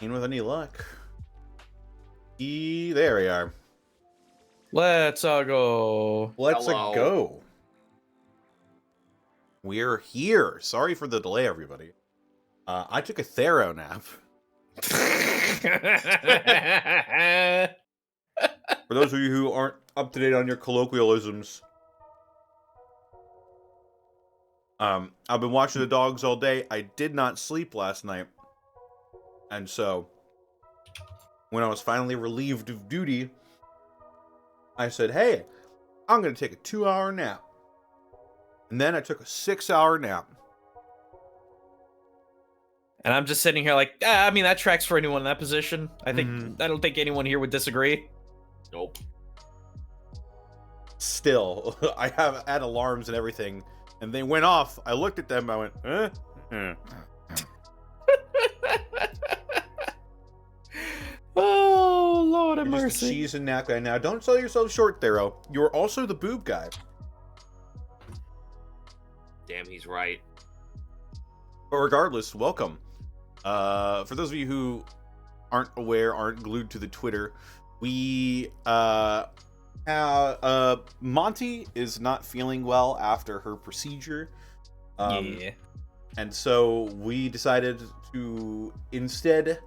And with any luck. There we are. Let's go. Let's Hello. go. We're here. Sorry for the delay, everybody. I took a thero nap. For those of you who aren't up to date on your colloquialisms, I've been watching the dogs all day. I did not sleep last night. And so, when I was finally relieved of duty, I said, hey, I'm going to take a 2-hour nap. And then I took a 6-hour nap. And I'm just sitting here like, I mean, that tracks for anyone in that position. I don't think anyone here would disagree. Nope. Still, I have had alarms and everything, and they went off. I looked at them, I went, Oh, Lord have You're just a mercy. cheese and knack guy now. Don't sell yourself short, Thero. You're also the boob guy. Damn, he's right. But regardless, welcome. For those of you who aren't aware, aren't glued to the Twitter, we Monty is not feeling well after her procedure. Yeah. And so we decided to, instead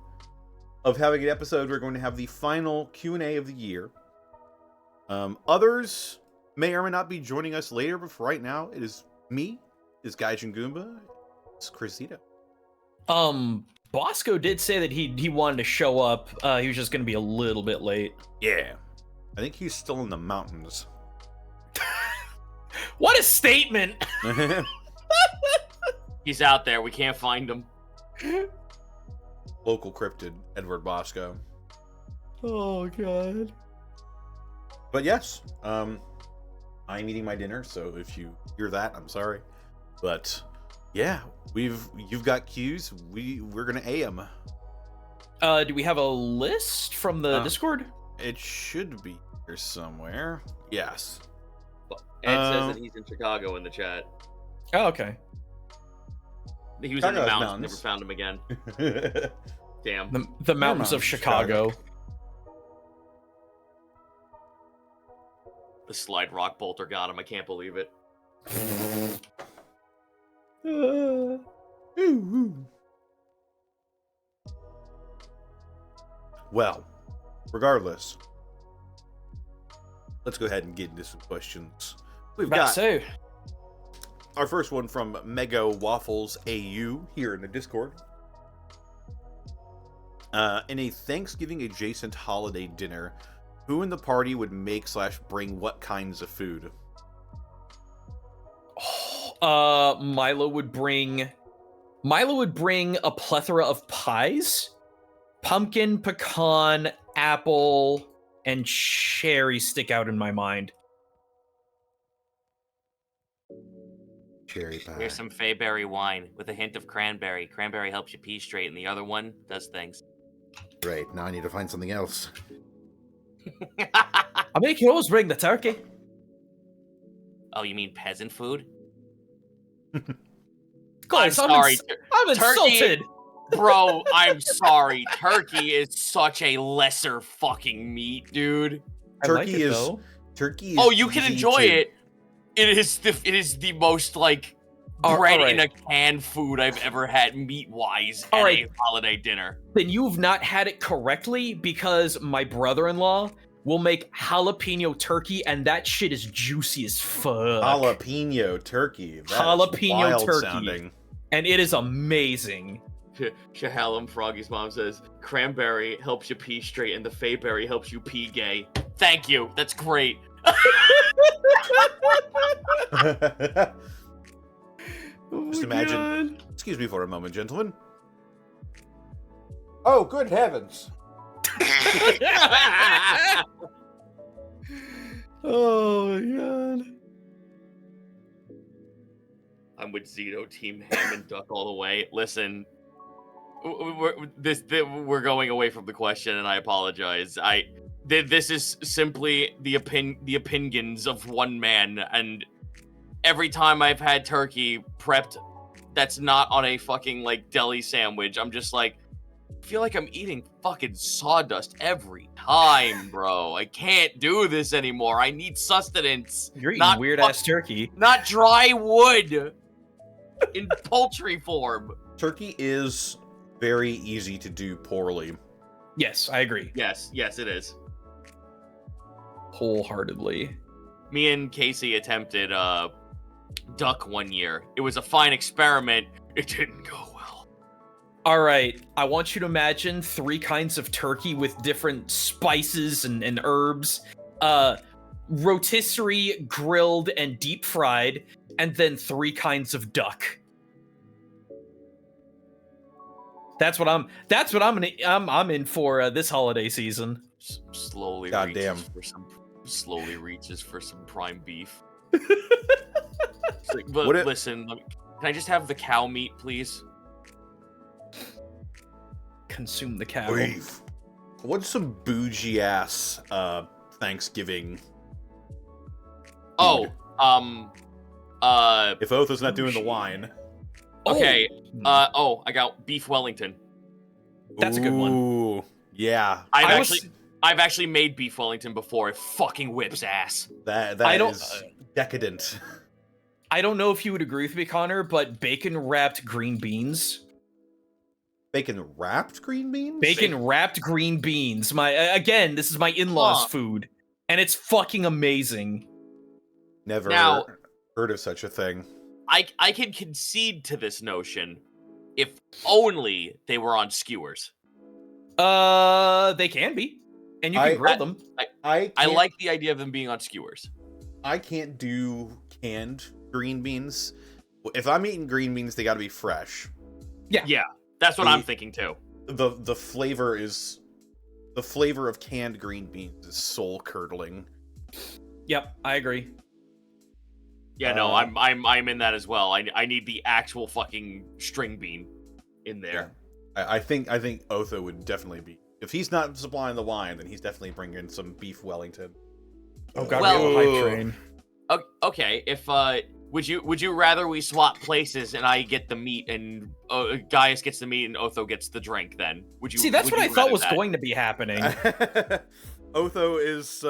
of having an episode, we're going to have the final Q&A of the year. Others may or may not be joining us later, but for right now, it is me, it's Gaijin Goomba, it's Chrisita. Bosco did say that he wanted to show up. He was just going to be a little bit late. Yeah. I think he's still in the mountains. What a statement! He's out there. We can't find him. Local cryptid, Edward Bosco. Oh, God. But yes, I'm eating my dinner, so if you hear that, I'm sorry. But yeah, you've got cues. We're gonna AM. Do we have a list from the Discord? It should be here somewhere. Yes. Ed says that he's in Chicago in the chat. Oh, okay. He was in the Chicago's mountains. Never found him again. Damn. The mountains of Chicago. The slide rock bolter got him. I can't believe it. Well, regardless, let's go ahead and get into some questions. We've got So, our first one from Mega Waffles AU here in the Discord. In a Thanksgiving adjacent holiday dinner, who in the party would make / bring what kinds of food? Milo would bring a plethora of pies. Pumpkin, pecan, apple, and cherry stick out in my mind. Cherry pie. Here's some Fayberry wine with a hint of cranberry. Cranberry helps you pee straight, and the other one does things. Right, now I need to find something else. I mean, you can always bring the turkey. Oh, you mean peasant food? Guys, I'm sorry. I'm insulted. Bro, I'm sorry. Turkey is such a lesser fucking meat, dude. Turkey is Oh, you can easy enjoy to- it. It is the most like bread in a can food I've ever had meat-wise at a holiday dinner. Then you've not had it correctly, because my brother-in-law will make jalapeno turkey, and that shit is juicy as fuck. Jalapeno turkey. That is Jalapeno wild turkey. sounding. And it is amazing. Shahalem Froggy's mom says, cranberry helps you pee straight and the Fayberry helps you pee gay. Thank you. That's great. Just imagine. Excuse me for a moment, gentlemen. Oh, good heavens. Oh my god. I'm with Zito, Team Ham and Duck all the way. Listen, we're going away from the question, and I apologize. This is simply the opinions of one man, and every time I've had turkey prepped, that's not on a fucking like deli sandwich. I'm just like, feel like I'm eating fucking sawdust every time, bro. I can't do this anymore. I need sustenance. You're eating not weird ass turkey. Not dry wood in poultry form. Turkey is very easy to do poorly. Yes, I agree. Yes, it is. Wholeheartedly. Me and Casey attempted duck one year. It was a fine experiment. It didn't go well. All right, I want you to imagine 3 kinds of turkey with different spices and herbs. Rotisserie, grilled, and deep fried, and then 3 kinds of duck. That's what I'm in for this holiday season. Slowly Goddamn. reaches for some prime beef. But listen, can I just have the cow meat, please? Consume the cow. Beef. What's some bougie ass Thanksgiving? Oh, If Otho's not doing the wine. okay. I got beef Wellington. That's a good one. Ooh, yeah. I've actually made beef Wellington before. It fucking whips ass. That is decadent. I don't know if you would agree with me, Connor, but bacon wrapped green beans. Bacon wrapped green beans? Bacon wrapped green beans. This is my in-laws' food, and it's fucking amazing. Never heard of such a thing. I can concede to this notion if only they were on skewers. They can be, and you can grill them. I like the idea of them being on skewers. I can't do canned green beans. If I'm eating green beans, they got to be fresh. Yeah, that's what I'm thinking too. The flavor of canned green beans is soul curdling. Yep, I agree. Yeah, no, I'm in that as well. I need the actual fucking string bean in there. Yeah. I think Otho would definitely be. If he's not supplying the wine, then he's definitely bringing some beef Wellington. Oh god, Well, we have a hype train. Okay, if would you rather we swap places and I get the meat and Gaius gets the meat and Otho gets the drink? Then would you? See, that's what I thought was that? going to be happening. Otho is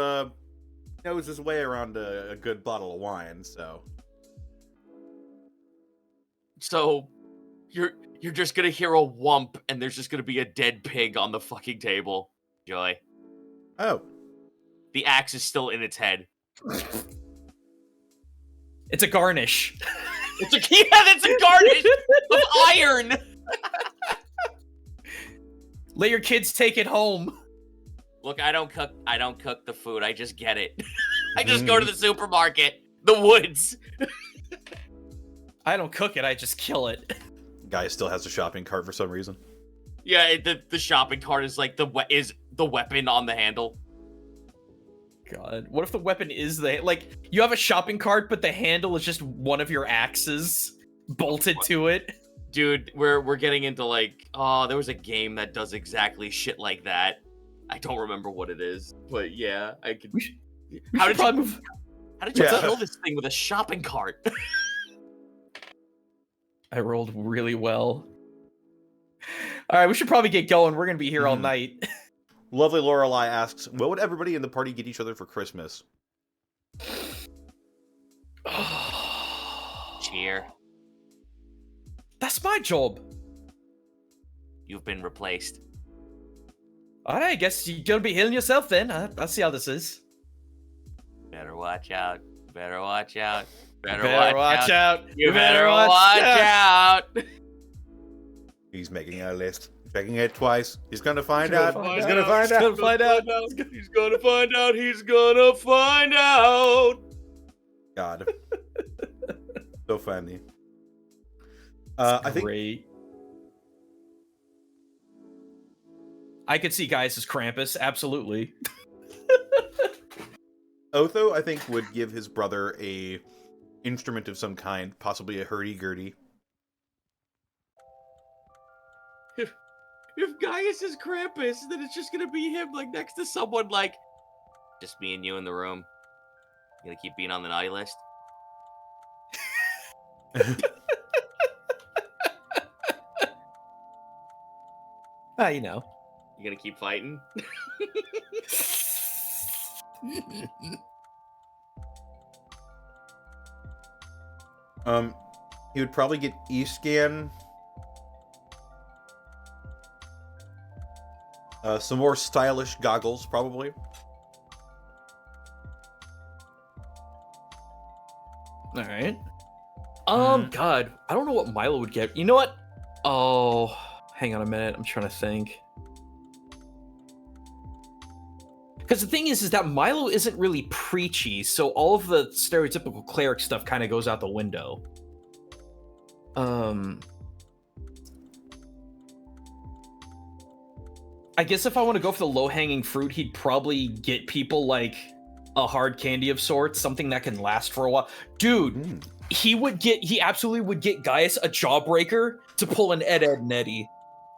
knows his way around a good bottle of wine, so. So, you're just gonna hear a whump and there's just gonna be a dead pig on the fucking table. Joy. Oh. The axe is still in its head. It's a garnish. It's a garnish of iron. Let your kids take it home. Look, I don't cook the food. I just get it. I just go to the supermarket, the woods. I don't cook it. I just kill it. Guy still has a shopping cart for some reason. Yeah, the shopping cart is like the weapon on the handle. God, what if the weapon is you have a shopping cart, but the handle is just one of your axes bolted to it? Dude, we're getting into there was a game that does exactly shit like that. I don't remember what it is, but yeah, I could. How did you kill this thing with a shopping cart? I rolled really well. All right, we should probably get going. We're gonna be here all night. Lovely Lorelei asks, what would everybody in the party get each other for Christmas? Cheer. That's my job. You've been replaced. All right, I guess you're gonna be healing yourself then. I'll see how this is. Better watch out. Better watch out. Better watch out. You better watch out. He's making a list. Checking it twice. He's gonna find out. He's gonna gonna find out. He's gonna find out. God. So funny. I think I could see Gaius as Krampus, absolutely. Otho, I think, would give his brother a instrument of some kind, possibly a hurdy-gurdy. If Gaius is Krampus, then it's just gonna be him, next to someone, just me and you in the room. You gonna keep being on the naughty list? You know. You gonna keep fighting? He would probably get E-scan. Some more stylish goggles, probably. All right. God, I don't know what Milo would get. You know what? Oh, hang on a minute. I'm trying to think. Because the thing is that Milo isn't really preachy, so all of the stereotypical cleric stuff kind of goes out the window. I guess if I want to go for the low-hanging fruit, he'd probably get people like a hard candy of sorts, something that can last for a while. Dude, he absolutely would get Gaius a jawbreaker to pull an Ed, Edd n Eddy.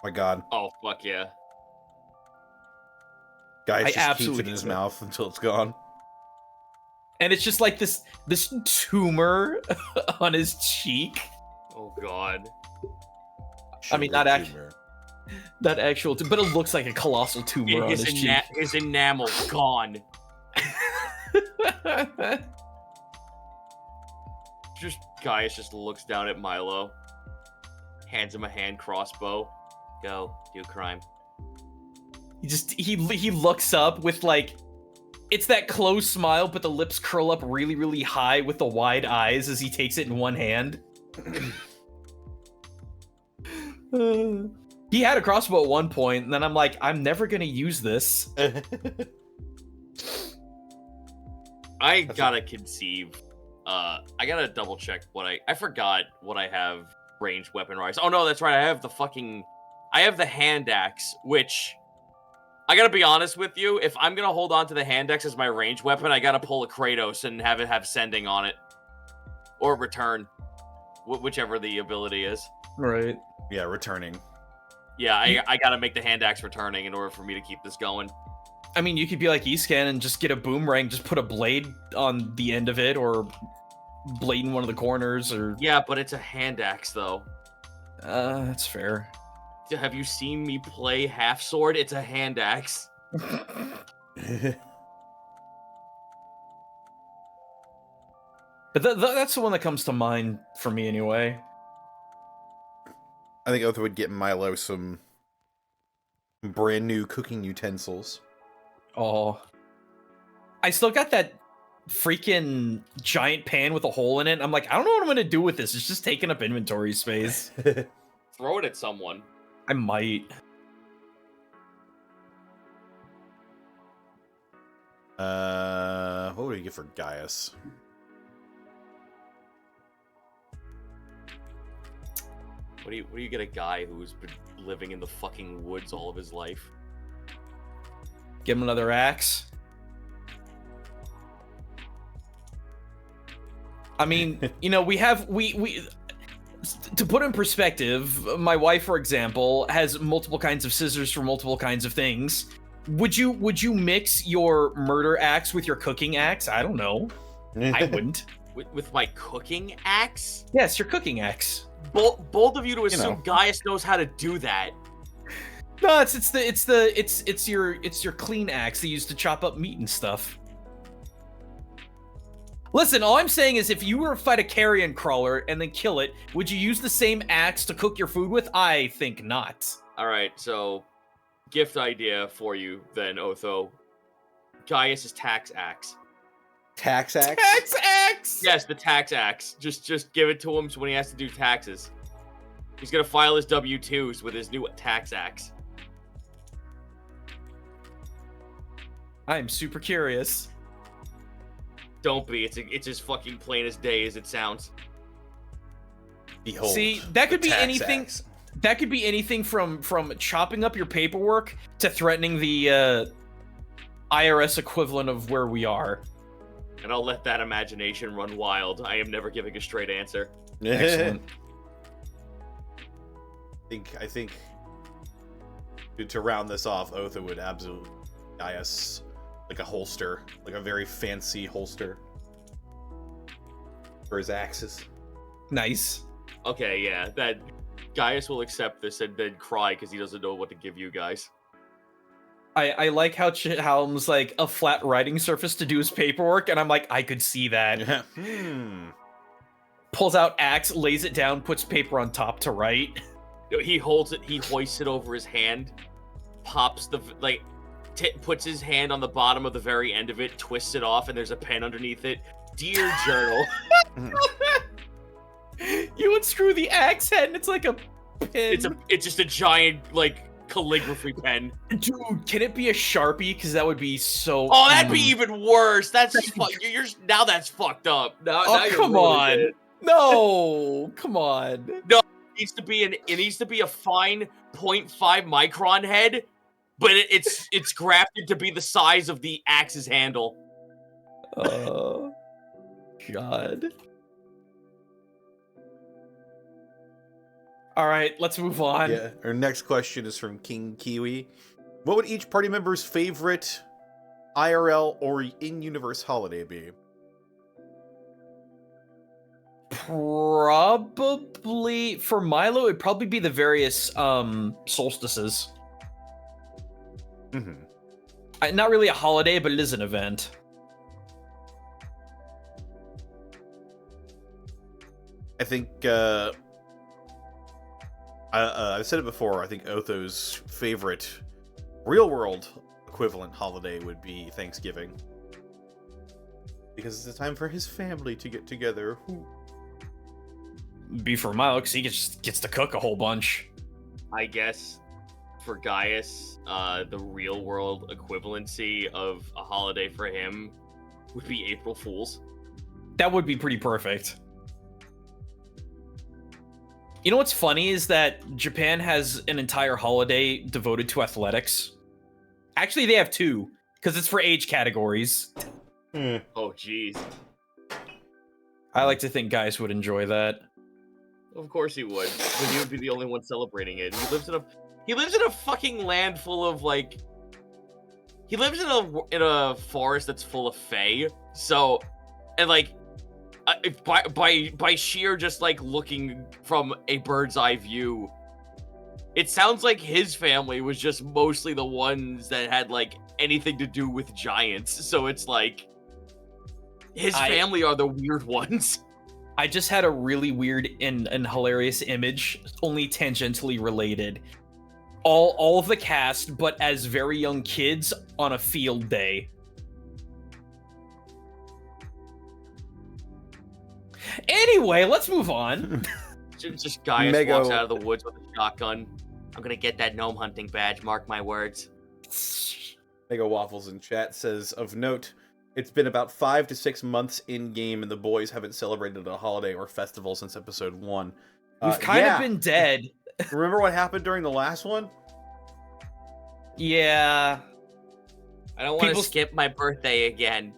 My God. Oh, fuck yeah. Gaius just keeps it in his mouth until it's gone. And it's just like this tumor on his cheek. Oh, God. I mean, not actual, but it looks like a colossal tumor on his cheek. His enamel gone. Gaius just looks down at Milo, hands him a hand crossbow. Go, do crime. He looks up with like, it's that closed smile, but the lips curl up really, really high with the wide eyes as he takes it in one hand. He had a crossbow at one point, and then I'm like, I'm never gonna use this. I gotta conceive. I gotta double check what I forgot what I have ranged weapon-wise. Oh no, that's right. I have the hand axe, which I gotta be honest with you. If I'm gonna hold on to the hand axe as my ranged weapon, I gotta pull a Kratos and have it have sending on it, or return, whichever the ability is. Right. Yeah, returning. Yeah, I gotta make the hand axe returning in order for me to keep this going. I mean, you could be like E-Scan and just get a boomerang, just put a blade on the end of it, or blade in one of the corners, or... Yeah, but it's a hand axe, though. That's fair. Have you seen me play half sword? It's a hand axe. But that's the one that comes to mind for me, anyway. I think Otho would get Milo some brand new cooking utensils. Oh. I still got that freaking giant pan with a hole in it. I'm like, I don't know what I'm going to do with this. It's just taking up inventory space. Throw it at someone. I might. What would you get for Gaius? What do you get a guy who's been living in the fucking woods all of his life? Give him another axe. I mean, you know, we to put in perspective, my wife, for example, has multiple kinds of scissors for multiple kinds of things. Would you mix your murder axe with your cooking axe? I don't know. I wouldn't. With my cooking axe? Yes, your cooking axe. Bold of you to assume Gaius knows how to do that. No, it's your clean axe they use to chop up meat and stuff. Listen, all I'm saying is if you were to fight a carrion crawler and then kill it, would you use the same axe to cook your food with? I think not. Alright, so gift idea for you then, Otho. Gaius' tax axe. Tax axe? Tax axe! Yes, the tax axe. Just give it to him when he has to do taxes. He's gonna file his W-2s with his new tax axe. I'm super curious. Don't be. It's as fucking plain as day as it sounds. Behold. See, that could be anything. Axe. That could be anything from chopping up your paperwork to threatening the IRS equivalent of where we are. And I'll let that imagination run wild. I am never giving a straight answer. Excellent. I think to round this off, Otho would absolutely Gaius like a holster, like a very fancy holster for his axes. Nice. Okay, yeah, Gaius will accept this and then cry because he doesn't know what to give you guys. I like how Chelm's like a flat writing surface to do his paperwork, and I'm like, I could see that. Yeah. Pulls out axe, lays it down, puts paper on top to write. He holds it, he hoists it over his hand, pops the, like, puts his hand on the bottom of the very end of it, twists it off, and there's a pen underneath it. Dear Journal. You unscrew the axe head, and it's like a pin. It's just a giant, like, calligraphy pen. Dude, can it be a Sharpie? Because that would be so... Oh, that'd be even worse. That's now that's fucked up. Now come on. No, come on. No, it needs to be a fine 0.5 micron head, but it's grafted to be the size of the axe's handle. Oh, God. All right, let's move on. Yeah. Our next question is from King Kiwi. What would each party member's favorite IRL or in-universe holiday be? Probably for Milo, it'd probably be the various solstices. Not really a holiday, but it is an event. I think I've said it before. I think Otho's favorite real-world equivalent holiday would be Thanksgiving, because it's a time for his family to get together. Be for Milo, because he gets to cook a whole bunch. I guess for Gaius, the real world equivalency of a holiday for him would be April Fool's. That would be pretty perfect. You know what's funny is that Japan has an entire holiday devoted to athletics. Actually, they have two, because it's for age categories. Oh, jeez. I like to think guys would enjoy that. Of course he would, but he would be the only one celebrating it. He lives in a fucking land full of, like, he lives in a forest that's full of fae. So, and like, if by sheer just like looking from a bird's eye view, it sounds like his family was just mostly the ones that had like anything to do with giants. So it's like his family are the weird ones. I just had a really weird and hilarious image, only tangentially related. All of the cast, but as very young kids on a field day. Anyway, let's move on. Just Gaius walks out of the woods with a shotgun. I'm gonna get that gnome hunting badge, mark my words. Mega Waffles in chat says, of note, it's been about 5 to 6 months in-game and the boys haven't celebrated a holiday or festival since episode 1. We've kind of been dead. Remember what happened during the last one? Yeah. I don't want to skip my birthday again.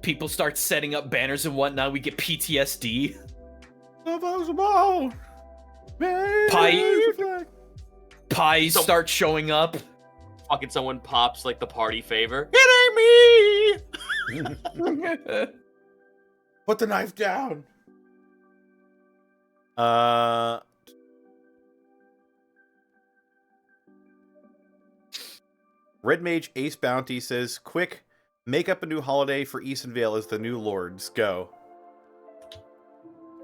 People start setting up banners and whatnot. We get PTSD. Pies start showing up. Fucking someone pops like the party favor. It ain't me! Put the knife down. Red Mage Ace Bounty says, quick, make up a new holiday for Eastonvale as the new lords. Go.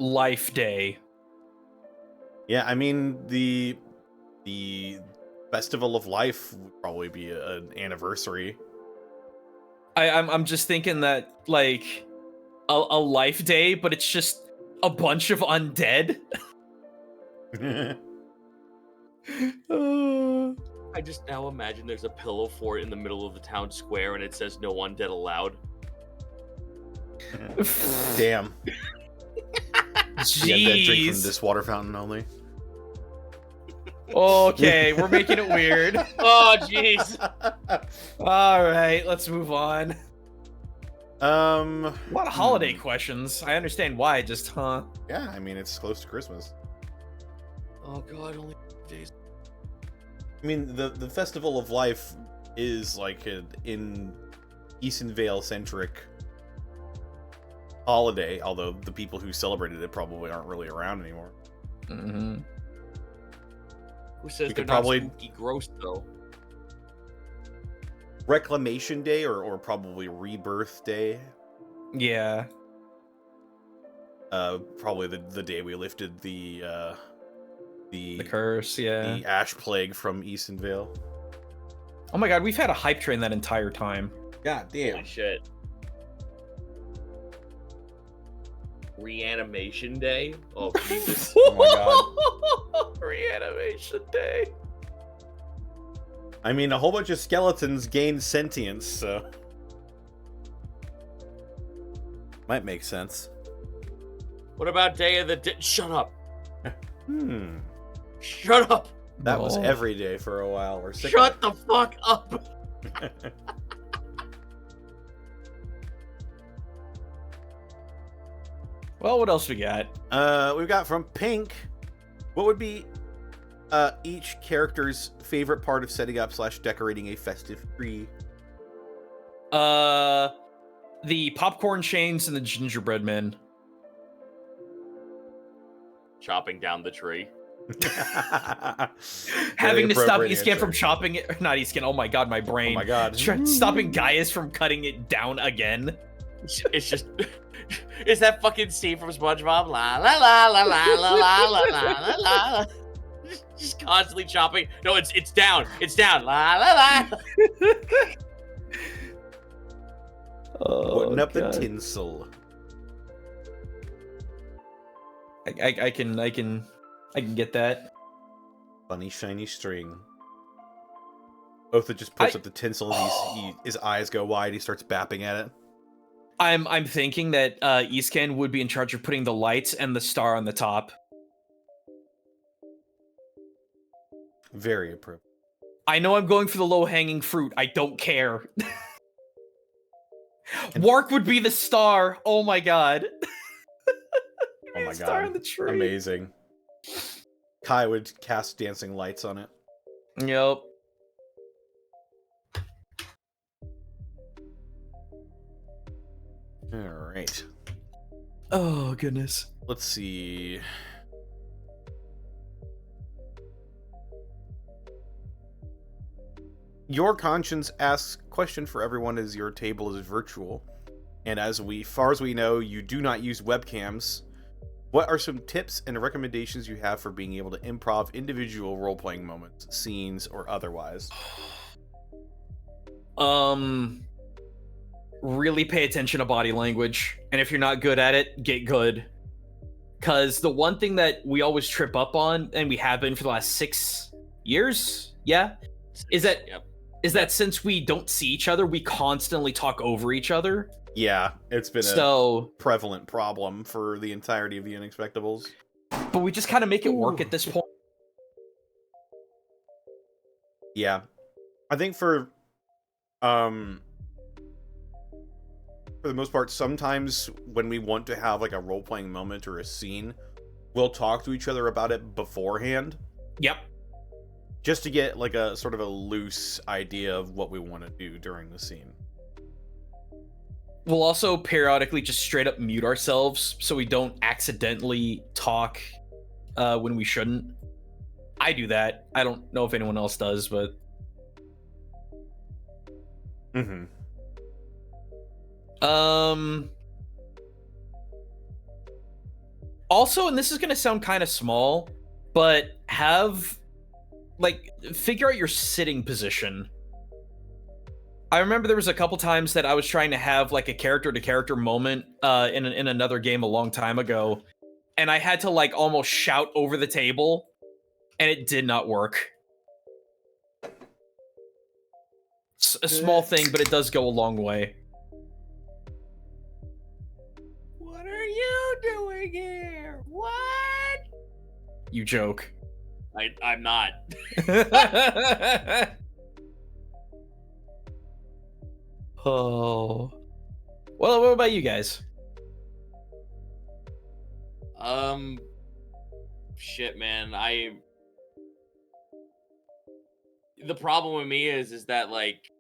Life Day. Yeah, I mean, the Festival of Life would probably be an anniversary. I'm just thinking that, like, a Life Day, but it's just a bunch of undead. I just now imagine there's a pillow fort in the middle of the town square and it says no undead allowed. Damn. Jeez. Yeah, that drink from this water fountain only. Okay, we're making it weird. Oh, jeez. All right, let's move on. A lot of holiday questions. I understand why, just Yeah, I mean, it's close to Christmas. Oh god, only days. I mean, the Festival of Life is like in Eastonvale centric holiday, although the people who celebrated it probably aren't really around anymore. Mm-hmm. Who says We they're could not probably- spooky gross though? Reclamation Day or probably Rebirth Day. Yeah. Probably the day we lifted the curse, yeah. the ash plague from Eastonvale. Oh my god, we've had a hype train that entire time. God damn. Holy shit. Reanimation Day? Oh, Jesus. Oh my god. Reanimation Day. I mean, a whole bunch of skeletons gained sentience, so... Might make sense. What about Day of the Dead? Shut up. Shut up. That was every day for a while. We're sick Shut the fuck up. Well, what else we got? We've got from Pink. What would be each character's favorite part of setting up / decorating a festive tree? The popcorn chains and the gingerbread men. Chopping down the tree. Having to stop Iscan from chopping it. Not Iscan, oh my god, my brain. Oh my god. Stopping Gaius from cutting it down again. It's just... It's that fucking scene from SpongeBob. La la la la la la la la la la. Just constantly chopping. No, it's down. It's down. La la la. Putting up the tinsel. I can get that. Funny shiny string. Otha just puts up the tinsel and his eyes go wide. He starts bapping at it. I'm thinking that Iscan would be in charge of putting the lights and the star on the top. Very appropriate. I know I'm going for the low-hanging fruit. I don't care. Wark would be the star. Oh my god. Oh my star god. on the tree. Amazing. Kai would cast dancing lights on it. Yep. Alright. Oh, goodness. Let's see. Your Conscience asks, question for everyone as your table is virtual. And as far as we know, you do not use webcams. What are some tips and recommendations you have for being able to improv individual role-playing moments, scenes, or otherwise? Really pay attention to body language. And if you're not good at it, get good. Because the one thing that we always trip up on, and we have been for the last 6 years, is that since we don't see each other, we constantly talk over each other. Yeah, it's been a prevalent problem for the entirety of the Unexpectables. But we just kind of make it work at this point. Yeah. I think for the most part, sometimes when we want to have like a role-playing moment or a scene, we'll talk to each other about it beforehand. Yep. Just to get like a sort of a loose idea of what we want to do during the scene. We'll also periodically just straight up mute ourselves so we don't accidentally talk when we shouldn't. I do that. I don't know if anyone else does, but... Mm-hmm. Also, and this is gonna sound kind of small, but figure out your sitting position. I remember there was a couple times that I was trying to have like a character-to-character moment in another game a long time ago, and I had to like almost shout over the table, and it did not work. It's a small thing, but it does go a long way. What are you doing here? What? You joke. I'm not. Oh. Well, what about you guys? Shit, man. The problem with me is that like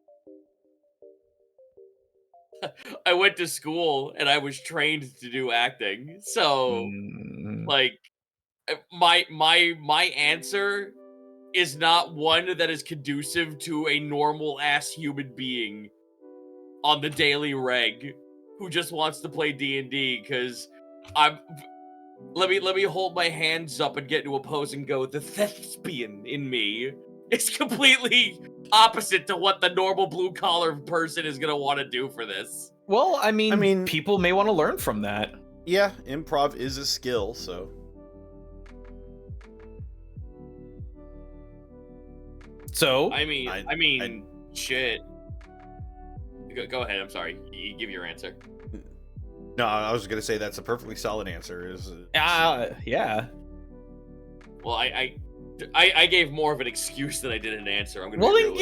I went to school and I was trained to do acting. So like my answer is not one that is conducive to a normal ass human being on the daily reg who just wants to play D&D, because let me hold my hands up and get into a pose and go, the thespian in me is completely opposite to what the normal blue collar person is gonna want to do for this. Well, I mean, people may want to learn from that. Yeah, improv is a skill, so. So I mean, shit. Go ahead. I'm sorry. You give your answer. No, I was gonna say that's a perfectly solid answer. Yeah. Well, I gave more of an excuse than I did an answer. I'm gonna. Well, then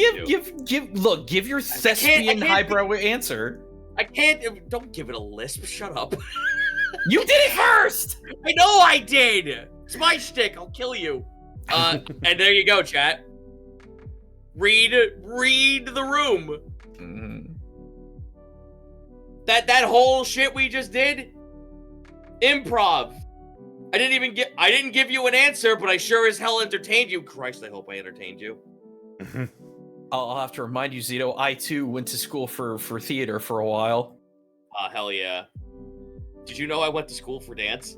give your thespian highbrow answer. I can't. Don't give it a lisp. Shut up. You did it first. I know I did. It's my shtick. I'll kill you. And there you go, chat. Read the room. Mm-hmm. That whole shit we just did, improv. I didn't give you an answer, but I sure as hell entertained you. Christ, I hope I entertained you. I'll have to remind you, Zito, I too went to school for theater for a while. Hell yeah. Did you know I went to school for dance?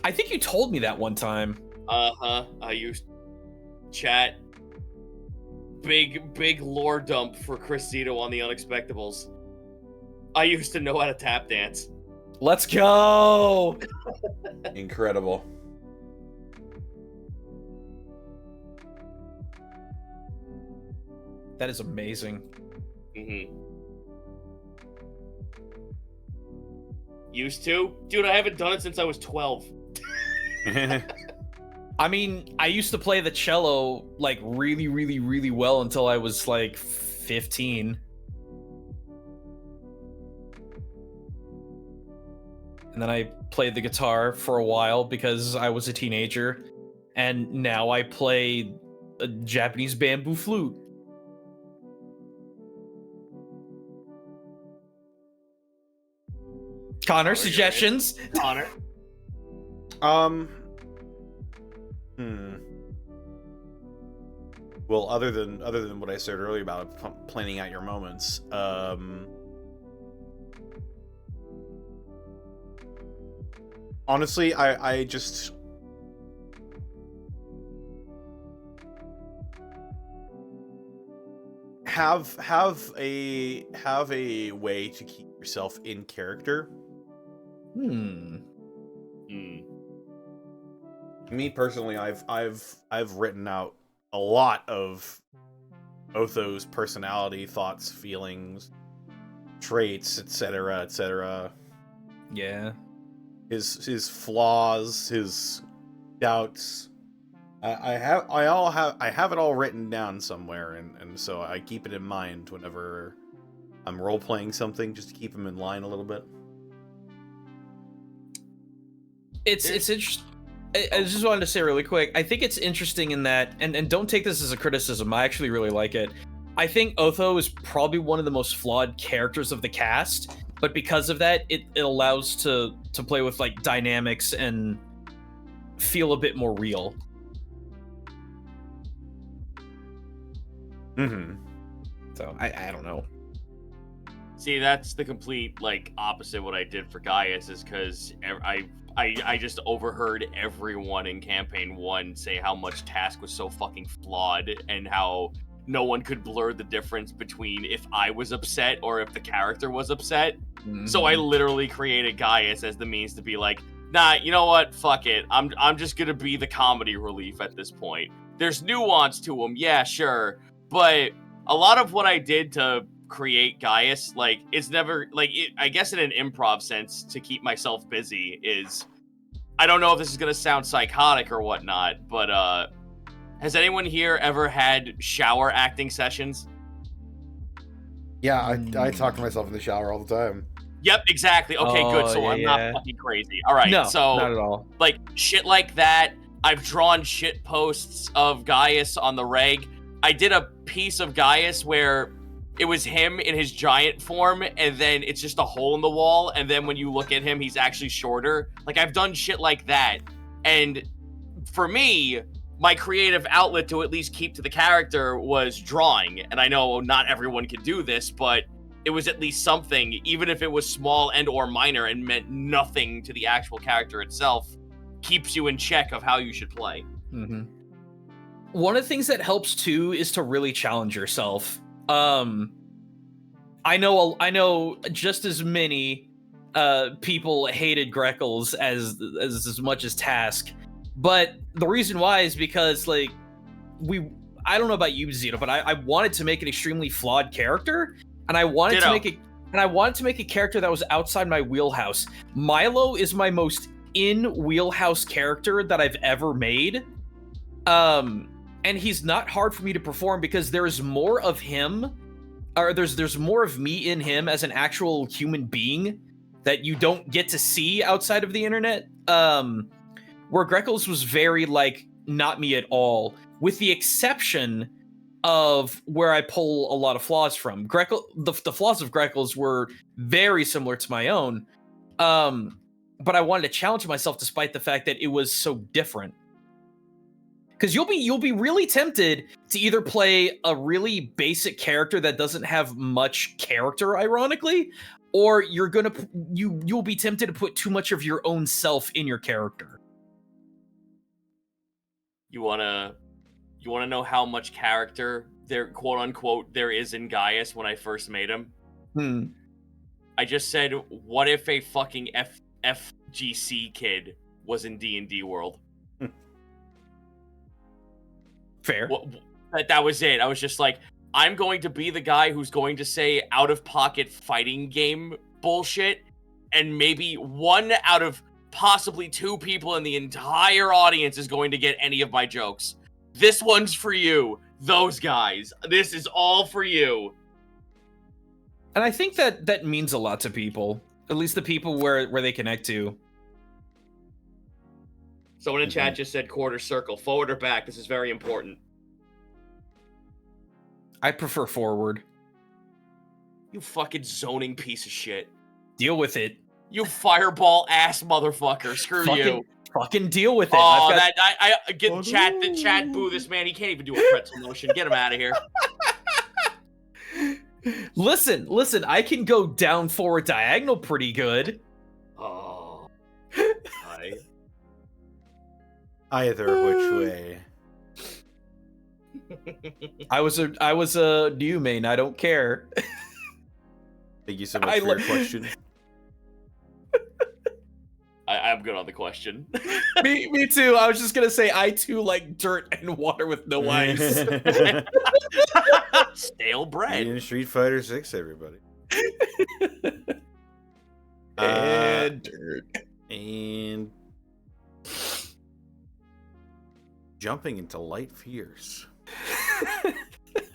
I think you told me that one time. I used chat. Big lore dump for Chris Zito on the Unexpectables. I used to know how to tap dance. Let's go! Incredible. That is amazing. Mm-hmm. Used to? Dude, I haven't done it since I was 12. I mean, I used to play the cello, like, really, really, really well until I was, like, 15. And then I played the guitar for a while because I was a teenager. And now I play a Japanese bamboo flute. Connor, suggestions? Connor? Well, other than what I said earlier about planning out your moments, honestly, I just have a way to keep yourself in character. Me personally, I've written out a lot of Otho's personality, thoughts, feelings, traits, etc., etc. Yeah. His flaws, his doubts. I have it all written down somewhere, and so I keep it in mind whenever I'm role playing something, just to keep him in line a little bit. It's interesting. I just wanted to say really quick, I think it's interesting in that, and don't take this as a criticism, I actually really like it. I think Otho is probably one of the most flawed characters of the cast, but because of that, it allows to play with, like, dynamics and feel a bit more real. So, I don't know. See, that's the complete, like, opposite what I did for Gaius, is because I just overheard everyone in Campaign 1 say how much Task was so fucking flawed, and how no one could blur the difference between if I was upset or if the character was upset. So I literally created Gaius as the means to be like, nah, you know what? Fuck it. I'm just gonna be the comedy relief at this point. There's nuance to him, yeah, sure. But a lot of what I did to create Gaius, like, it's never, like, I guess in an improv sense, to keep myself busy is, I don't know if this is gonna sound psychotic or whatnot, but has anyone here ever had shower acting sessions? Yeah, I talk to myself in the shower all the time. Yep, exactly. Okay, good. So I'm not fucking crazy. All right, no, so not at all. Like, shit like that. I've drawn shit posts of Gaius on the reg. I did a piece of Gaius where it was him in his giant form, and then it's just a hole in the wall, and then when you look at him, he's actually shorter. Like, I've done shit like that, And for me, my creative outlet to at least keep to the character was drawing. And I know not everyone can do this, but it was at least something, even if it was small and or minor and meant nothing to the actual character itself, keeps you in check of how you should play. Mm-hmm. One of the things that helps too is to really challenge yourself. I know just as many people hated Greckles as much as Task, but the reason why is because like I don't know about you, Zito, but I wanted to make an extremely flawed character, and I wanted to make a character that was outside my wheelhouse. Milo is my most in wheelhouse character that I've ever made. And he's not hard for me to perform because there's more of him, or there's more of me in him as an actual human being that you don't get to see outside of the internet. Where Greckles was very like not me at all, with the exception of where I pull a lot of flaws from. The flaws of Greckles were very similar to my own, but I wanted to challenge myself despite the fact that it was so different. Because you'll be really tempted to either play a really basic character that doesn't have much character, ironically, or you'll be tempted to put too much of your own self in your character. You wanna know how much character there, quote unquote, there is in Gaius when I first made him? I just said, what if a fucking FGC kid was in D&D world? Fair. That was it. I was just like, I'm going to be the guy who's going to say out-of-pocket fighting game bullshit, and maybe one out of possibly two people in the entire audience is going to get any of my jokes. This one's for you, those guys. This is all for you. And I think that means a lot to people, at least the people where they connect to. Someone in chat just said quarter circle. Forward or back? This is very important. I prefer forward. You fucking zoning piece of shit. Deal with it. You fireball ass motherfucker. Screw you. Fucking deal with it. Oh, I get chat boo this man. He can't even do a pretzel motion. Get him out of here. Listen, I can go down forward diagonal pretty good. Oh. Either which way. I was a new main. I don't care. Thank you so much for your question. I'm good on the question. me too. I was just gonna say I too like dirt and water with no ice. Stale bread. In Street Fighter 6, everybody. And dirt. And jumping into light fears.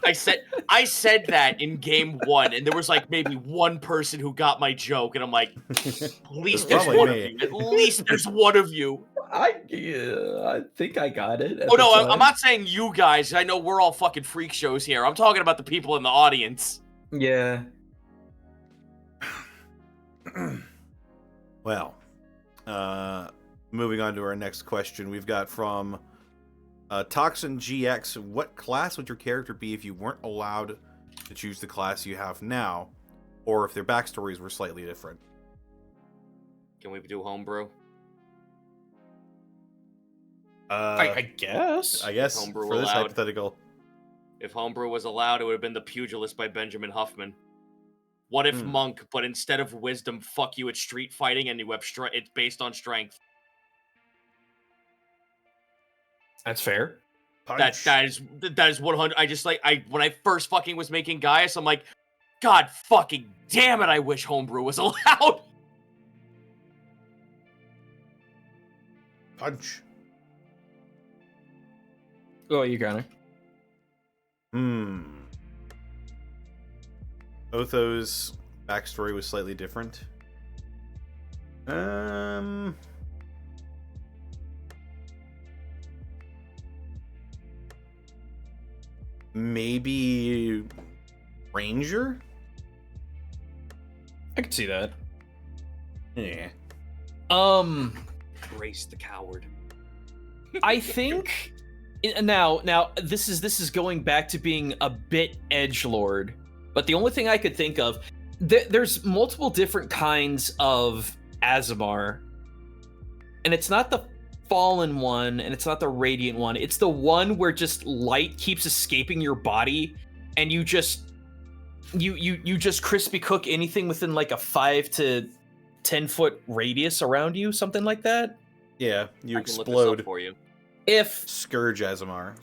I said that in game 1, and there was like maybe one person who got my joke, and I'm like, at least there's one of you. At least there's one of you. I think I got it. Oh no, I'm not saying you guys. I know we're all fucking freak shows here. I'm talking about the people in the audience. Yeah. Well, moving on to our next question, we've got from Toxin GX. What class would your character be if you weren't allowed to choose the class you have now, or if their backstories were slightly different? Can we do homebrew? I guess. I guess Homebrew for this allowed. hypothetical. If homebrew was allowed, it would have been The Pugilist by Benjamin Huffman. What if monk, but instead of wisdom, fuck you, it's street fighting, and you have it's based on strength. That's fair. That is 100. When I first fucking was making Gaius, I'm like, God fucking damn it! I wish homebrew was allowed. Punch. Oh, you got it. Otho's backstory was slightly different. Maybe Ranger? I could see that. Yeah. Grace the coward. I think now this is going back to being a bit edgelord, but the only thing I could think of, there's multiple different kinds of Azamar, and it's not the fallen one, and it's not the radiant one. It's the one where just light keeps escaping your body, and you just crispy cook anything within like a 5 to 10 foot radius around you, something like that. Yeah, you I can look this explode. up for you. If Scourge Azamar.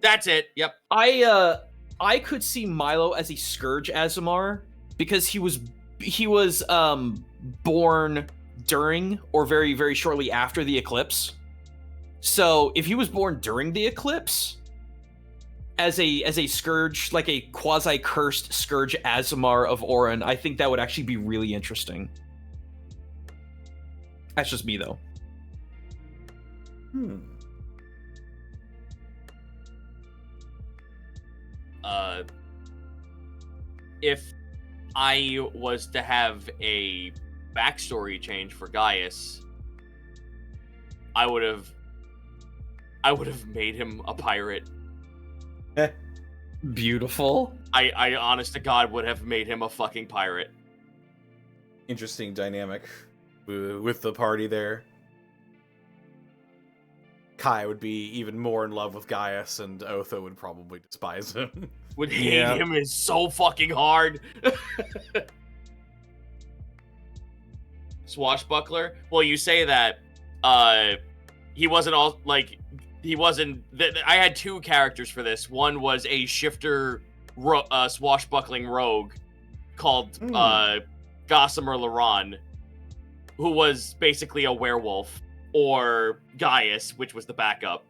That's it. Yep. I could see Milo as a Scourge Azamar because he was born during or very, very shortly after the eclipse. So if he was born during the eclipse as a Scourge, like a quasi-cursed Scourge Azamar of Orin, I think that would actually be really interesting. That's just me, though. If I was to have a backstory change for Gaius, I would have made him a pirate. Beautiful. I honest to God would have made him a fucking pirate. Interesting dynamic with the party there. Kai would be even more in love with Gaius, and Otho would probably despise him. Would hate him is so fucking hard. Swashbuckler? Well, you say that. He wasn't all like. He wasn't. I had two characters for this. One was a shifter, swashbuckling rogue called Gossamer Laron, who was basically a werewolf, or Gaius, which was the backup.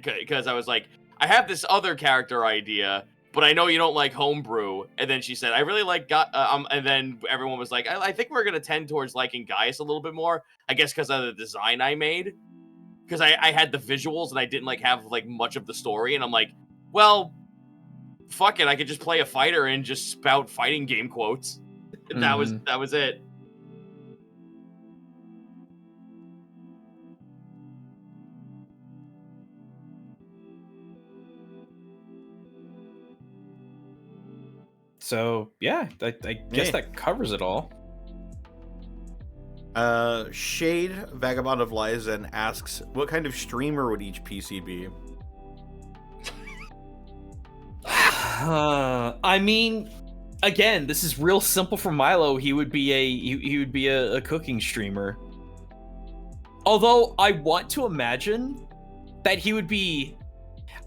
Because I was like, I have this other character idea, but I know you don't like homebrew. And then she said, I really like and then everyone was like, I think we're gonna tend towards liking Gaius a little bit more. I guess because of the design I made. Because I had the visuals and I didn't like have like much of the story, and I'm like, well, fuck it, I could just play a fighter and just spout fighting game quotes. That was it. So yeah, I guess that covers it all. Shade, Vagabond of Lizen, asks, what kind of streamer would each PC be? I mean, again, this is real simple for Milo. He would be a cooking streamer. Although I want to imagine that he would be,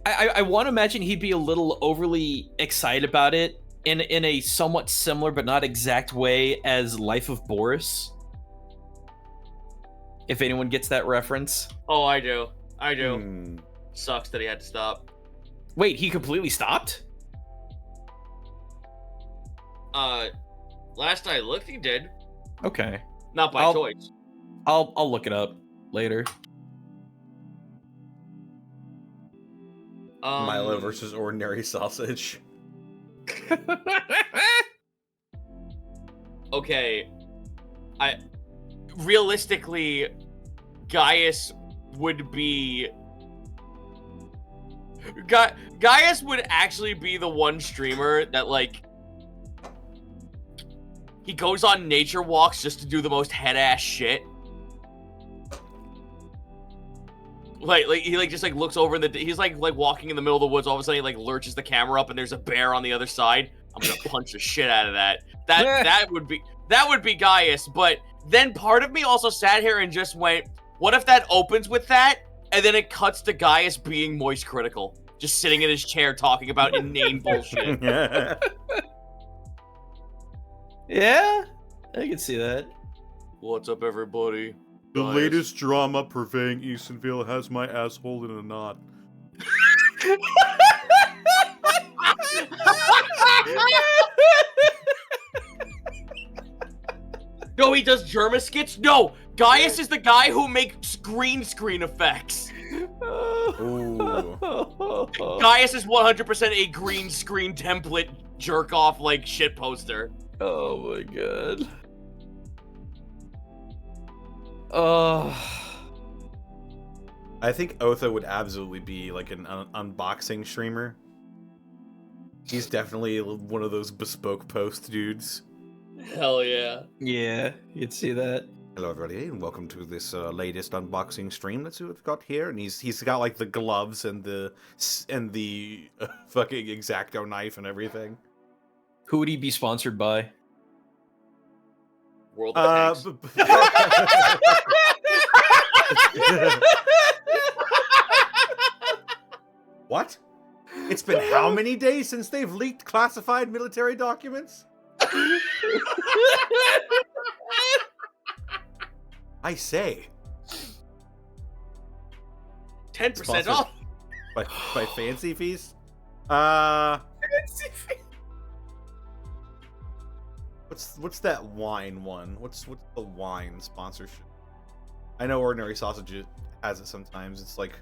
I want to imagine he'd be a little overly excited about it in a somewhat similar but not exact way as Life of Boris. If anyone gets that reference. Oh, I do. Sucks that he had to stop. Wait, he completely stopped? Last I looked, he did. Okay. Not by choice. I'll look it up later. Milo versus ordinary sausage. Okay. Realistically, Gaius would be... Gaius would actually be the one streamer that, like... He goes on nature walks just to do the most head-ass shit. Like he like just like looks over in the... He's like walking in the middle of the woods, all of a sudden he like lurches the camera up and there's a bear on the other side. I'm gonna punch the shit out of that. That would be Gaius, but... Then part of me also sat here and just went, what if that opens with that, and then it cuts to Gaius being moist critical, just sitting in his chair talking about inane bullshit. Yeah, I can see that. What's up, everybody? The latest drama purveying Eastonville has my asshole in a knot. No, he does Germa skits? No! Gaius is the guy who makes green screen effects. Ooh. Gaius is 100% a green screen template jerk-off, like, shit poster. Oh my god. I think Otho would absolutely be like an unboxing streamer. He's definitely one of those bespoke post dudes. Hell yeah. Yeah, you'd see that. Hello everybody, and welcome to this latest unboxing stream. Let's see what we've got here. And he's got like the gloves and the fucking X-Acto knife and everything. Who would he be sponsored by? World of Tanks. What? It's been how many days since they've leaked classified military documents? I say. 10% off. By Fancy Feast? Fancy Feast. What's that wine one? What's the wine sponsorship? I know Ordinary Sausage has it sometimes. It's like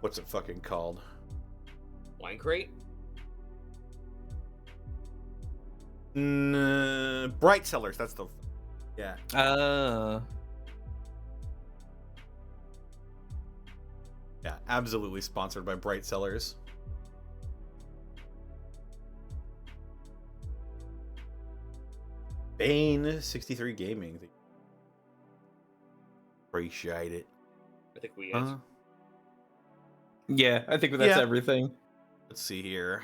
what's it fucking called? Wine Crate? Bright Cellars, that's the yeah. Yeah, absolutely sponsored by Bright Cellars. Bane 63 Gaming. Appreciate it. I think we answered. Yeah, I think that's everything. Let's see here.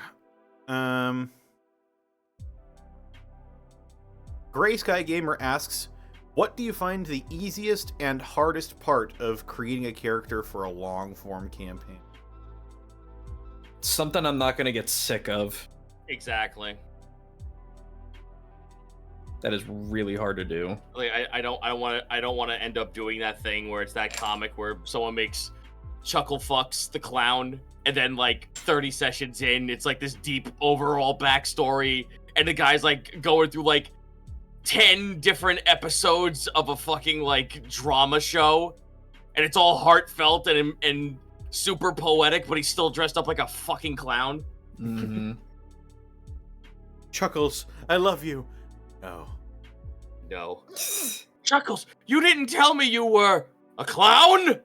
Gray Sky Gamer asks, what do you find the easiest and hardest part of creating a character for a long-form campaign? Something I'm not gonna get sick of. Exactly. That is really hard to do. Like I don't want to end up doing that thing where it's that comic where someone makes Chuckle Fucks the clown, and then like 30 sessions in, it's like this deep overall backstory, and the guy's like going through like 10 different episodes of a fucking like drama show, and it's all heartfelt and super poetic, but he's still dressed up like a fucking clown. Mm-hmm. Chuckles, I love you. No. Chuckles, you didn't tell me you were a clown?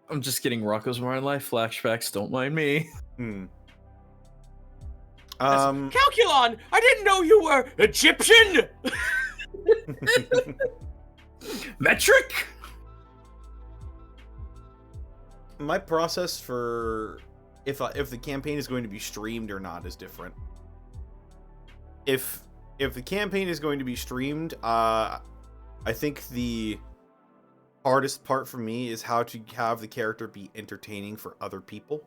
I'm just getting Rocco's Modern Life flashbacks, don't mind me. Calculon, I didn't know you were Egyptian! Metric? My process for if the campaign is going to be streamed or not is different. If the campaign is going to be streamed, I think the hardest part for me is how to have the character be entertaining for other people.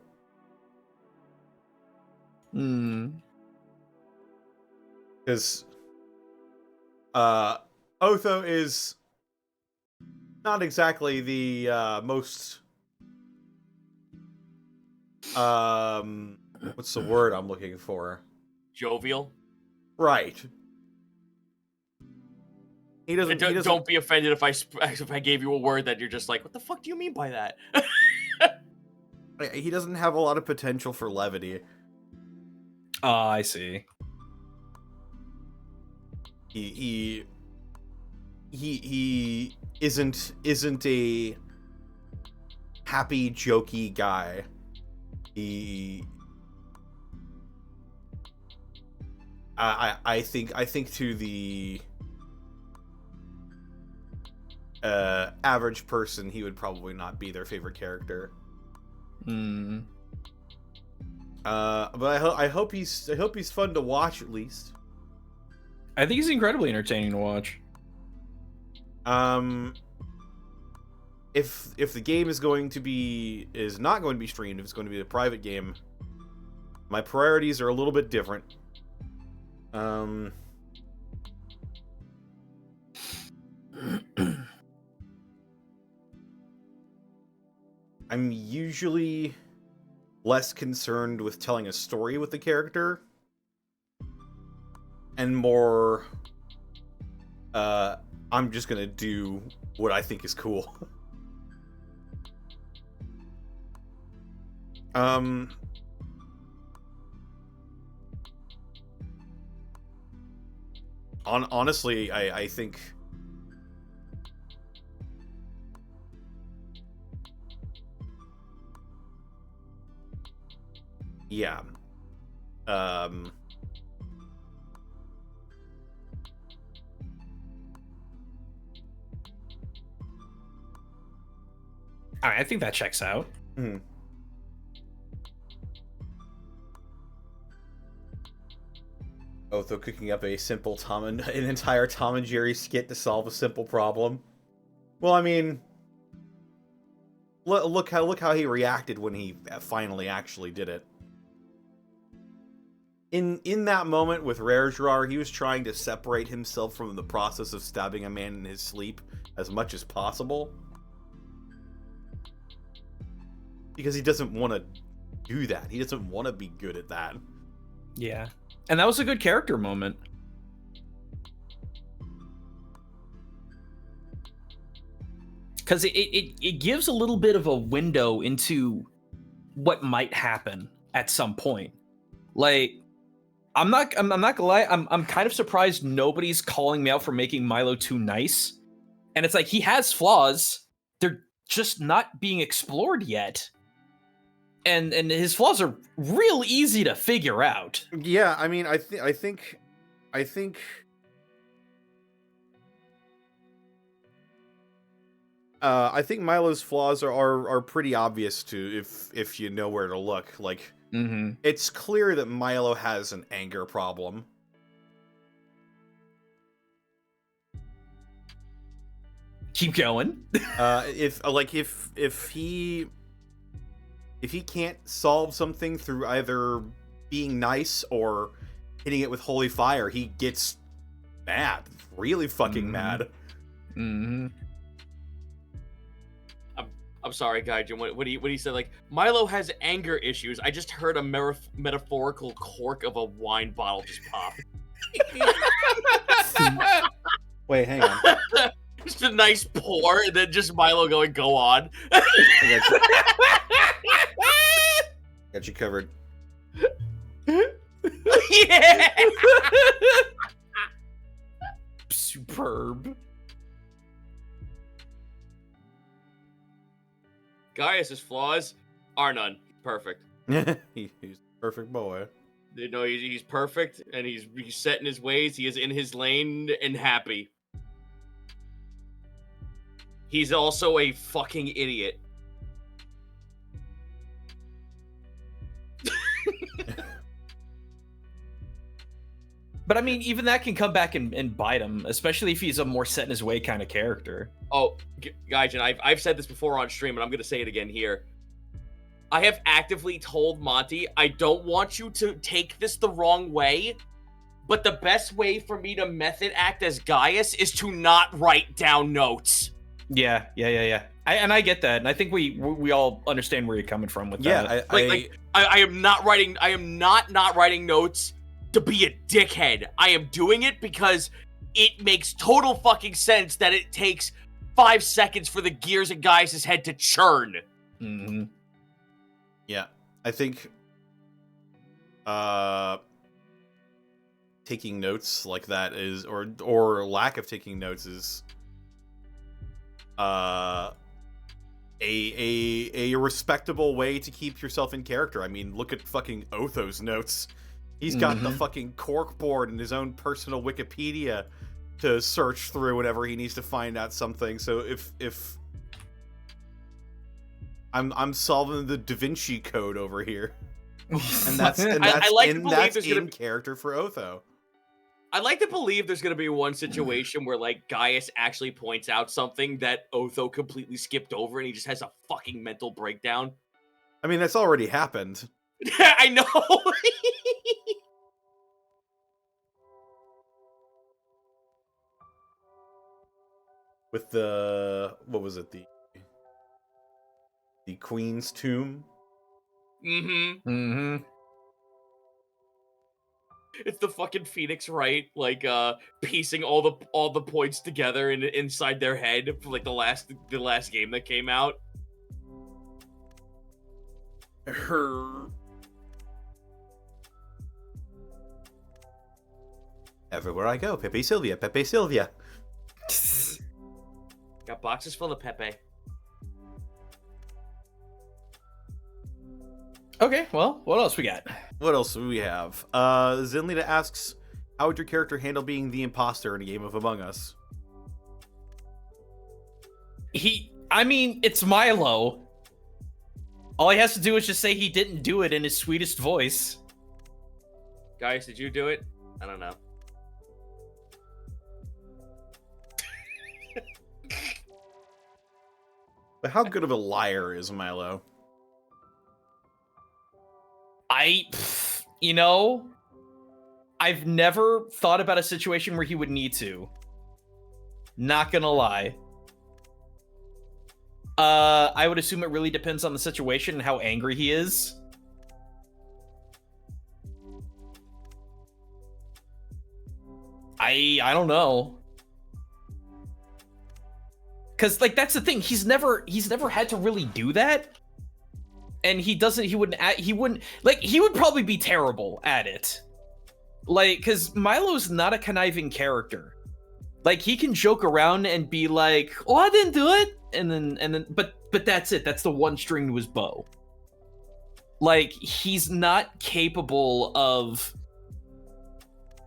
Because Otho is not exactly the most what's the word I'm looking for? Jovial? Right. He doesn't. Don't be offended if I gave you a word that you're just like, what the fuck do you mean by that? He doesn't have a lot of potential for levity. I see. He isn't a happy, jokey guy. I think to the average person, he would probably not be their favorite character. But I hope he's fun to watch at least. I think he's incredibly entertaining to watch. If the game is not going to be streamed, if it's going to be a private game, my priorities are a little bit different. I'm usually less concerned with telling a story with the character and more I'm just gonna do what I think is cool. honestly, I think. Yeah. I think that checks out. Hmm. Otho cooking up a simple an entire Tom and Jerry skit to solve a simple problem. Well, I mean, look how he reacted when he finally actually did it. In that moment with Rarejar, he was trying to separate himself from the process of stabbing a man in his sleep as much as possible. Because he doesn't want to do that. He doesn't want to be good at that. Yeah. And that was a good character moment. Because it gives a little bit of a window into what might happen at some point. Like, I'm not gonna lie, I'm kind of surprised nobody's calling me out for making Milo too nice. And it's like, he has flaws. They're just not being explored yet. And his flaws are real easy to figure out. Yeah, I mean, I think Milo's flaws are pretty obvious to if you know where to look. Like, it's clear that Milo has an anger problem. Keep going. If he can't solve something through either being nice or hitting it with holy fire, he gets mad, really fucking mad. I'm sorry, Gaijin. When he said, like, Milo has anger issues, I just heard a metaphorical cork of a wine bottle just pop. Wait, hang on. Just a nice pour, and then just Milo going, "Go on." Got you covered. Yeah. Superb. Gaius' flaws are none. Perfect. He's a perfect boy. You know, he's perfect, and he's set in his ways. He is in his lane and happy. He's also a fucking idiot. But I mean, even that can come back and bite him, especially if he's a more set in his way kind of character. Oh, Gaijin, I've said this before on stream, and I'm going to say it again here. I have actively told Monty, I don't want you to take this the wrong way, but the best way for me to method act as Gaius is to not write down notes. Yeah. I get that, and I think we all understand where you're coming from with that. I am not writing. I am not writing notes to be a dickhead. I am doing it because it makes total fucking sense that it takes 5 seconds for the gears in Gaius' head to churn. Yeah, I think taking notes like that is, or lack of taking notes is a respectable way to keep yourself in character. I mean, look at fucking Otho's notes. He's got the fucking corkboard and his own personal Wikipedia to search through whenever he needs to find out something. So if I'm solving the Da Vinci Code over here, and that's in character for Otho. I'd like to believe there's going to be one situation where, like, Gaius actually points out something that Otho completely skipped over, and he just has a fucking mental breakdown. I mean, that's already happened. I know. With the, what was it, the Queen's Tomb? It's the fucking Phoenix Wright, like, piecing all the points together inside their head for, like, the last game that came out. Everywhere I go, Pepe Sylvia, Pepe Sylvia. Got boxes full of Pepe. Okay, well, what else we got? What else do we have? Zinlita asks, how would your character handle being the imposter in a game of Among Us? I mean, it's Milo. All he has to do is just say he didn't do it in his sweetest voice. Guys, did you do it? I don't know. But how good of a liar is Milo? You know, I've never thought about a situation where he would need to. Not gonna lie. I would assume it really depends on the situation and how angry he is. I don't know. Cause like that's the thing, he's never had to really do that. And he wouldn't like, he would probably be terrible at it. Like, cause Milo's not a conniving character. Like, he can joke around and be like, "Oh, I didn't do it," and then, but that's it. That's the one string to his bow. Like, he's not capable of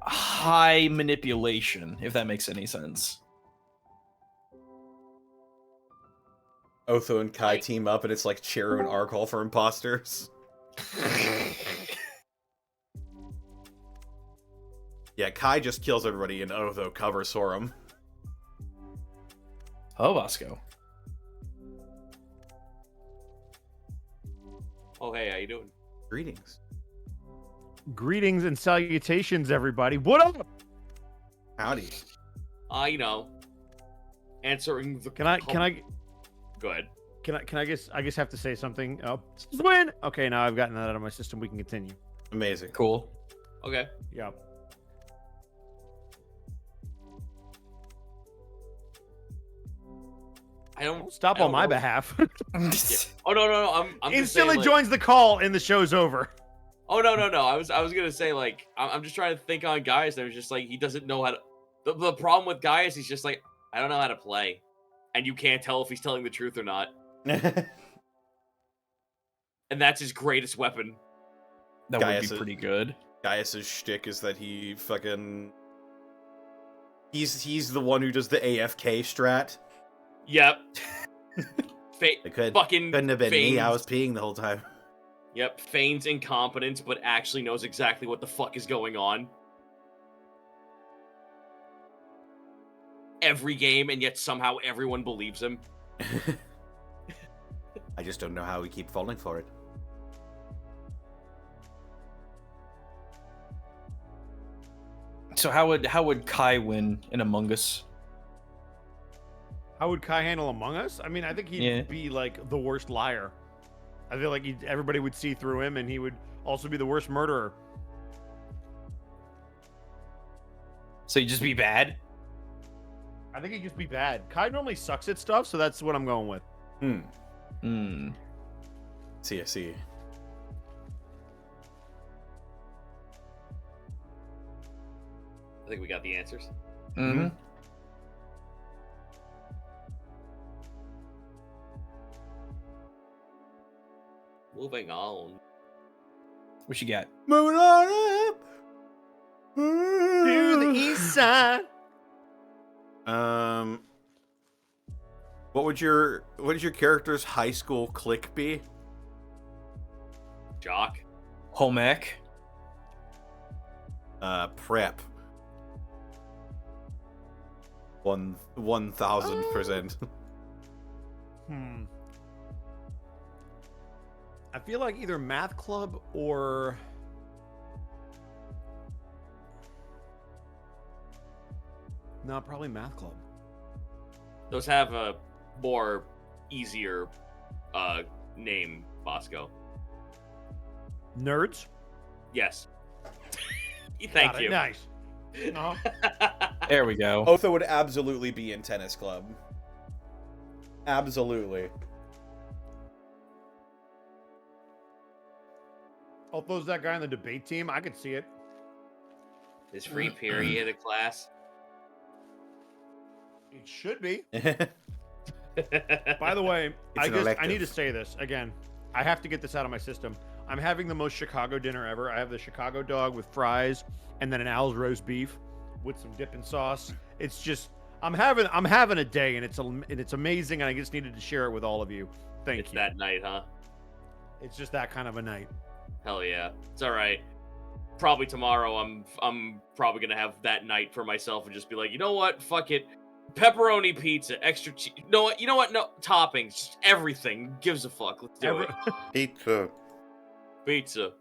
high manipulation, if that makes any sense. Otho and Kai team up, and it's like Cheru and Arkall for imposters. Yeah, Kai just kills everybody, and Otho covers for him. Oh, Bosco. Oh, hey, how you doing? Greetings. Greetings and salutations, everybody. What up? Howdy. You know, answering the. Can I? Go ahead. Can I guess have to say something? Oh, win. Okay, now I've gotten that out of my system. We can continue. Amazing. Cool. Okay. Yeah. I don't stop on my know. behalf. Yeah. Oh no! I'm instantly just saying, like, joins the call and the show's over. Oh no! I was gonna say, like, I'm just trying to think on Gaius. There's just like, he doesn't know how to. The problem with Gaius, he's just like, I don't know how to play, and you can't tell if he's telling the truth or not. And that's his greatest weapon. That would be pretty good. Gaius's shtick is that he fucking. He's the one who does the AFK strat. Yep. It fucking couldn't have been feigns, me. I was peeing the whole time. Yep, feigns incompetence, but actually knows exactly what the fuck is going on. Every game, and yet somehow everyone believes him. I just don't know how we keep falling for it. So how would Kai win in Among Us? How would Kai handle Among Us? I mean, I think he'd be like the worst liar. I feel like everybody would see through him, and he would also be the worst murderer. So he'd just be bad? I think he'd just be bad. Kai normally sucks at stuff, so that's what I'm going with. See. I think we got the answers. Mm-hmm. Moving on. What you got? Moving on up To the east side. What would your character's high school clique be? Jock. Home ec. Prep. 1000%. I feel like either math club or no, probably math club. Those have a more easier name, Bosco. Nerds. Yes. Thank you. Nice. There we go. Otho would absolutely be in tennis club. Absolutely. Otho's that guy on the debate team. I could see it. Is free period a class? It should be. By the way, I need to say this again. I have to get this out of my system. I'm having the most Chicago dinner ever. I have the Chicago dog with fries and then an Al's roast beef with some dipping sauce. It's just I'm having a day, and it's amazing, and I just needed to share it with all of you. Thank you. It's that night, huh? It's just that kind of a night. Hell yeah. It's all right. Probably tomorrow I'm probably going to have that night for myself and just be like, "You know what? Fuck it. Pepperoni pizza, extra cheese. You know what? No toppings, just everything. Gives a fuck. Let's do it." Pizza.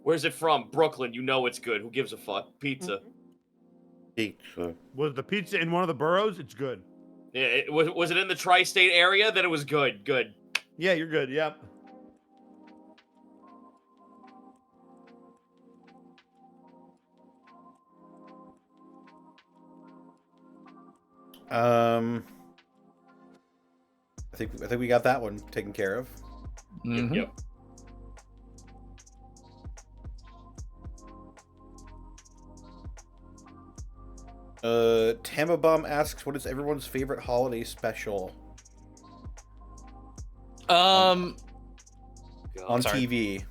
Where's it from? Brooklyn. You know it's good. Who gives a fuck? Pizza. Pizza. Was the pizza in one of the boroughs? It's good. Yeah, was it in the tri-state area? Then it was good. Good. Yeah, you're good. Yep. I think we got that one taken care of. Mm-hmm. Yep. Tamabum asks, "What is everyone's favorite holiday special?" On Sorry. TV.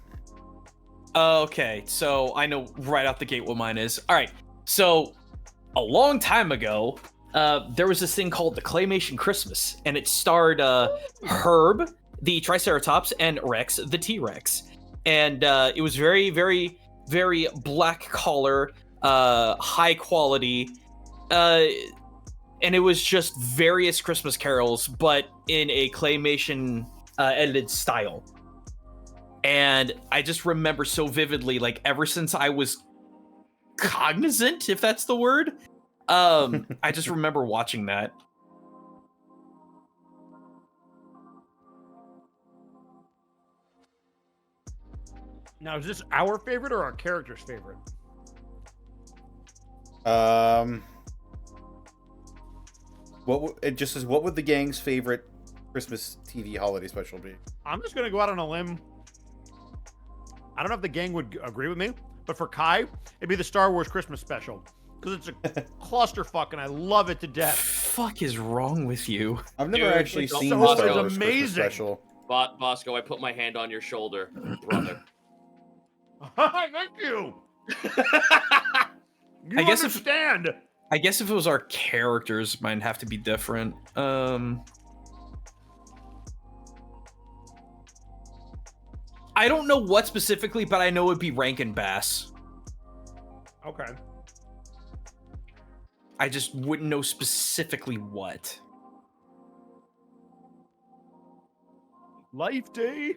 Okay, so I know right out the gate what mine is. All right, so a long time ago, there was this thing called the Claymation Christmas, and it starred Herb, the Triceratops, and Rex, the T-Rex. And it was very, very, very black collar, high quality, and it was just various Christmas carols, but in a claymation edited style. And I just remember so vividly, like, ever since I was cognizant, if that's the word, I just remember watching that. Now, is this our favorite or our character's favorite? It just says, what would the gang's favorite Christmas TV holiday special be? I'm just gonna go out on a limb. I don't know if the gang would agree with me, but for Kai, it'd be the Star Wars Christmas special because it's a clusterfuck and I love it to death. Fuck is wrong with you? I've never actually seen so Star Wars amazing. Christmas special. Bosco, I put my hand on your shoulder, brother. Thank you. You I guess understand. I guess if it was our characters, might have to be different. I don't know what specifically, but I know it'd be Rankin Bass. Okay. I just wouldn't know specifically what. Life Day.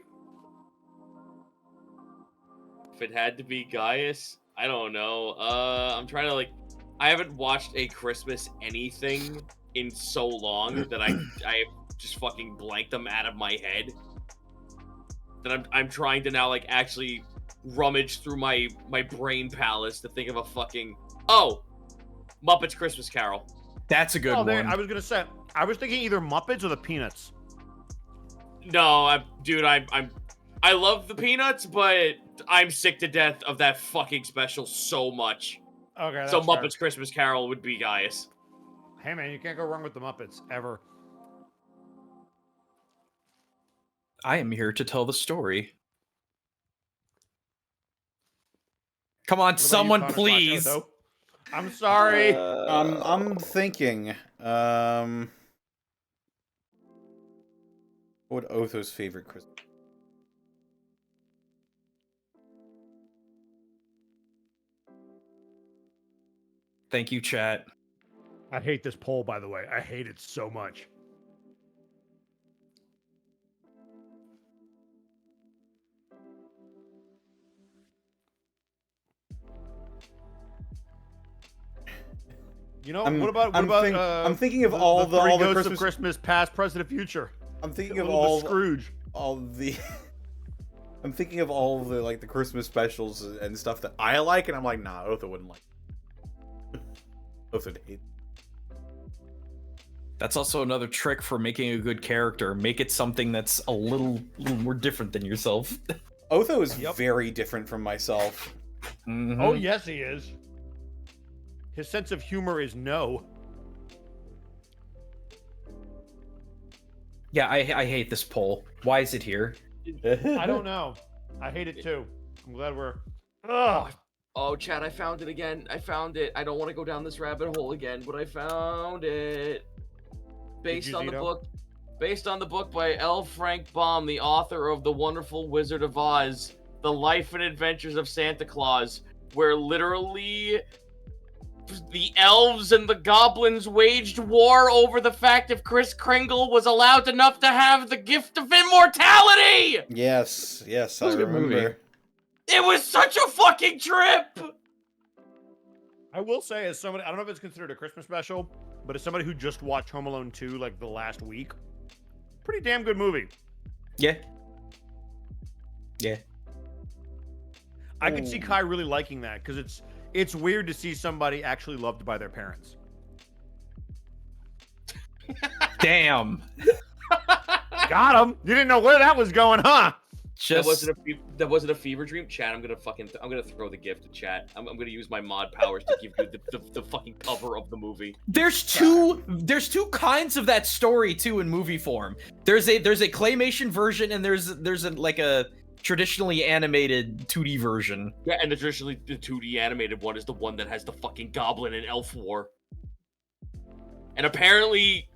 If it had to be Gaius, I don't know. I'm trying to I haven't watched a Christmas anything in so long that I just fucking blanked them out of my head. That I'm trying to now actually rummage through my brain palace to think of a fucking Muppets Christmas Carol. That's a good one. I was gonna say I was thinking either Muppets or the Peanuts. No, I love the Peanuts, but I'm sick to death of that fucking special so much. Okay. So Muppets Christmas Carol would be Gaius. Hey man, you can't go wrong with the Muppets ever. I am here to tell the story. Come on, someone, please. I'm sorry. I'm thinking. What would Otho's favorite Christmas? Thank you, chat. I hate this poll, by the way. I hate it so much. You know, I'm thinking of all the ghosts of Christmas, past, present, and future. I'm thinking of all Scrooge. I'm thinking of all the the Christmas specials and stuff that I like, and I'm like, nah, Otho wouldn't like. Otho would hate. That's also another trick for making a good character. Make it something that's a little more different than yourself. Otho is very different from myself. Mm-hmm. Oh, yes, he is. His sense of humor is no. Yeah, I hate this poll. Why is it here? I don't know. I hate it too. I'm glad we're. Ugh. Oh, Chad, I found it again. I found it. I don't want to go down this rabbit hole again, but I found it. Based on the book by L. Frank Baum, the author of The Wonderful Wizard of Oz, The Life and Adventures of Santa Claus, where literally the elves and the goblins waged war over the fact if Kris Kringle was allowed enough to have the gift of immortality! Yes, I remember. Movie. It was such a fucking trip! I will say, as somebody, I don't know if it's considered a Christmas special, but as somebody who just watched Home Alone 2 like the last week, pretty damn good movie. Yeah. I could see Kai really liking that because it's weird to see somebody actually loved by their parents. Damn. Got him. You didn't know where that was going, huh? That wasn't a fever dream, chat. I'm gonna throw the gift to chat. I'm gonna use my mod powers to give you the fucking cover of the movie. There's two kinds of that story too in movie form. There's a claymation version and there's a traditionally animated 2D version. Yeah, and the 2D animated one is the one that has the fucking goblin and elf war. And apparently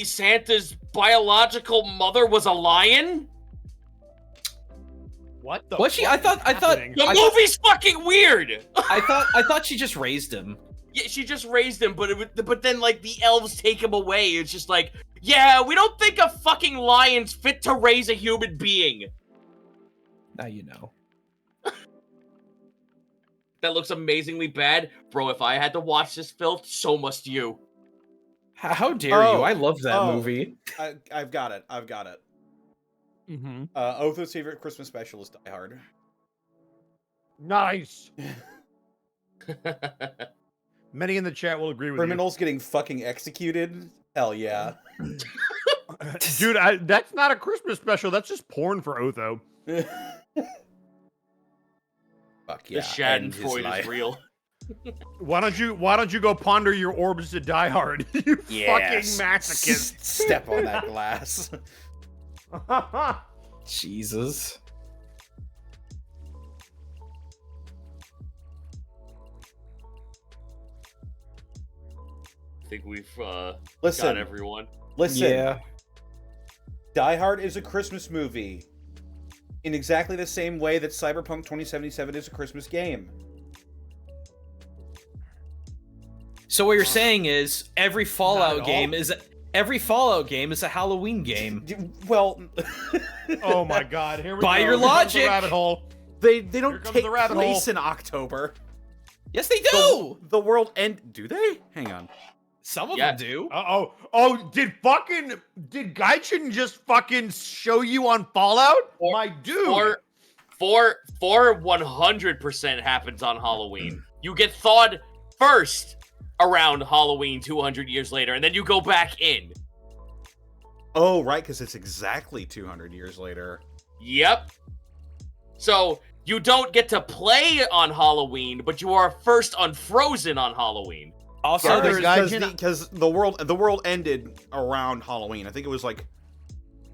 Santa's biological mother was a lion? What the Was she? I thought the movie's fucking weird. I thought she just raised him. Yeah, she just raised him, but then like the elves take him away. It's just like, yeah, we don't think a fucking lion's fit to raise a human being. Now you know. That looks amazingly bad. Bro, if I had to watch this filth, so must you. How dare you? I love that movie. I've got it. Mm-hmm. Otho's favorite Christmas special is Die Hard. Nice. Many in the chat will agree with Criminals getting fucking executed? Hell yeah. Dude, that's not a Christmas special. That's just porn for Otho. Fuck yeah. The Schadenfreude is real. Why don't you go ponder your orbs to Die Hard? You fucking masochist. Step on that glass. Jesus. I think we've Listen. got everyone. Listen. Yeah. Die Hard is a Christmas movie. In exactly the same way that Cyberpunk 2077 is a Christmas game. So what you're saying is every Fallout game is a Halloween game. Well, Oh my god, here we By go. your Here comes logic. the rabbit hole. they don't comes take the rabbit place hole. in October. Yes, they do. The world end. Do they? Hang on. Some of Yeah. them do. Oh, did Gaijin just fucking show you on Fallout? My dude. For 100% happens on Halloween. You get thawed first around Halloween 200 years later, and then you go back in. Oh, right, because it's exactly 200 years later. Yep. So you don't get to play on Halloween, but you are first unfrozen on Halloween. Also, Yeah, there's because the world ended around Halloween. I think it was like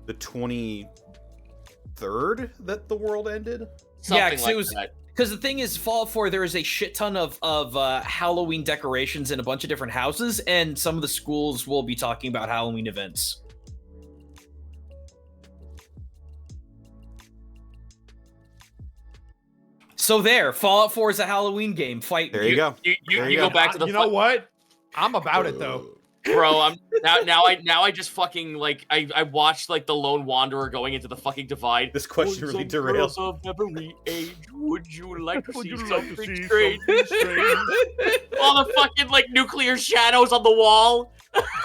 the 23rd that the world ended. Something like like it was that. because the thing is, Fallout 4, there is a shit ton of Halloween decorations in a bunch of different houses, and some of the schools will be talking about Halloween events. So there, Fallout 4 is a Halloween game. Fight There me. you go. You go back to the. You know what? I'm about it though. Bro, I'm now I just fucking like I watched like the Lone Wanderer going into the fucking divide. This question really Boys and derailed. girls of every age, would you like to Would see you like to something see strange? something strange? All the fucking like nuclear shadows on the wall.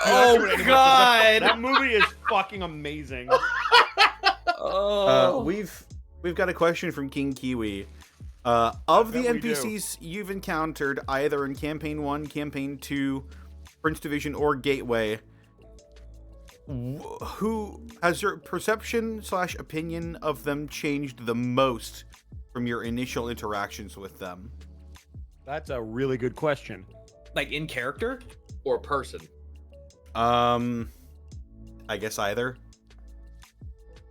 Oh god! That movie is fucking amazing. Oh. We've got a question from King Kiwi. Of the bet we do. NPCs you've encountered either in Campaign 1, Campaign 2, Prince Division, or Gateway, who has your perception / opinion of them changed the most from your initial interactions with them? That's a really good question. Like in character or person? I guess either.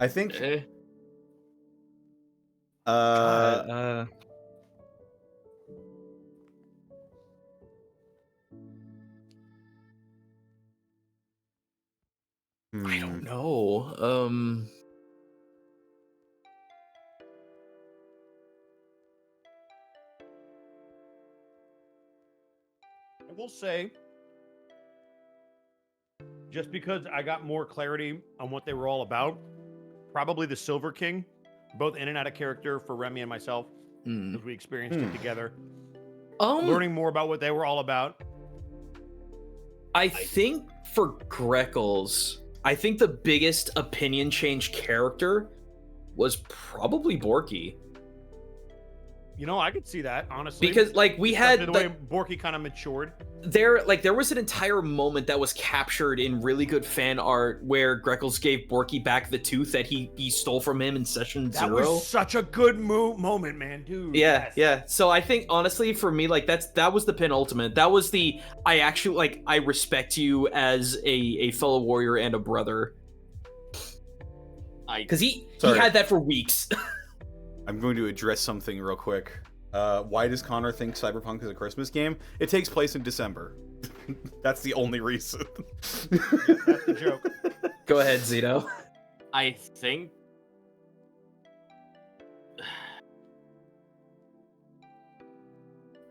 I think. I don't know. I will say, just because I got more clarity on what they were all about, probably the Silver King, both in and out of character for Remy and myself, because we experienced it together. Learning more about what they were all about. I think for Greckles, I think the biggest opinion change character was probably Borky. You know, I could see that, honestly. Because, like, we had the way Borky kind of matured. There was an entire moment that was captured in really good fan art where Greckles gave Borky back the tooth that he stole from him in Session 0. That was such a good moment, man, dude. Yeah, yes. yeah. So I think, honestly, for me, like, that was the penultimate. That was the, I actually, like, I respect you as a fellow warrior and a brother. Because he had that for weeks. I'm going to address something real quick. Why does Connor think Cyberpunk is a Christmas game? It takes place in December. That's the only reason. That's the joke. Go ahead, Zito. I think...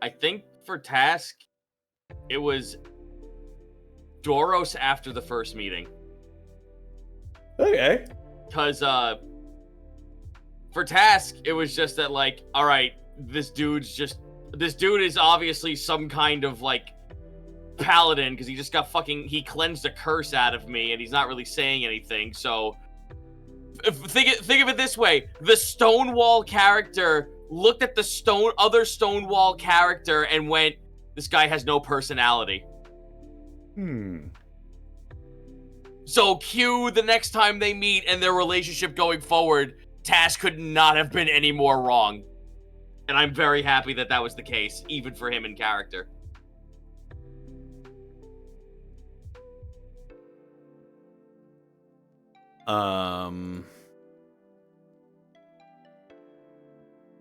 I think for Task, it was Doros after the first meeting. Okay. Because, for Task, it was just that, like, alright, this dude is obviously some kind of, like, paladin, because he just got he cleansed a curse out of me, and he's not really saying anything, so... Think of it this way. The Stonewall character looked at the other Stonewall character and went, this guy has no personality. So cue the next time they meet and their relationship going forward, Task could not have been any more wrong. And I'm very happy that that was the case, even for him in character.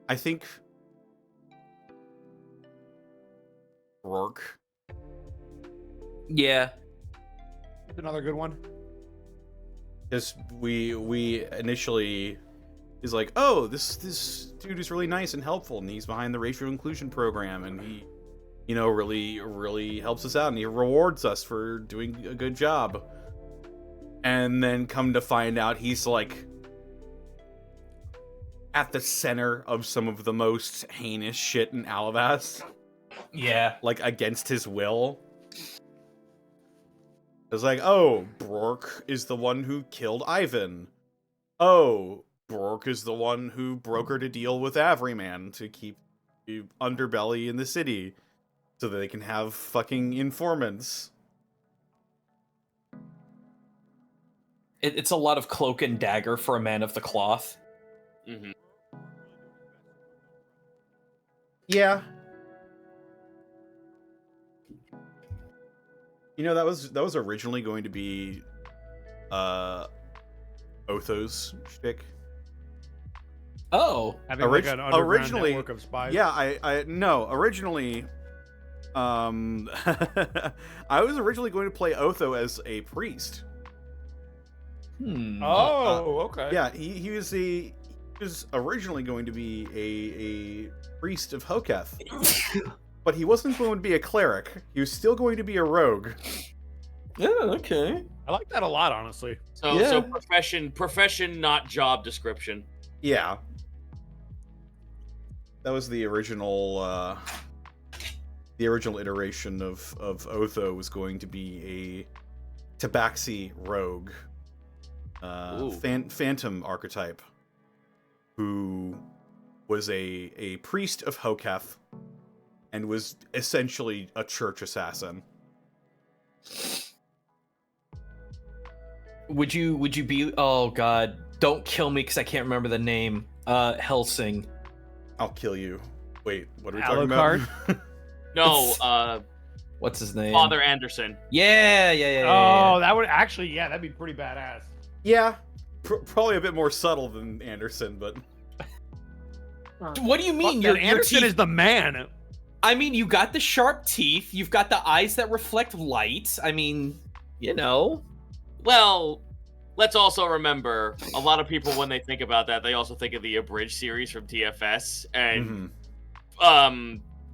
I think Rourke. Yeah. Another good one. Because we initially is like, oh, this dude is really nice and helpful, and he's behind the racial inclusion program, and he, you know, really helps us out, and he rewards us for doing a good job. And then come to find out he's like at the center of some of the most heinous shit in Alavast. Yeah. Like against his will. It's like, oh, Brork is the one who killed Ivan. Oh, Brork is the one who brokered a deal with Averyman to keep the underbelly in the city so that they can have fucking informants. It's a lot of cloak and dagger for a man of the cloth. Mm-hmm. Yeah. You know, that was originally going to be Otho's shtick. Oh. Having like an underground network of spies. Yeah, originally I was originally going to play Otho as a priest. Oh, okay. Yeah, he was originally going to be a priest of Hoketh. But he wasn't going to be a cleric. He was still going to be a rogue. Yeah, okay. I like that a lot, honestly. So profession, not job description. Yeah. That was the original iteration of Otho was going to be a Tabaxi rogue. Phantom archetype. Who was a priest of Hoketh and was essentially a church assassin. Would you be? Oh God, don't kill me because I can't remember the name. Helsing. I'll kill you. Wait, what are we talking about? No, what's his name? Father Anderson. Yeah. Oh, that would actually, yeah, that'd be pretty badass. Yeah, probably a bit more subtle than Anderson, but. What do you mean? Your Anderson is the man. I mean, you got the sharp teeth. You've got the eyes that reflect light. I mean, you know. Well, let's also remember, a lot of people, when they think about that, they also think of the Abridged series from TFS, and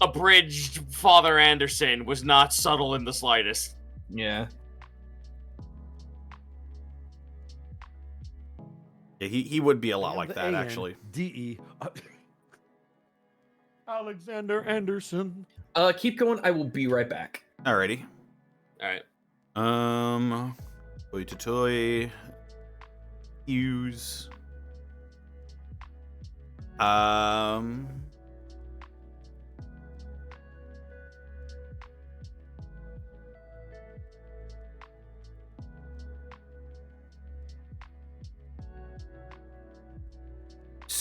Abridged Father Anderson was not subtle in the slightest. Yeah. Yeah, he would be a lot like that, actually. D.E. Alexander Anderson. Keep going. I will be right back. Alrighty. Alright. Toy to toy. Use.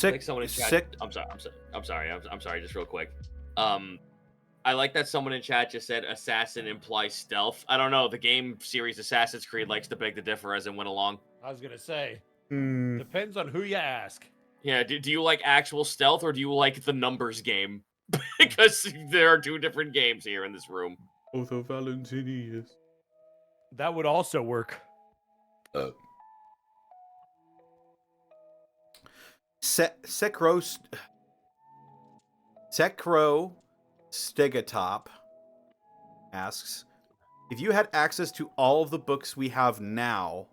Like someone in chat. I'm sorry. Just real quick. I like that someone in chat just said assassin implies stealth. I don't know. The game series Assassin's Creed likes to beg to differ as it went along. I was gonna say, depends on who you ask. Yeah. Do you like actual stealth or do you like the numbers game? Because there are two different games here in this room. Otho Valentinius. That would also work. Sekro Stegatop asks, if you had access to all of the books we have now,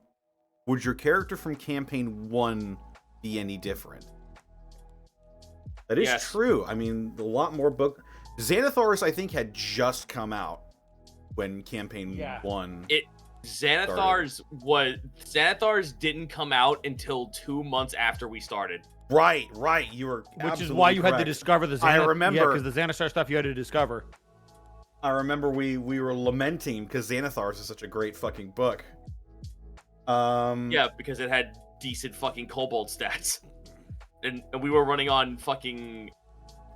would your character from Campaign 1 be any different? That is true. I mean, a lot more book. Xanathar's, I think, had just come out when Campaign 1. Xanathar's didn't come out until 2 months after we started. Right. You were Which is why you had to discover the Xanathar. I remember. because the Xanathar stuff you had to discover. I remember we were lamenting because Xanathar's is such a great fucking book. Yeah, because it had decent fucking kobold stats. And we were running on fucking...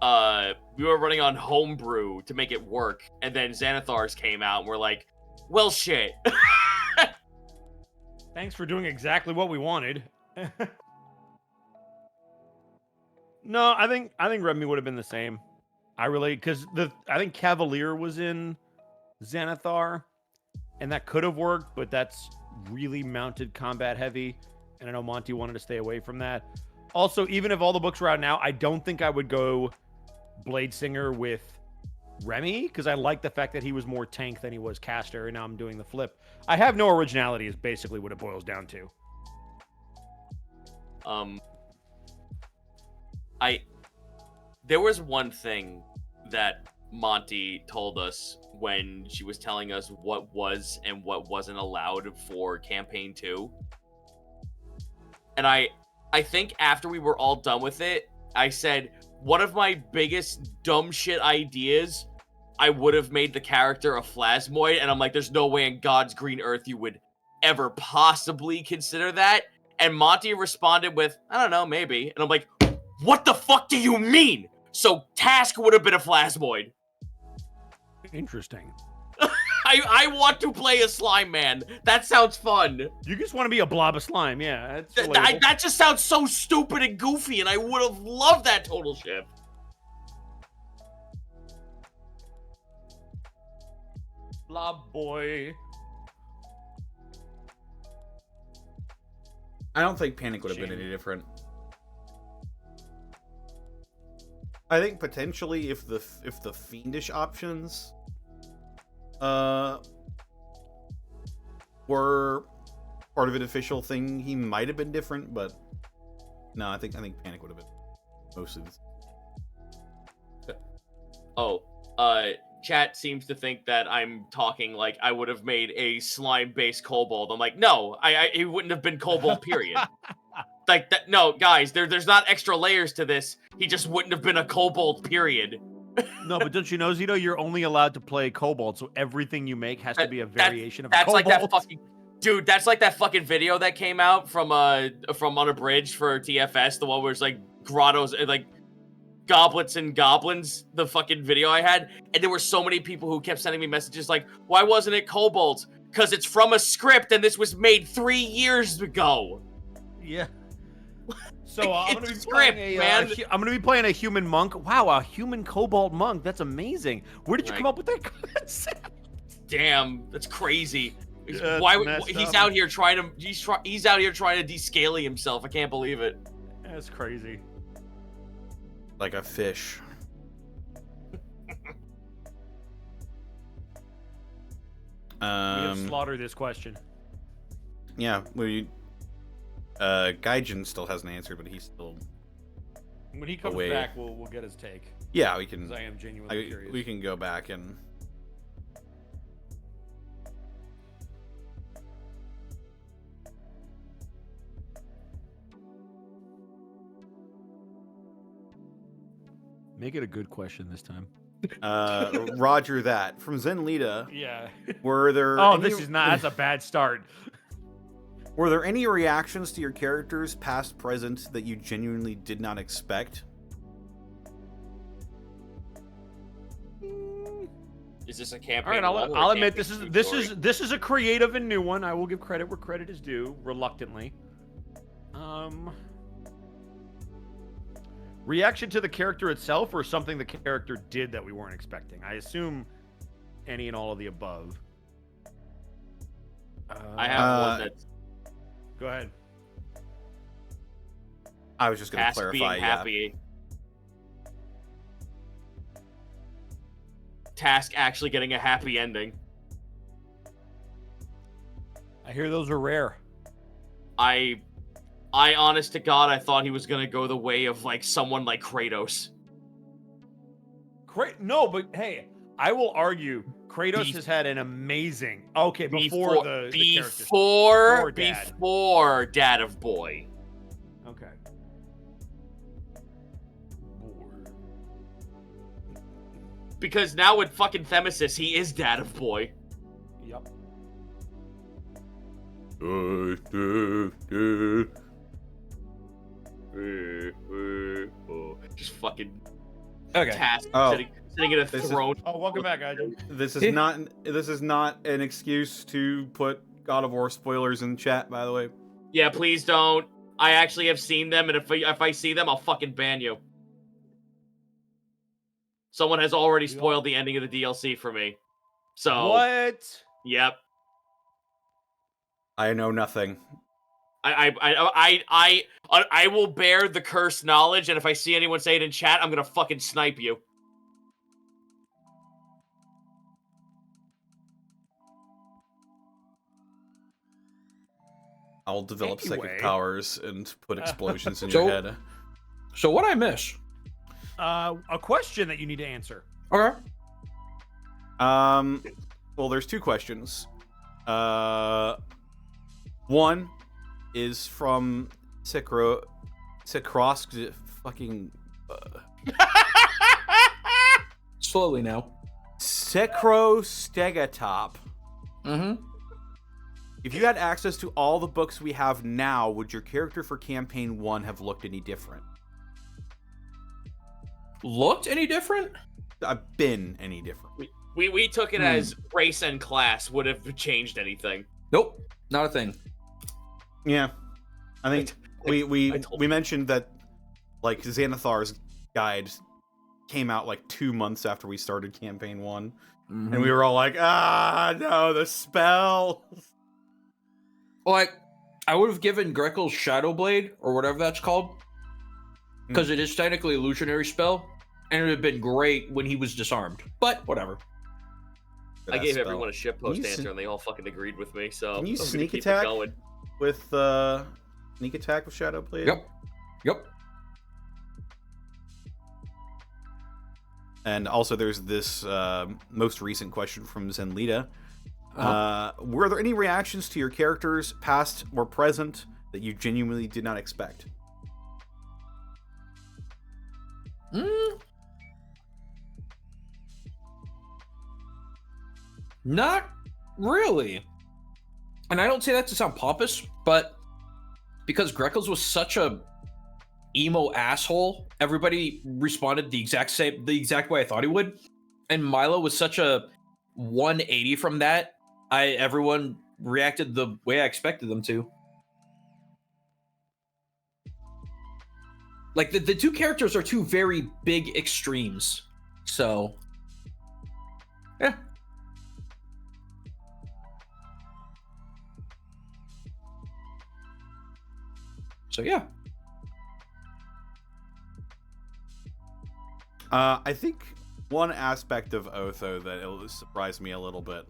we were running on homebrew to make it work. And then Xanathar's came out and we're like, well, shit. Thanks for doing exactly what we wanted. No, I think Remy would have been the same. Because I think Cavalier was in Xanathar, and that could have worked, but that's really mounted combat heavy, and I know Monty wanted to stay away from that. Also, even if all the books were out now, I don't think I would go Blade Singer with Remy, because I like the fact that he was more tank than he was caster, and now I'm doing the flip. I have no originality is basically what it boils down to. There was one thing that Monty told us when she was telling us what was and what wasn't allowed for Campaign 2. And I think after we were all done with it, I said, one of my biggest dumb shit ideas, I would have made the character a Plasmoid, and I'm like, there's no way in God's green earth you would ever possibly consider that. And Monty responded with, I don't know, maybe. And I'm like, what the fuck do you mean? So Task would have been a Plasmoid. Interesting. I want to play a slime man. That sounds fun. You just want to be a blob of slime, yeah. That just sounds so stupid and goofy, and I would have loved that total shift. Blob boy. I don't think Panic would have been any different. I think potentially if the fiendish options were part of an official thing, he might have been different, but no, I think Panic would have been mostly the... Chat seems to think that I'm talking like I would have made a slime-based kobold. I'm like, no, it wouldn't have been kobold, period. Like that, no, guys, there's not extra layers to this. He just wouldn't have been a kobold, period. No, but don't you know, Zito, you're only allowed to play kobold, so everything you make has to be a variation of kobold. Dude, that's like that fucking video that came out from Unabridged for TFS, the one where it's like grottos, like goblets and goblins, the fucking video I had, and there were so many people who kept sending me messages like, why wasn't it kobolds? Because it's from a script and this was made 3 years ago. Yeah. So I'm gonna be script, man. I'm gonna be playing a human monk. Wow, a human cobalt monk. That's amazing. Where did you come up with that concept? Damn, that's crazy. Yeah, He's out here trying to he's out here trying to descaly himself. I can't believe it. That's crazy. Like a fish. We have slaughtered this question. Yeah, Gaijin still hasn't answered, but he's still. When he comes away. back, we'll get his take. Yeah, we can. Because I am genuinely curious. We can go back and. Make it a good question this time. Roger that. From Zenlita. Yeah. Were there this is not that's a bad start. Were there any reactions to your characters, past, present, that you genuinely did not expect? Is this a campaign? All right, I'll admit this is a creative and new one. I will give credit where credit is due, reluctantly. Reaction to the character itself, or something the character did that we weren't expecting? I assume any and all of the above. I have one that's. Go ahead. I was just going to clarify. Being happy. Task actually getting a happy ending. I hear those are rare. I honest to God, I thought he was gonna go the way of like someone like Kratos. No, but hey, I will argue Kratos has had an amazing. Okay, before Dad of Boy. Okay. Because now with fucking Themesis, he is Dad of Boy. Yep. Just fucking Task sitting in a throne. Welcome back, guys. This is not an excuse to put God of War spoilers in chat, by the way. Yeah, please don't. I actually have seen them, and if I see them, I'll fucking ban you. Someone has already spoiled the ending of the DLC for me. So what? Yep. I know nothing. I will bear the cursed knowledge, and if I see anyone say it in chat, I'm gonna fucking snipe you. I'll develop psychic powers and put explosions in your head. So what I miss? A question that you need to answer. Okay. Well, there's two questions. One is from Sekrosk fucking Slowly now. Sekrostegatop. Mm-hmm. If you had access to all the books we have now, would your character for campaign 1 have looked any different? Looked any different? Been any different? We took it as race and class would have changed anything. Nope, not a thing. Yeah, I think we mentioned that like Xanathar's guide came out like 2 months after we started campaign 1, and we were all like, no, the spells. Like, I would have given Grekel's Shadow Blade, or whatever that's called, because it is technically an illusionary spell, and it would have been great when he was disarmed. But whatever. I gave everyone a shitpost answer, and they all fucking agreed with me. So can you I'm sneak keep attack it going. with sneak attack with Shadow Blade? Yep. And also, there's this most recent question from Zenlita. Were there any reactions to your characters, past or present, that you genuinely did not expect? Not really. and I don't say that to sound pompous, but because Greckles was such a emo asshole, everybody responded the exact way I thought he would. And Milo was such a 180 from that. Everyone reacted the way I expected them to. Like the two characters are two very big extremes. So yeah. So yeah. I think one aspect of Otho that surprised me a little bit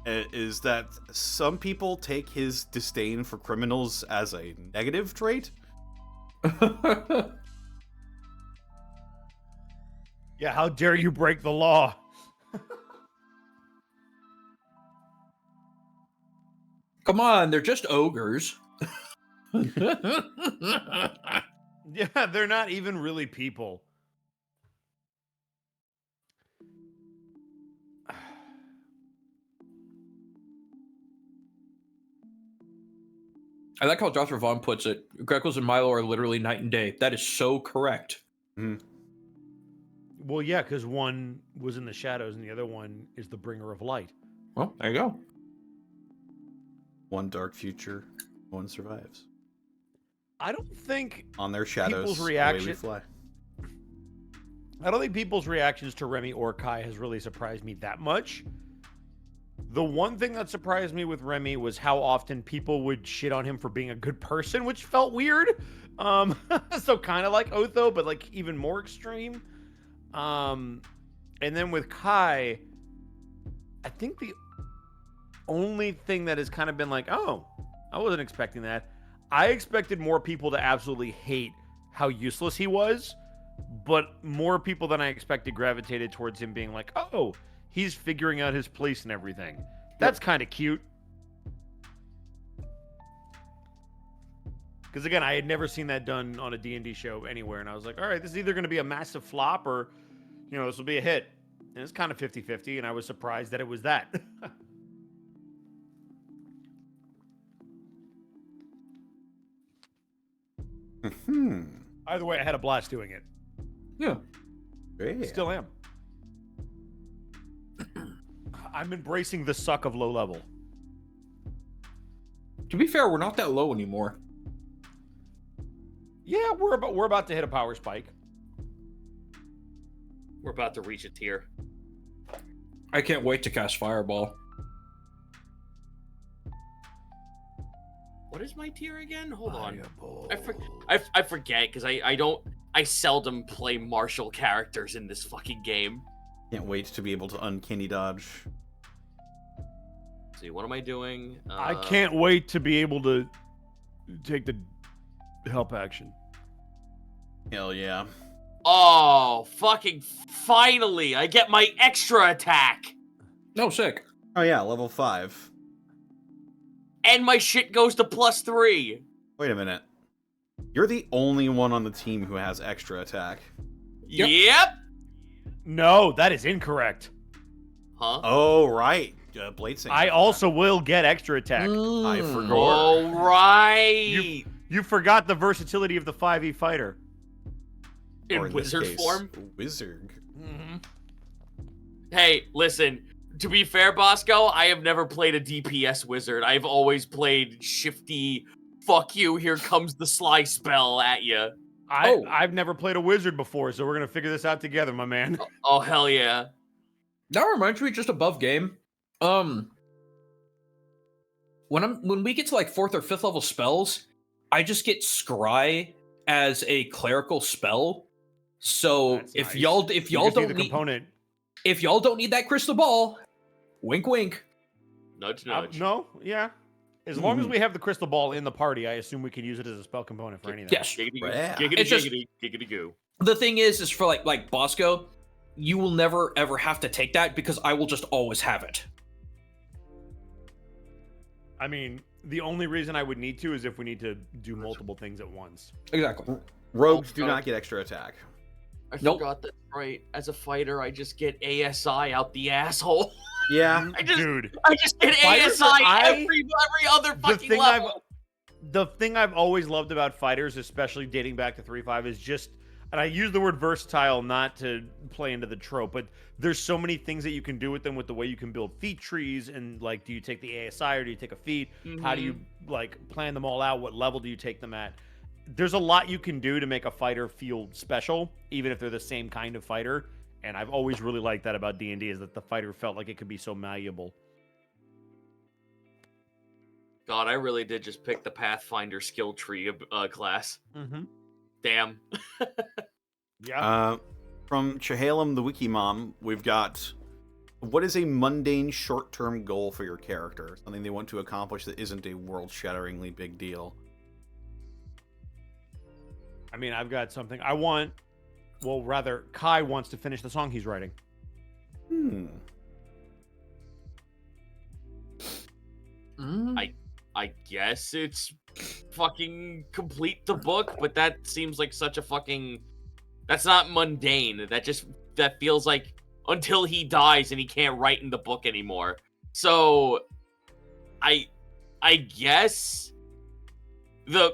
is that some people take his disdain for criminals as a negative trait. Yeah, how dare you break the law? Come on, they're just ogres. Yeah, they're not even really people. I like how Dr. Vaughn puts it. Greckles and Milo are literally night and day. That is so correct. Mm. Well, yeah, because one was in the shadows and the other one is the bringer of light. Well, there you go. One dark future, one survives. I don't think on their shadows, people's reaction. Away we fly. I don't think people's reactions to Remy or Kai has really surprised me that much. The one thing that surprised me with Remy was how often people would shit on him for being a good person, which felt weird. So kind of like Otho, but like even more extreme. And then with Kai, I think the only thing that has kind of been like, oh, I wasn't expecting that. I expected more people to absolutely hate how useless he was, but more people than I expected gravitated towards him being like, oh, he's figuring out his place and everything. That's kind of cute. Because again, I had never seen that done on a D&D show anywhere, and I was like, all right, this is either going to be a massive flop or, you know, this will be a hit. And it's kind of 50-50, and I was surprised that it was that. Either way, I had a blast doing it. Yeah. Still am. I'm embracing the suck of low level. To be fair, we're not that low anymore. Yeah, we're about to hit a power spike. We're about to reach a tier. I can't wait to cast Fireball. What is my tier again? Hold on. I forget because I seldom play martial characters in this fucking game. Can't wait to be able to uncanny dodge. See, what am I doing? I can't wait to be able to take the help action. Hell yeah. Oh, fucking finally! I get my extra attack! No, sick. Oh yeah, level 5. And my shit goes to +3. Wait a minute. You're the only one on the team who has extra attack. Yep. No, that is incorrect. Huh? Oh, right. Blade Singer. I also will get extra attack. I forgot. All right. You forgot the versatility of the 5e fighter. In wizard form? Wizard. Mm-hmm. Hey, listen. To be fair, Bosco, I have never played a DPS wizard. I've always played shifty, fuck you, here comes the sly spell at you. I've never played a wizard before, so we're going to figure this out together, my man. Oh, hell yeah. That reminds me, just above game. When we get to like 4th or 5th level spells, I just get Scry as a clerical spell. So if y'all don't need that crystal ball, wink wink. Nudge nudge. No, yeah. As long as we have the crystal ball in the party, I assume we can use it as a spell component for anything. Yes. Giggity goo. The thing is for like Bosco, you will never ever have to take that because I will just always have it. I mean, the only reason I would need to is if we need to do multiple things at once. Exactly. Rogues do not get extra attack. I forgot that, right. As a fighter, I just get ASI out the asshole. Yeah. I just get Fighters ASI are- every other fucking level. The thing I've always loved about fighters, especially dating back to 3.5, is just, and I use the word versatile not to play into the trope, but there's so many things that you can do with them, with the way you can build feat trees, and like, do you take the ASI or do you take a feat? How do you like plan them all out? What level do you take them at? There's a lot you can do to make a fighter feel special, even if they're the same kind of fighter. And I've always really liked that about D&D, is that the fighter felt like it could be so malleable. God, I really did just pick the Pathfinder skill tree class. Damn. Yeah. From Chehalem the Wiki Mom, we've got, what is a mundane short-term goal for your character? Something they want to accomplish that isn't a world-shatteringly big deal. I mean, I've got something. I want, well, rather, Kai wants to finish the song he's writing. I guess it's fucking complete the book, but that seems like such a fucking... That's not mundane. That feels like until he dies and he can't write in the book anymore. So, I guess the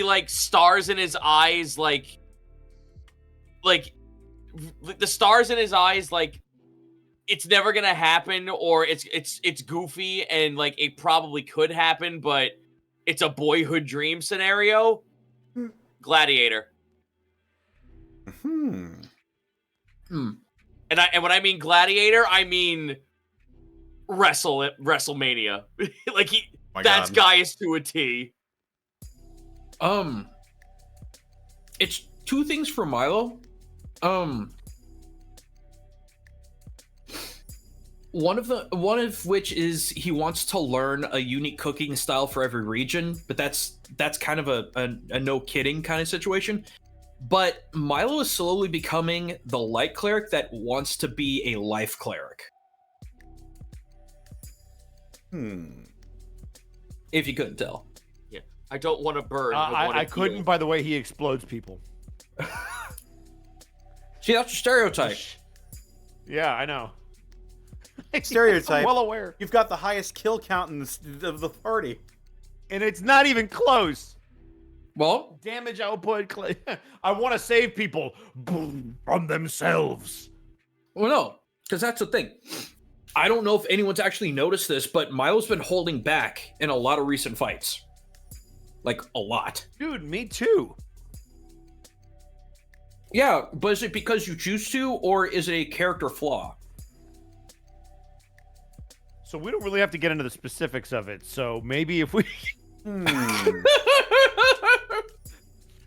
like stars in his eyes, like the stars in his eyes, like it's never gonna happen, or it's goofy and like it probably could happen, but it's a boyhood dream scenario. Gladiator. And when I mean Gladiator, I mean WrestleMania. Like that's Gaius to a T. It's two things for Milo. One of which is he wants to learn a unique cooking style for every region, but that's kind of a no kidding kind of situation. But Milo is slowly becoming the light cleric that wants to be a life cleric. If you couldn't tell. Yeah, I don't want to burn. I couldn't. By the way, he explodes people. See, that's a stereotype. Yeah, I know. Stereotype. I'm well aware. You've got the highest kill count of the party, and it's not even close. Well, damage output. I want to save people from themselves. Well, no, because that's the thing. I don't know if anyone's actually noticed this, but Milo's been holding back in a lot of recent fights. Like, a lot. Dude, me too. Yeah, but is it because you choose to, or is it a character flaw? So we don't really have to get into the specifics of it. So maybe if we...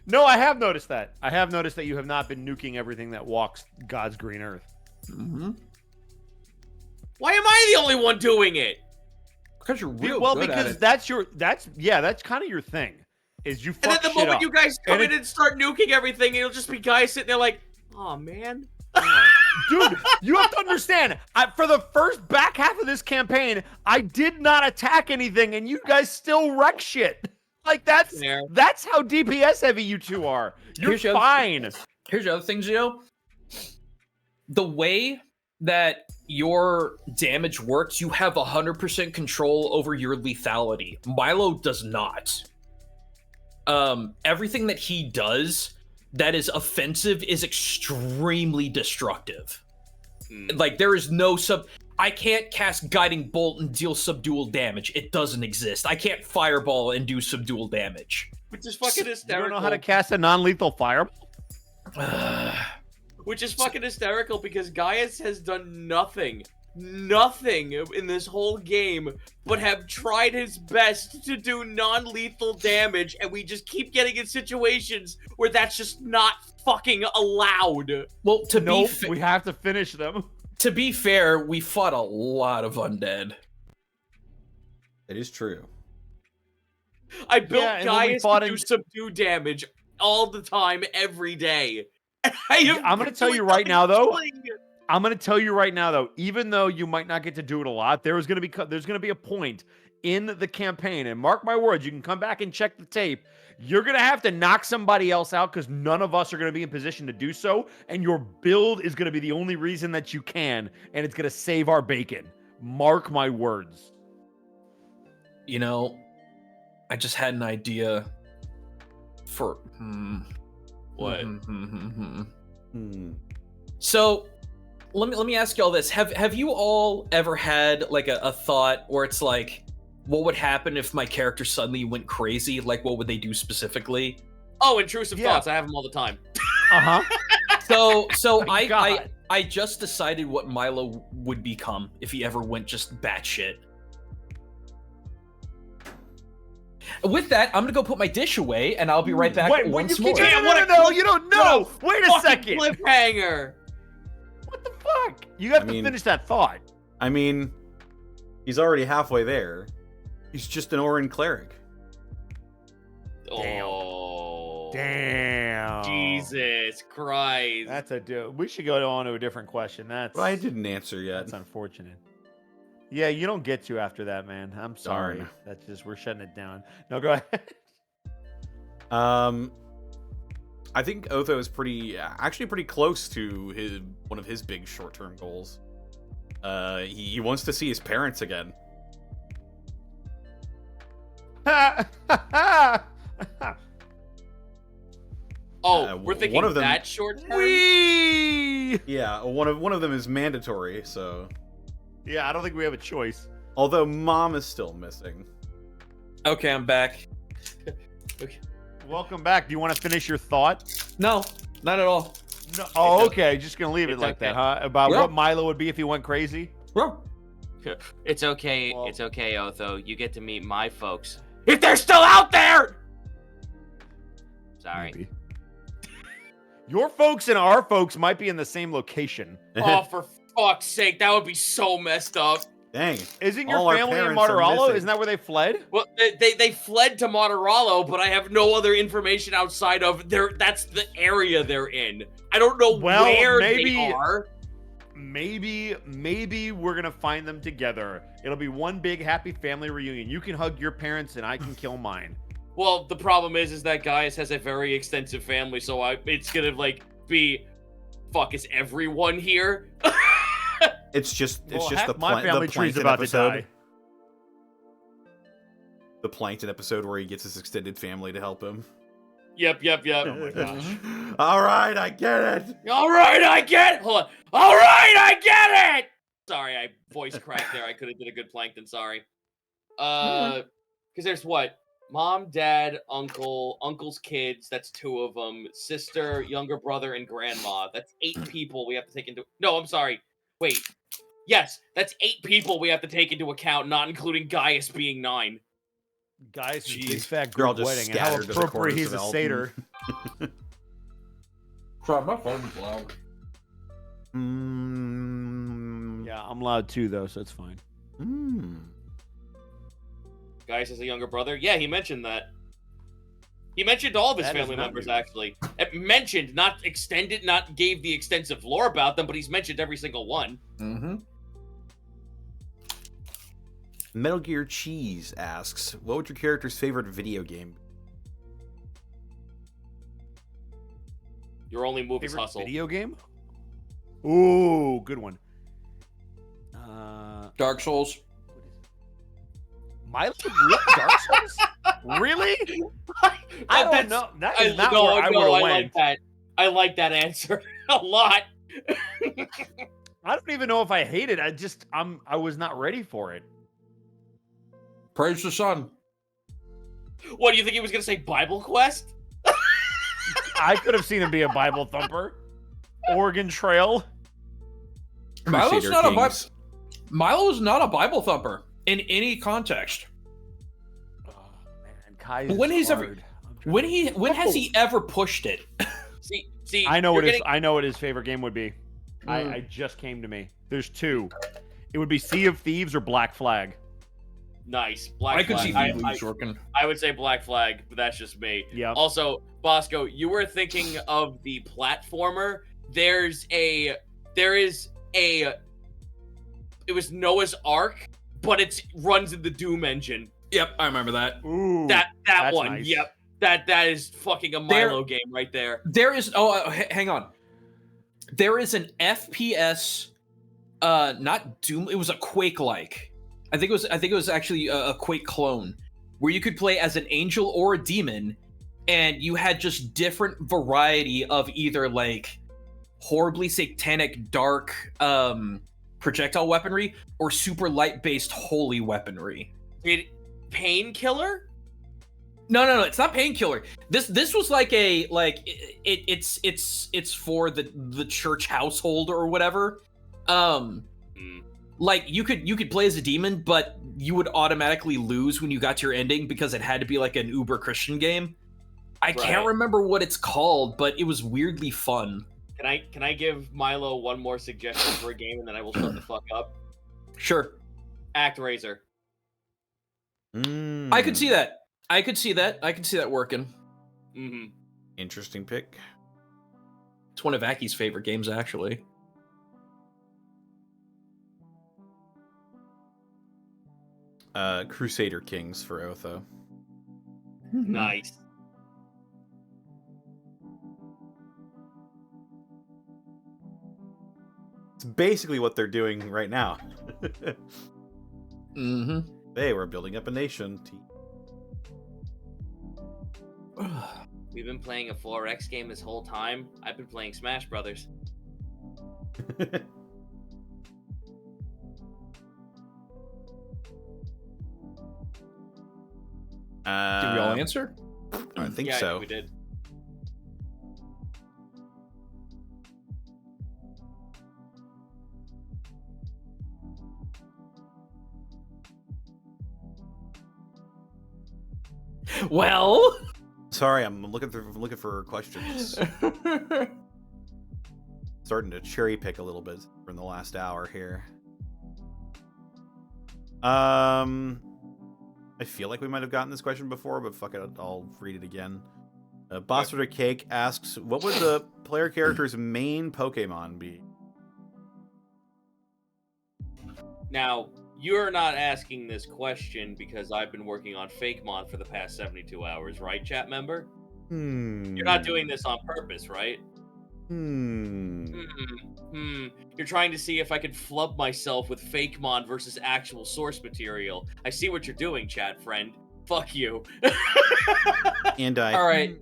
No, I have noticed that. I have noticed that you have not been nuking everything that walks God's green earth. Why am I the only one doing it? Because you're real good at it. that's kind of your thing. Is you fuck and then the shit moment up. you guys come in and start nuking everything, it'll just be guys sitting there like, oh man. Dude, you have to understand, for the first back half of this campaign, I did not attack anything, and you guys still wreck shit. Like, that's how DPS heavy you two are. You're fine. Here's the other thing, Zio. The way that your damage works, you have 100% control over your lethality. Milo does not. Everything that he does that is offensive is extremely destructive. Like, there is no I can't cast Guiding Bolt and deal subdual damage. It doesn't exist. I can't Fireball and do subdual damage. Which is fucking hysterical. You don't know how to cast a non-lethal Fireball? Which is fucking hysterical because Gaius has done nothing in this whole game but have tried his best to do non-lethal damage, and we just keep getting in situations where that's just not fucking allowed. Well, we have to finish them. To be fair, we fought a lot of undead. It is true. I built Gaius to do subdue damage all the time, every day. I'm going to tell you right now, though. I'm going to tell you right now, though. Even though you might not get to do it a lot, there's going to be a point in the campaign, and mark my words, you can come back and check the tape. You're going to have to knock somebody else out because none of us are going to be in position to do so, and your build is going to be the only reason that you can, and it's going to save our bacon. Mark my words. You know, I just had an idea for What? So let me ask y'all this. Have you all ever had like a thought where it's like, what would happen if my character suddenly went crazy? Like, what would they do specifically? Oh, intrusive thoughts. I have them all the time. So My God. I just decided what Milo would become if he ever went just batshit. With that, I'm gonna go put my dish away, and I'll be right back once more. No, you don't know. Wait a second. Cliffhanger. What the fuck? You have to finish that thought. I mean, he's already halfway there. He's just an Orin cleric. Oh. Damn. Jesus Christ. That's we should go on to a different question. But I didn't answer yet. That's unfortunate. Yeah, you don't get to after that, man. I'm sorry. Darn. That's just we're shutting it down. No, go ahead. I think Otho is actually pretty close to one of his big short-term goals. He wants to see his parents again. We're thinking one of them, that short term? Yeah, one of them is mandatory, so... Yeah, I don't think we have a choice. Although Mom is still missing. Okay, I'm back. Okay. Welcome back. Do you want to finish your thought? No, not at all. No. Oh, okay. Just gonna leave it like okay. that, huh? About what Milo would be if he went crazy? Well, It's okay. It's okay, Otho. You get to meet my folks. If they're still out there! Sorry. Maybe. Your folks and our folks might be in the same location. Oh, for fuck's sake. That would be so messed up. Dang. Isn't your All our family in parents are Monterallo? missing. Isn't that where they fled? Well, they fled to Monterallo, but I have no other information outside of that's the area they're in. I don't know where they are. Maybe we're gonna find them together. It'll be one big happy family reunion. You can hug your parents and I can kill mine. Well, the problem is that Gaius has a very extensive family, so it's gonna be, fuck, is everyone here? It's just my family tree's about to die. The Plankton episode where he gets his extended family to help him. Yep. Oh my gosh. All right, I get it. All right, I get it. Hold on. All right, I get it. Sorry, I voice cracked there. I could have did a good Plankton. Sorry. Because there's what? Mom, dad, uncle, uncle's kids. That's 2 of them. Sister, younger brother, and grandma. That's 8 people we have to take into. No, I'm sorry. Wait. Yes, that's 8 people we have to take into account, not including Gaius being 9. Gaius' big fat They're all group just wedding. And how scattered to the appropriate corners he's of a Elton. satyr. sorry, my phone's loud. Yeah, I'm loud too, though, so it's fine. Gaius has a younger brother. Yeah, he mentioned that. He mentioned all of his That is family not members, news. actually. Mentioned, not extended, not gave the extensive lore about them, but he's mentioned every single one. Metal Gear Cheese asks, what would your character's favorite video game be? Your only move is Favorite hustle. video game? Ooh, good one. Dark Souls. Milo, Dark Souls? Really? I don't know. That is not where I would have went. like that. I like that answer a lot. I don't even know if I hate it. I was not ready for it. Praise the sun. What, do you think he was going to say Bible Quest? I could have seen him be a Bible thumper. Oregon Trail. Milo's Crusader not Kings. Milo's not a Bible thumper in any context. Oh man, Kai. When has he ever pushed it? See. I know you're I know what his favorite game would be. I just came to me. There's 2. It would be Sea of Thieves or Black Flag. Nice. Black I could see Flag. Thieves working. I would say Black Flag, but that's just me. Yeah. Also, Bosco, you were thinking of the platformer. It was Noah's Ark, but it runs in the Doom engine. Yep, I remember that. Ooh, That that's one. nice. Yep. That is fucking a Milo game right there. There is hang on. There is an FPS Not Doom. It was a Quake-like. I think it was actually a Quake clone, where you could play as an angel or a demon, and you had just different variety of either like horribly satanic, dark projectile weaponry or super light-based holy weaponry. Painkiller? No, it's not Painkiller. This was like it's for the church household or whatever. Like you could play as a demon, but you would automatically lose when you got to your ending because it had to be like an uber Christian game. I can't remember what it's called, but it was weirdly fun. Can I give Milo one more suggestion for a game, and then I will shut the fuck up? Sure. ActRaiser. I could see that. I could see that working. Mm-hmm. Interesting pick. It's one of Aki's favorite games, actually. Crusader Kings for Otho. Nice. It's basically what they're doing right now. Mm-hmm. Hey, we're building up a nation. We've been playing a 4X game this whole time. I've been playing Smash Brothers. Did we all answer? I think yeah, so. We did. Well, sorry, I'm looking for questions. Starting to cherry pick a little bit from the last hour here. I feel like we might have gotten this question before, but fuck it, I'll read it again. Bosswood Cake asks, what would the player character's main Pokemon be? Now, you're not asking this question because I've been working on Fakemon for the past 72 hours, right, chat member? You're not doing this on purpose, right? You're trying to see if I could flub myself with Fakemon versus actual source material. I see what you're doing, chat friend. Fuck you. And I... All right.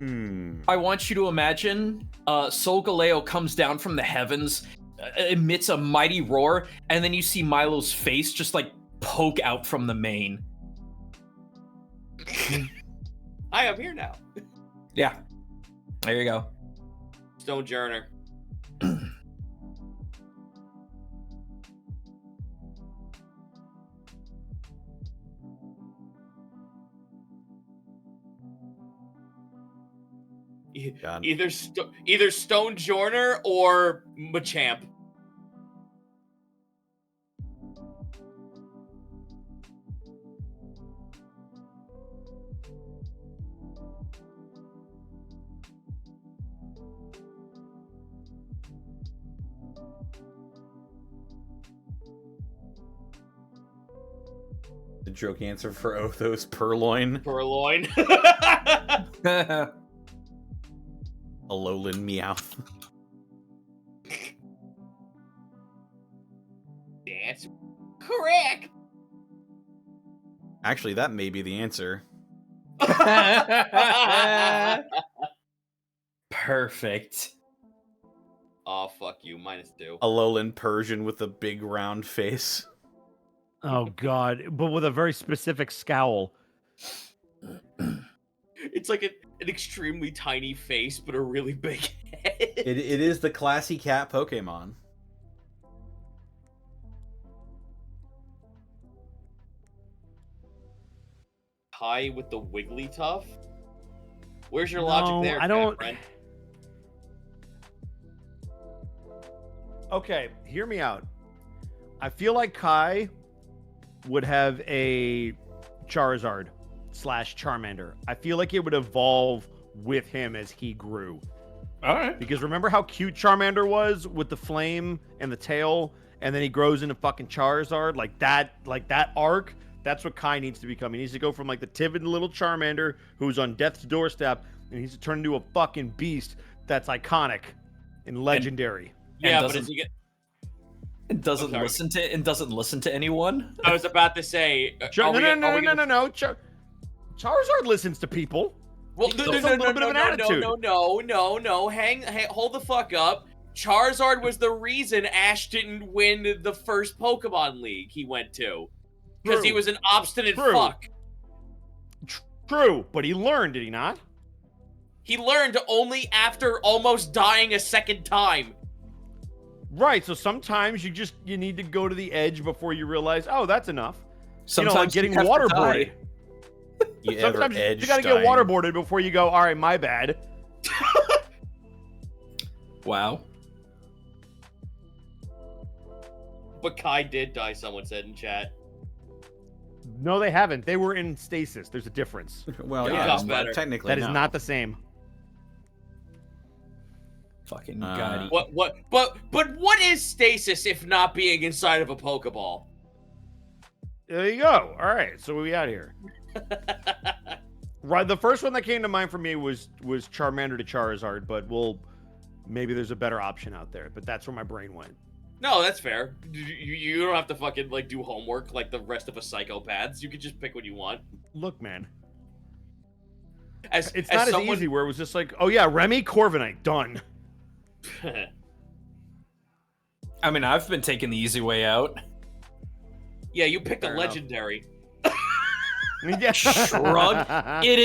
I want you to imagine Solgaleo comes down from the heavens, emits a mighty roar, and then you see Milo's face just like poke out from the mane. Hi, I'm here now. Yeah. There you go. Stonejourner. Either Stonejourner or Machamp. The joke answer for Otho's Purloin. Purloin. Alolan Meowth. That's correct. Actually, that may be the answer. Perfect. Oh, fuck you. -2. Alolan Persian with a big round face. Oh god, but with a very specific scowl. It's like an extremely tiny face, but a really big head. It is the classy cat Pokemon. High with the Wigglytuff? Where's your logic there, I don't... friend? Okay, hear me out. I feel like Kai would have a Charizard / Charmander. I feel like it would evolve with him as he grew. All right. Because remember how cute Charmander was with the flame and the tail, and then he grows into fucking Charizard? Like that arc, that's what Kai needs to become. He needs to go from like the timid little Charmander who's on death's doorstep, and he needs to turn into a fucking beast that's iconic and legendary. Yeah, but as you get... And doesn't listen to anyone. I was about to say. No. Charizard listens to people. Well, no, hang, hold the fuck up. Charizard was the reason Ash didn't win the first Pokemon League he went to. Because he was an obstinate fuck. True, but he learned, did he not? He learned only after almost dying a second time. Right, so sometimes you need to go to the edge before you realize, oh, that's enough. Sometimes like getting waterboarded. Sometimes you gotta get waterboarded before you go, all right, my bad. Wow. But Kai did die, someone said in chat. No, they haven't. They were in stasis. There's a difference. Well, yeah, technically that is not the same. Fucking god. But what is stasis if not being inside of a Pokeball? There you go. All right, so we out here. Right, the first one that came to mind for me was Charmander to Charizard, but maybe there's a better option out there. But that's where my brain went. No, that's fair. You don't have to fucking like do homework like the rest of us psychopaths. You can just pick what you want. Look, man. It's not as easy where it was just like, oh yeah, Remy, Corviknight, done. I mean, I've been taking the easy way out. Yeah, you picked a legendary. Shrug. It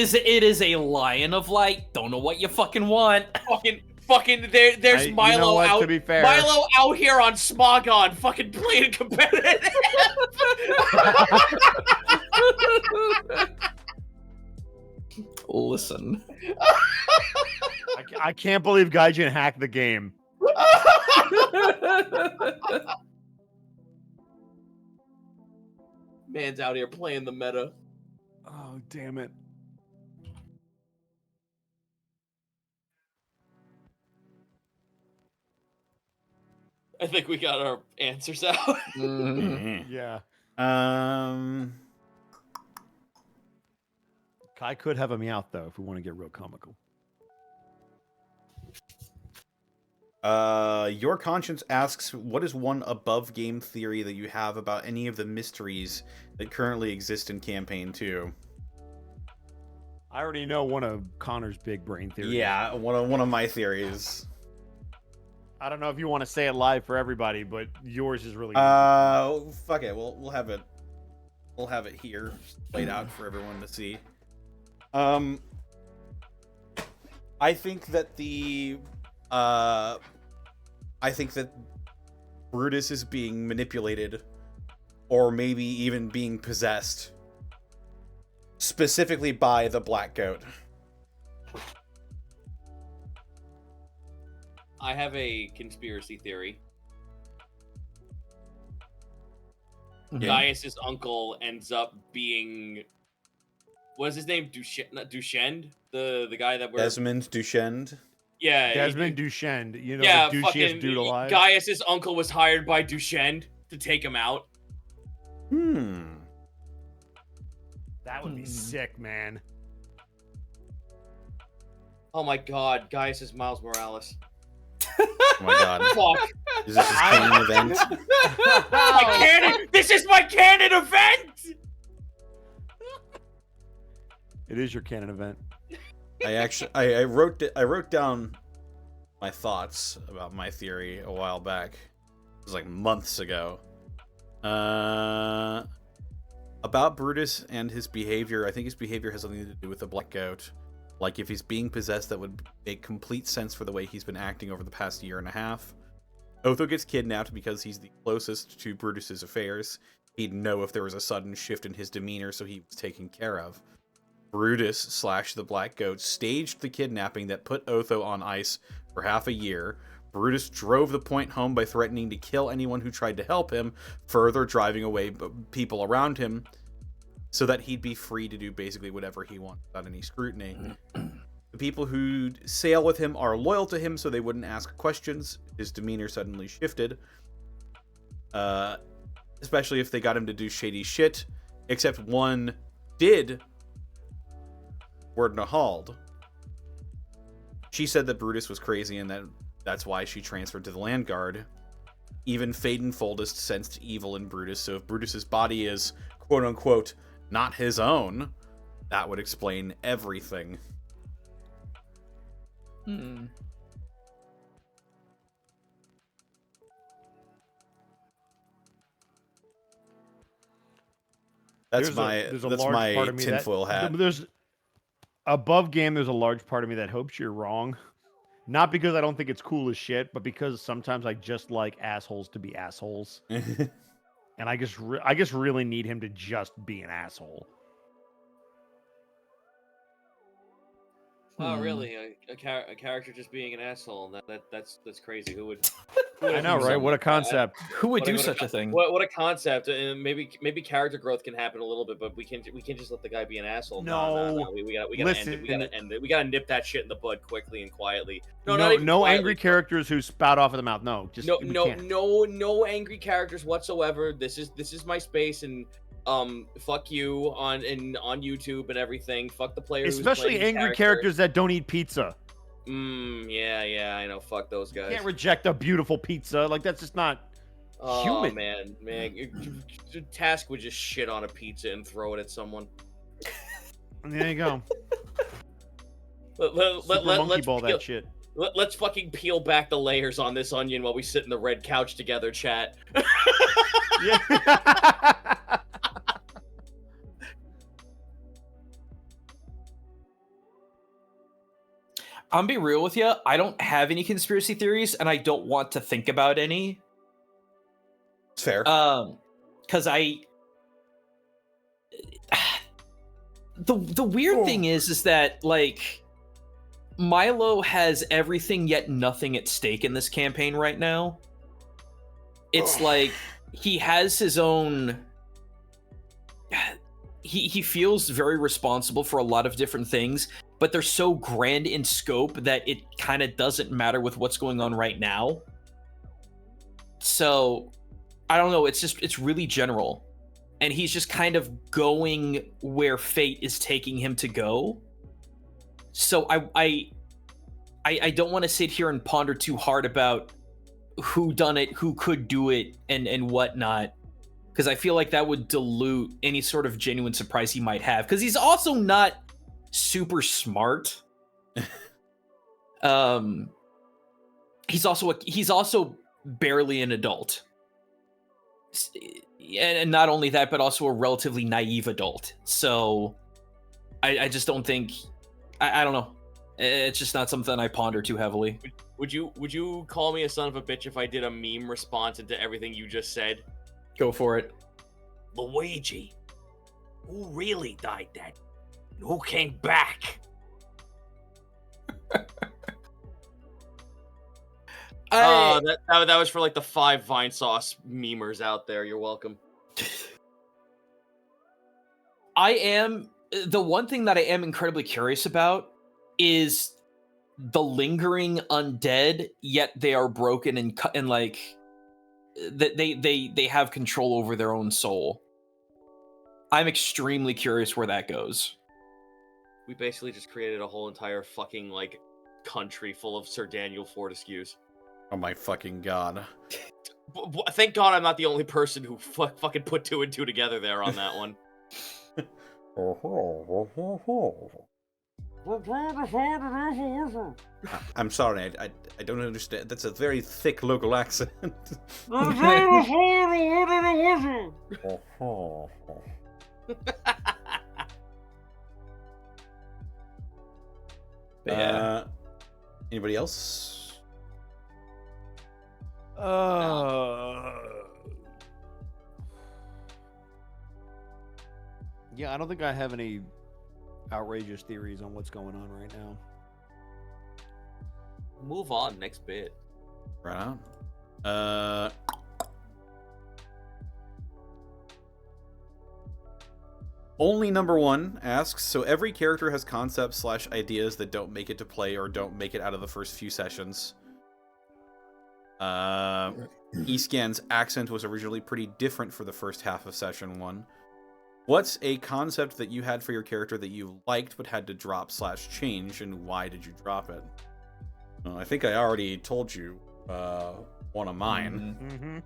is a Lion of Light. Don't know what you fucking want. Fucking there's Milo, you know what, out. To be fair. Milo out here on Smogon, fucking playing competitive. Listen. I can't believe Gaijin hacked the game. Man's out here playing the meta. Oh, damn it. I think we got our answers out. Mm-hmm. Yeah. Kai could have a Meowth, though, if we want to get real comical. Your Conscience asks, what is one above game theory that you have about any of the mysteries that currently exist in Campaign 2? I already know one of Connor's big brain theories. Yeah, one of my theories. I don't know if you want to say it live for everybody, but yours is really fuck it. We'll have it. We'll have it here laid out for everyone to see. I think that Brutus is being manipulated, or maybe even being possessed, specifically by the Black Goat. I have a conspiracy theory. Yeah. Gaius's uncle ends up being, what is his name? Duchenne? The guy that we're... Desmond Duchenne? Yeah. Desmond Duchenne. You know, yeah, the douchiest dude alive. Gaius's uncle was hired by Duchenne to take him out. That would be sick, man. Oh my god, Gaius is Miles Morales. Oh my god. Fuck. Is this his canon event? This is my canon event! It is your canon event. I wrote down my thoughts about my theory a while back. It was like months ago. About Brutus and his behavior. I think his behavior has something to do with the Black Goat. Like, if he's being possessed, that would make complete sense for the way he's been acting over the past year and a half. Otho gets kidnapped because he's the closest to Brutus's affairs. He'd know if there was a sudden shift in his demeanor, so he was taken care of. Brutus / the Black Goat staged the kidnapping that put Otho on ice for half a year. Brutus drove the point home by threatening to kill anyone who tried to help him, further driving away people around him, so that he'd be free to do basically whatever he wants without any scrutiny. The people who sail with him are loyal to him, so they wouldn't ask questions. His demeanor suddenly shifted. Especially if they got him to do shady shit. Except one did. Word Nahald. She said that Brutus was crazy and that's why she transferred to the Land Guard. Even Fadenfoldest sensed evil in Brutus, so if Brutus's body is, quote-unquote, not his own, that would explain everything. That's my tinfoil hat. There's above game. There's a large part of me that hopes you're wrong, not because I don't think it's cool as shit, but because sometimes I just like assholes to be assholes, and I just really need him to just be an asshole. Oh, really? A character just being an asshole? That's crazy. Who would? I know, right? What a concept. Who would do such a thing? What a concept. And maybe character growth can happen a little bit, but we can't just let the guy be an asshole. No. We gotta end it. We gotta end it. We gotta nip that shit in the bud quickly and quietly. No quietly. Angry characters who spout off of the mouth. No, just no angry characters whatsoever. This is my space, and fuck you on YouTube and everything. Fuck the players. Especially angry characters that don't eat pizza. Yeah, I know. Fuck those guys. You can't reject a beautiful pizza. Like, that's just not human. Man. Task would just shit on a pizza and throw it at someone. There you go. Let's ball that shit. Let's fucking peel back the layers on this onion while we sit in the red couch together, chat. Yeah. I'm be real with you. I don't have any conspiracy theories, and I don't want to think about any. It's fair. Because the weird thing is that like Milo has everything yet nothing at stake in this campaign right now. It's like he has his own. He feels very responsible for a lot of different things, but they're so grand in scope that it kind of doesn't matter with what's going on right now. So, I don't know, it's really general. And he's just kind of going where fate is taking him to go. So I don't want to sit here and ponder too hard about who done it, who could do it, and whatnot. Because I feel like that would dilute any sort of genuine surprise he might have. Because he's also not super smart. He's also barely an adult. And not only that, but also a relatively naive adult. So I just don't think I don't know. It's just not something I ponder too heavily. Would you call me a son of a bitch if I did a meme response into everything you just said? Go for it. Luigi, who really died then? Who came back? That was for like the 5 Vine Sauce memers out there. You're welcome. The one thing that I am incredibly curious about is the lingering undead, yet they are broken and like that they have control over their own soul. I'm extremely curious where that goes. We basically just created a whole entire fucking like country full of Sir Daniel Fortescues. Oh my fucking god. Thank God I'm not the only person who fucking put 2 and 2 together there on that one. I'm sorry, I don't understand. That's a very thick local accent. Yeah. Anybody else? Yeah, I don't think I have any outrageous theories on what's going on right now. Move on, next bit. Right on. Only number 1 asks, so every character has concepts / ideas that don't make it to play or don't make it out of the first few sessions. Escan's accent was originally pretty different for the first half of session 1. What's a concept that you had for your character that you liked but had to drop / change, and why did you drop it? I think I already told you one of mine. Mm-hmm.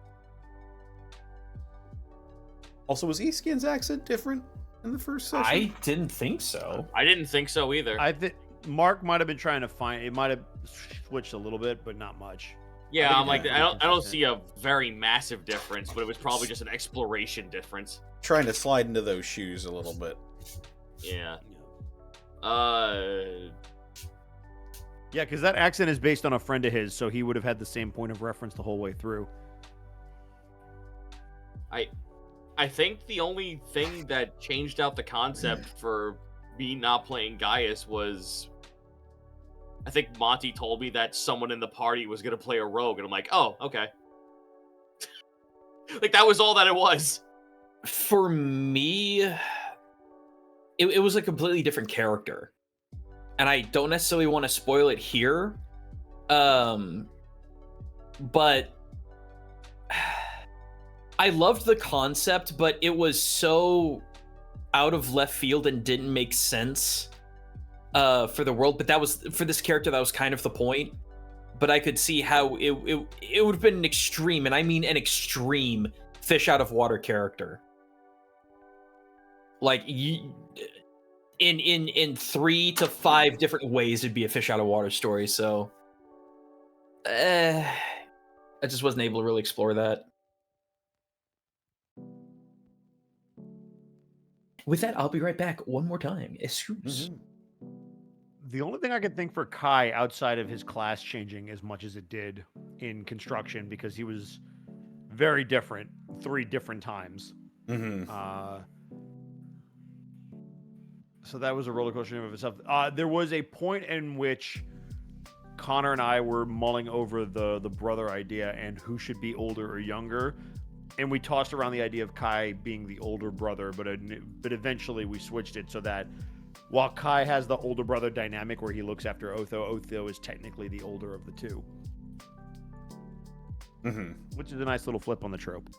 Also, was Escan's accent different in the first session? I didn't think so. I didn't think so either. I think Mark might have been trying to find. It might have switched a little bit, but not much. Yeah, I'm like, pretty I don't consistent. see a very massive difference, but it was probably just an exploration difference. Trying to slide into those shoes a little bit. Yeah. Yeah, because that accent is based on a friend of his, so he would have had the same point of reference the whole way through. I think the only thing that changed out the concept for me not playing Gaius was, I think Monty told me that someone in the party was gonna play a rogue, and I'm like, oh, okay. Like, that was all that it was. For me, it was a completely different character. And I don't necessarily want to spoil it here. But I loved the concept, but it was so out of left field and didn't make sense for the world. But that was, for this character, that was kind of the point. But I could see how it would have been an extreme, and I mean an extreme, fish out of water character. Like, in 3 to 5 different ways it'd be a fish out of water story. So I just wasn't able to really explore that. With that, I'll be right back one more time. Excuse. The only thing I could think for Kai outside of his class changing as much as it did in construction, because he was very different 3 different times. So that was a roller coaster in and of itself. There was a point in which Connor and I were mulling over the brother idea and who should be older or younger, and we tossed around the idea of Kai being the older brother, but eventually we switched it so that while Kai has the older brother dynamic where he looks after Otho, Otho is technically the older of the two. Which is a nice little flip on the trope.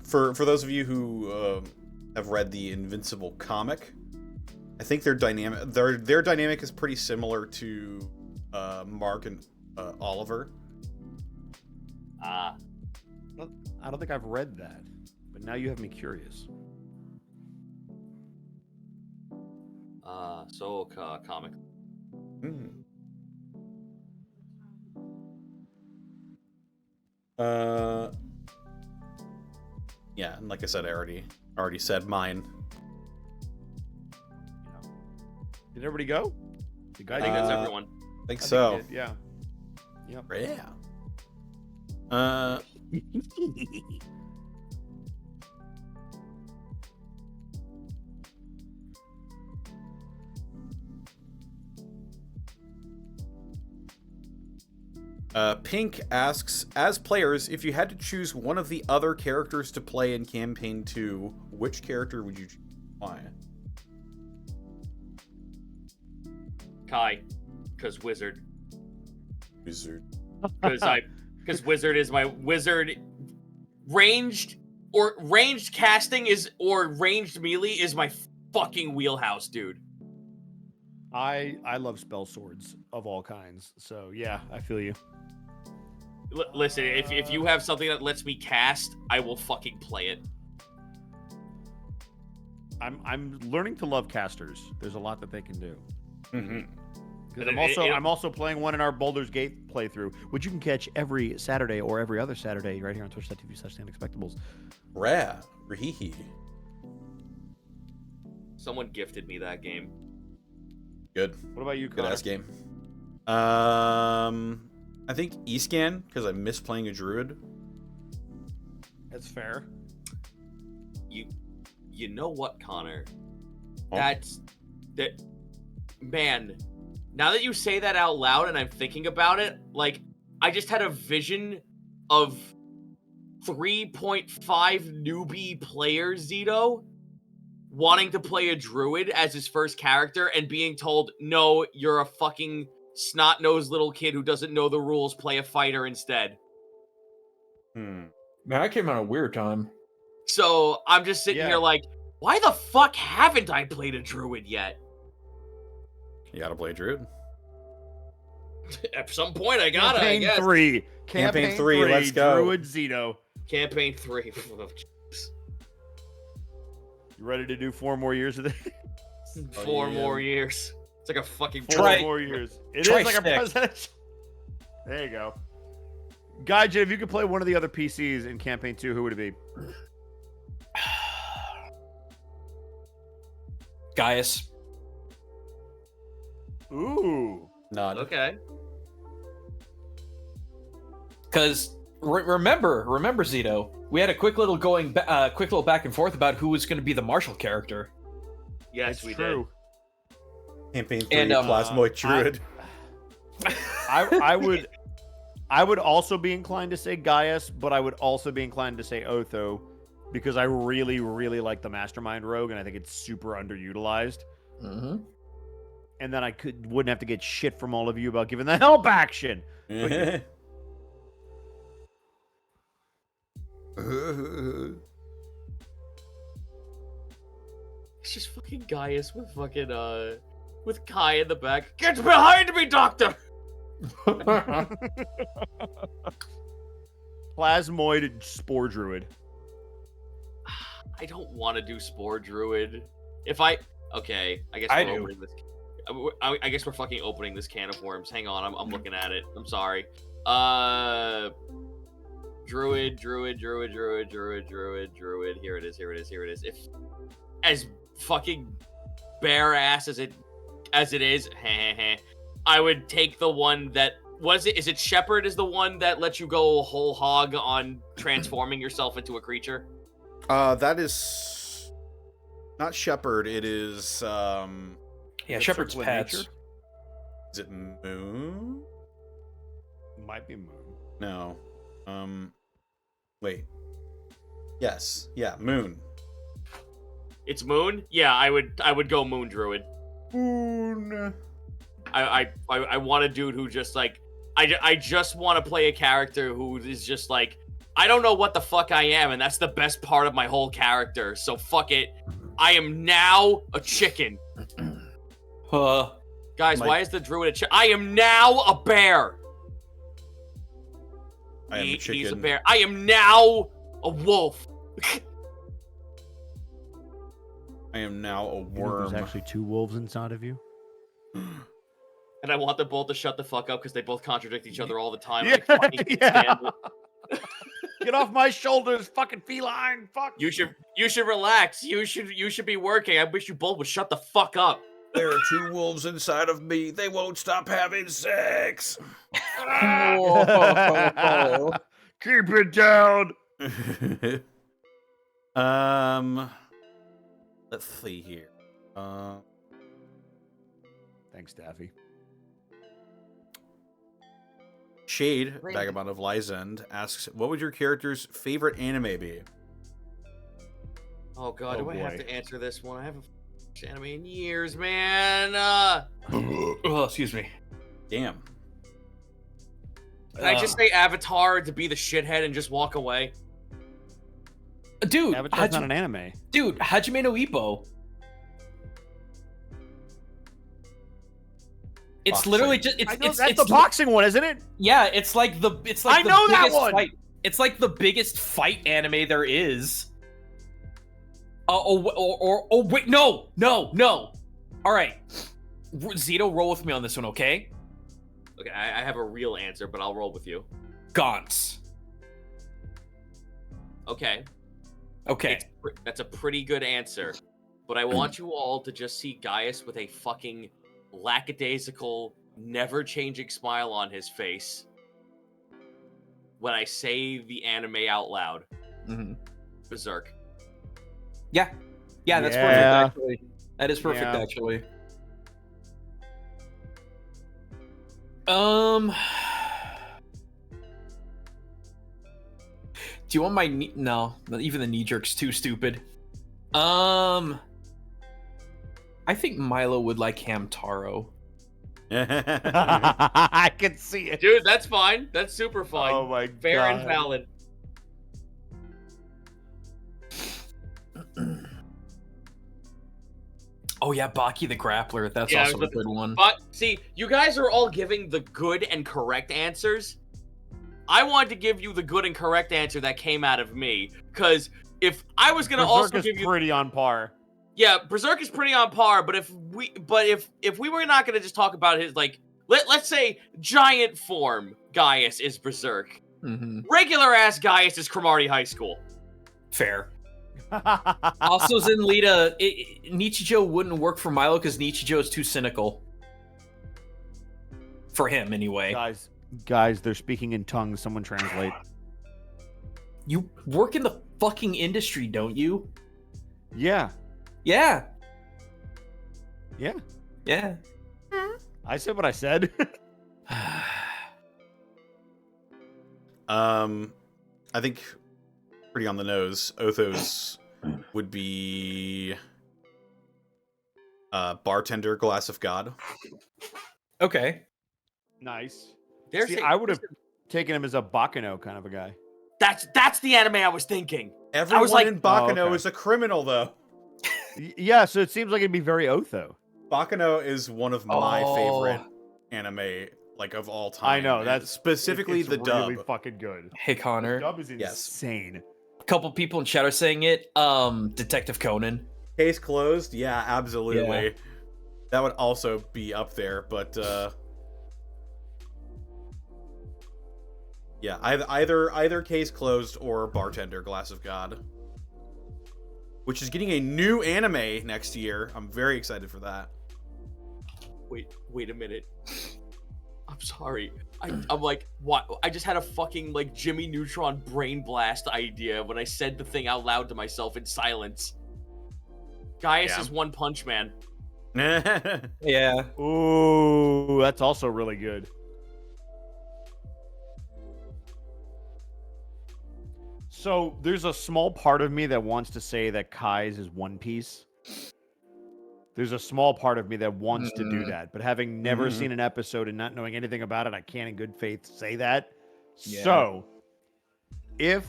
For those of you who have read the Invincible comic, I think their dynamic is pretty similar to Mark and Oliver. I don't think I've read that, but now you have me curious. Comic. Yeah, and like I said, I already said mine. Did everybody go? I think that's everyone. I think so. Yeah. Yep. Yeah. Pink asks, as players, if you had to choose one of the other characters to play in Campaign 2, which character would you choose? Why? Kai, because Wizard. Wizard. Because Wizard is my wizard. Ranged casting or ranged melee is my fucking wheelhouse, dude. I love spell swords of all kinds, so yeah, I feel you. Listen, if you have something that lets me cast, I will fucking play it. I'm learning to love casters. There's a lot that they can do. Mm-hmm. I'm also playing one in our Baldur's Gate playthrough, which you can catch every Saturday or every other Saturday right here on twitch.tv/TheUnexpectables. Rah. Rihihi. Someone gifted me that game. Good. What about you, Good Connor? ass game. I think Escan, because I miss playing a druid. That's fair. You know what, Connor? Oh. Man, now that you say that out loud and I'm thinking about it, like, I just had a vision of 3.5 newbie players, Zito, wanting to play a druid as his first character and being told, no, you're a fucking snot-nosed little kid who doesn't know the rules, play a fighter instead. Man, I came out a weird time. So I'm just sitting here like, why the fuck haven't I played a druid yet? You gotta play Druid. At some point, I gotta. Campaign I guess. 3. Campaign 3, let's go. Druid Zito. Campaign 3. You ready to do 4 more years of this? 4 more years. It's like a fucking 4 more years. It is like a six. presidential. There you go. Gaijin, if you could play one of the other PCs in Campaign 2, who would it be? Gaius. Ooh. None. Okay. Because remember, Zito, we had a quick little back and forth about who was going to be the Marshall character. Yes, It's we true. Campaign 3, And, Plasmoid Druid. I would also be inclined to say Gaius, but I would also be inclined to say Otho, because I really, really like the Mastermind Rogue, and I think it's super underutilized. Mm-hmm. And then I wouldn't have to get shit from all of you about giving the help action. It's just fucking Gaius with fucking with Kai in the back. Get behind me, Doctor! Plasmoid Spore Druid. I don't want to do Spore Druid. Okay, I guess I we're do. opening this. I guess we're fucking opening this can of worms. Hang on, I'm looking at it. I'm sorry. Druid. Here it is. If as fucking bare ass as it is, I would take the one that is it Shepherd is the one that lets you go whole hog on transforming yourself into a creature? That is not Shepherd. It is Yeah, Shepherd's Circle of pets. Nature? Is it Moon? Might be Moon. No. Wait. Yes. Yeah, Moon. It's Moon? Yeah, I would go Moon Druid. Moon. I want a dude who just like I just want to play a character who is just like I don't know what the fuck I am, and that's the best part of my whole character. So fuck it. I am now a chicken. Guys, why is the druid a chicken? I am now a bear. I am a He's a chicken. bear. I am now a wolf. I am now a You know worm. there's actually 2 wolves inside of you. And I want them both to shut the fuck up because they both contradict each other all the time. Yeah, I fucking can't stand it. Get off my shoulders, fucking feline. Fuck. You should relax. You should be working. I wish you both would shut the fuck up. There are 2 wolves inside of me. They won't stop having sex. Keep it down. Let's see here. Thanks, Daffy. Shade, Vagabond of Lyzend, asks, what would your character's favorite anime be? Oh god, Oh, do I have boy. to answer this one? I haven't watched anime in years, man. Oh, excuse me. Damn. Can I just say Avatar to be the shithead and just walk away? Dude, Avatar's not an anime. Dude, Hajime no Ippo. It's Boxing. literally just I know, it's that's the boxing one, isn't it? Yeah, it's like I the know that biggest one! fight. It's like the biggest fight anime there is. Oh wait, no. All right, Zito, roll with me on this one, okay? Okay, I have a real answer, but I'll roll with you. Gauntz. Okay. Okay. That's a pretty good answer. But I want you all to just see Gaius with a fucking lackadaisical, never-changing smile on his face when I say the anime out loud. Mm-hmm. Berserk. Yeah, that's Yeah. perfect, actually. That is perfect, Yeah. actually. Do you want my no? Even the knee jerk's too stupid. I think Milo would like Hamtaro. I can see it. Dude, that's fine. That's super fine. Oh my Fair god. and valid. Oh yeah, Baki the Grappler. That's Yeah, also a good one. But see, you guys are all giving the good and correct answers. I wanted to give you the good and correct answer that came out of me, because if I was gonna also give you pretty on par. Yeah, Berserk is pretty on par, but if we were not gonna just talk about his like let's say giant form Gaius is Berserk. Regular ass Gaius is Cromartie High School. Fair. Also, Zenlita, Nichijou wouldn't work for Milo because Nichijou is too cynical. For him, anyway. Guys, they're speaking in tongues. Someone translate. You work in the fucking industry, don't you? Yeah. Yeah. Yeah. Yeah. I said what I said. I think pretty on the nose. Othos would be bartender, glass of God. Okay. Nice. There's See, I would have taken him as a Bakano kind of a guy. That's the anime I was thinking. Everyone in Bakano is a criminal, though. Yeah, so it seems like it'd be very Otho. Bakano is one of my favorite anime, like, of all time. I know, that's specifically the dub. Really fucking good. Hey, Connor. The dub is insane. A couple people in chat are saying it. Detective Conan. Case closed. Yeah, absolutely. Yeah. That would also be up there, but yeah, either Case Closed or Bartender, Glass of God, which is getting a new anime next year. I'm very excited for that. Wait a minute. I'm sorry. I'm like, what? I just had a fucking like Jimmy Neutron brain blast idea when I said the thing out loud to myself in silence. Gaius is One Punch Man. Yeah. Ooh, that's also really good. So there's a small part of me that wants to say that Kai's is One Piece. There's a small part of me that wants to do that, but having never seen an episode and not knowing anything about it, I can't in good faith say that. Yeah. So if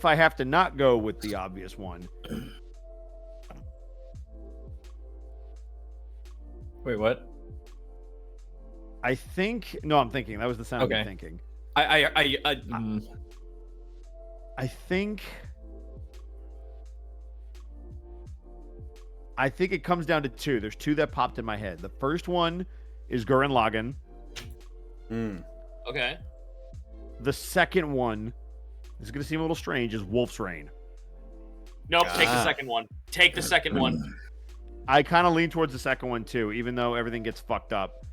I have to not go with the obvious one. Wait, what? I think I'm thinking. That was the sound of me thinking. I think it comes down to two. There's two that popped in my head. The first one is Gurren Lagann. Okay. The second one, this is going to seem a little strange, is Wolf's Rain. Nope, take the second one. Take the second one. I kind of lean towards the second one too, even though everything gets fucked up.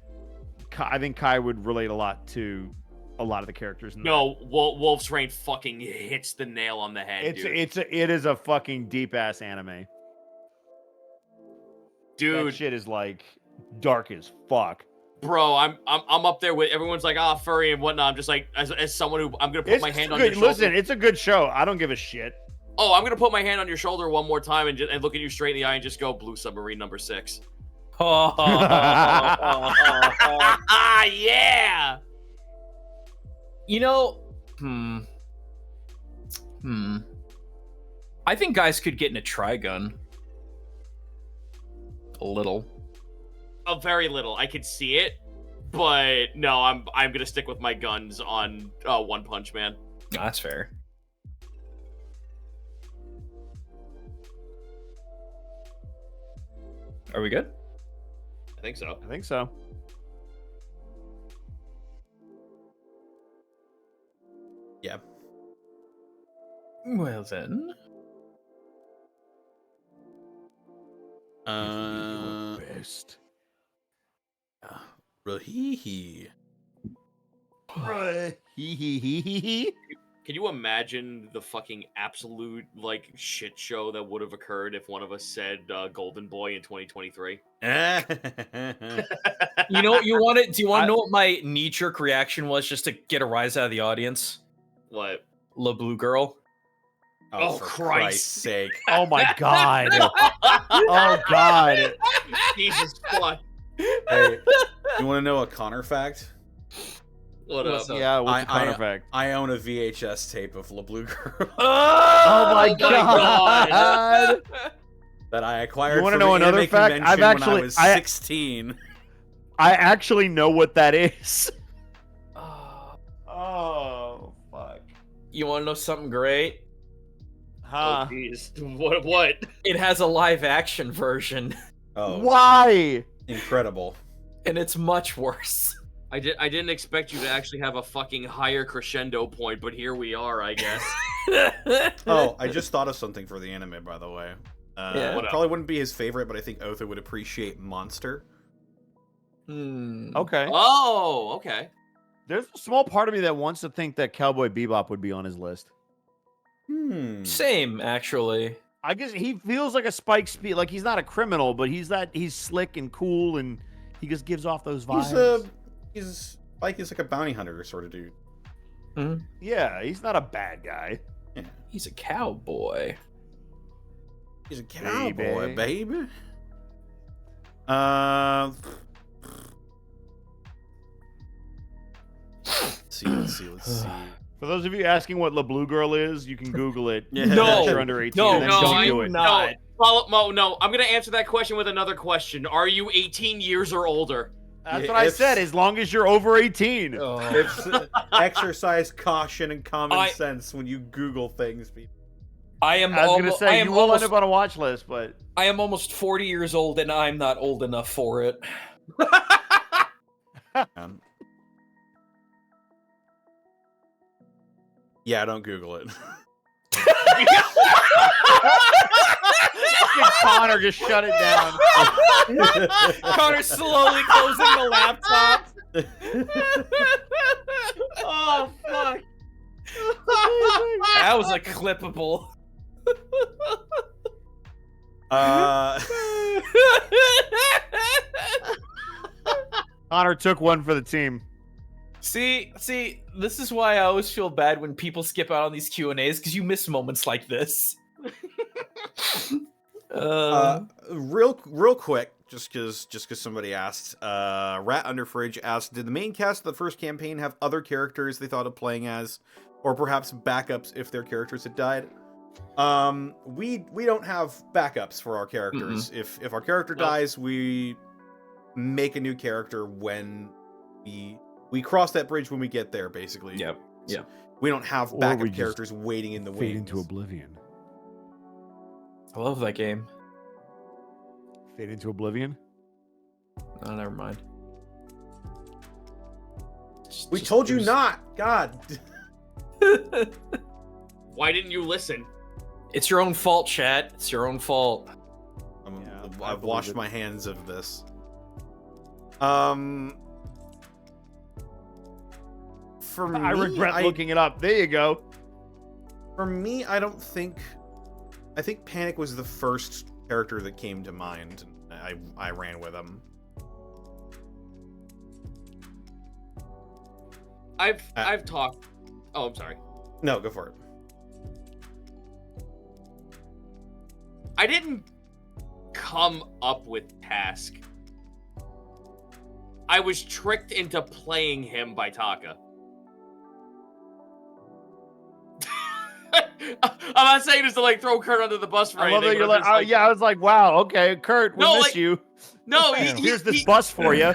I think Kai would relate a lot to a lot of the characters in that. No, Wolf's Rain fucking hits the nail on the head, dude. It is a fucking deep ass anime. Dude, that shit is like dark as fuck. Bro, I'm up there with everyone's like, furry and whatnot. I'm just like, as someone who I'm gonna put my hand on your shoulder. Listen, it's a good show. I don't give a shit. Oh, I'm gonna put my hand on your shoulder one more time and look at you straight in the eye and just go, Blue Submarine number 6. Yeah. You know, I think guys could get in a Trigun. A little. A very little. I could see it, but no, I'm gonna stick with my guns on One Punch Man. That's fair. Are we good? I think so. I think so. Yeah. Well then. Best. Rahihi. Can you imagine the fucking absolute like shit show that would have occurred if one of us said Golden Boy in 2023? You know what you wanted? Do you want to know what my knee-jerk reaction was, just to get a rise out of the audience? What? La Blue Girl. Oh, for Christ's sake! Oh my god! Oh god! Jesus fuck! Hey, you want to know a Connor fact? What up? Yeah, what's the Connor fact? I own a VHS tape of La Blue Girl. Oh my god! that I acquired. You want to from know an another anime fact? convention when I was 16. I actually know what that is. Oh, fuck. You want to know something great? Huh? Oh, jeez. What? It has a live action version, Oh, Why? incredible. and it's much worse. I didn't expect you to actually have a fucking higher crescendo point, but here we are, I guess. Oh, I just thought of something for the anime, by the way. Yeah. It probably wouldn't be his favorite, but I think Otha would appreciate Monster. Okay. Oh, okay. There's a small part of me that wants to think that Cowboy Bebop would be on his list. Same, actually. I guess he feels like a Spike Spiegel. Like, he's not a criminal, but he's slick and cool, and he just gives off those vibes. He's like a bounty hunter sort of dude. Yeah, he's not a bad guy. Yeah. He's a cowboy. He's a cowboy, baby. Let's see. For those of you asking what La Blue Girl is, you can Google it. Yeah. No. If you're under 18. No, and then don't do it. not. No, I'm gonna answer that question with another question. Are you 18 years or older? That's what I said. As long as you're over 18. Exercise caution and common sense when you Google things. I was gonna say you will end up on a watch list, but I am almost 40 years old, and I'm not old enough for it. Yeah, don't Google it. Connor just shut it down. Connor slowly closing the laptop. Oh fuck! That was a clippable. Connor took one for the team. See, this is why I always feel bad when people skip out on these Q&As, because you miss moments like this. Real quick, just because somebody asked, Rat Underfridge asked, did the main cast of the first campaign have other characters they thought of playing as, or perhaps backups if their characters had died? We don't have backups for our characters. If our character dies, we make a new character when we cross that bridge when we get there, basically. Yep. We don't have backup characters waiting in the wings. Fade into oblivion. I love that game. Fade into oblivion? Oh, never mind. We told you not! God! Why didn't you listen? It's your own fault, chat. It's your own fault. I've washed my hands of this. For me, I regret looking it up. There you go. For me, I think Panic was the first character that came to mind. I ran with him. I've talked. Oh, I'm sorry. No, go for it. I didn't come up with Task. I was tricked into playing him by Taka. I'm not saying this to like throw Kurt under the bus for anything. I love that you're like, oh yeah, I was like, wow, okay, Kurt, we miss you. No, here's this bus for you.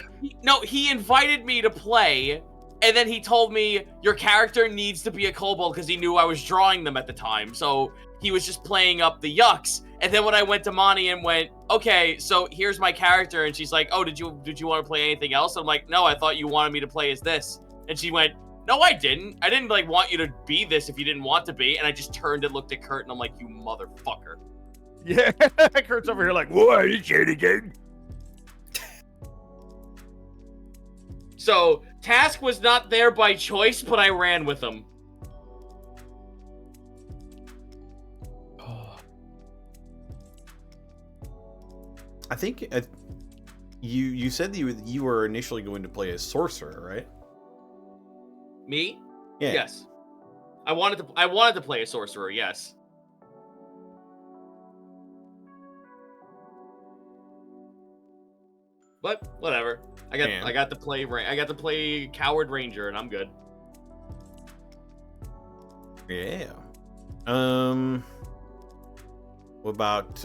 He invited me to play, and then he told me your character needs to be a kobold because he knew I was drawing them at the time. So he was just playing up the yucks. And then when I went to Monty and went, okay, so here's my character, and she's like, oh, did you want to play anything else? I'm like, no, I thought you wanted me to play as this. And she went, no, I didn't. I didn't like want you to be this if you didn't want to be. And I just turned and looked at Kurt, and I'm like, you motherfucker. Yeah, Kurt's over here like, what are you saying again? So Task was not there by choice, but I ran with him. I think you said that you were initially going to play as Sorcerer, right? Me? Yeah. Yes. I wanted to play a Sorcerer, yes. But whatever. I got to play Coward Ranger, and I'm good. Yeah. What about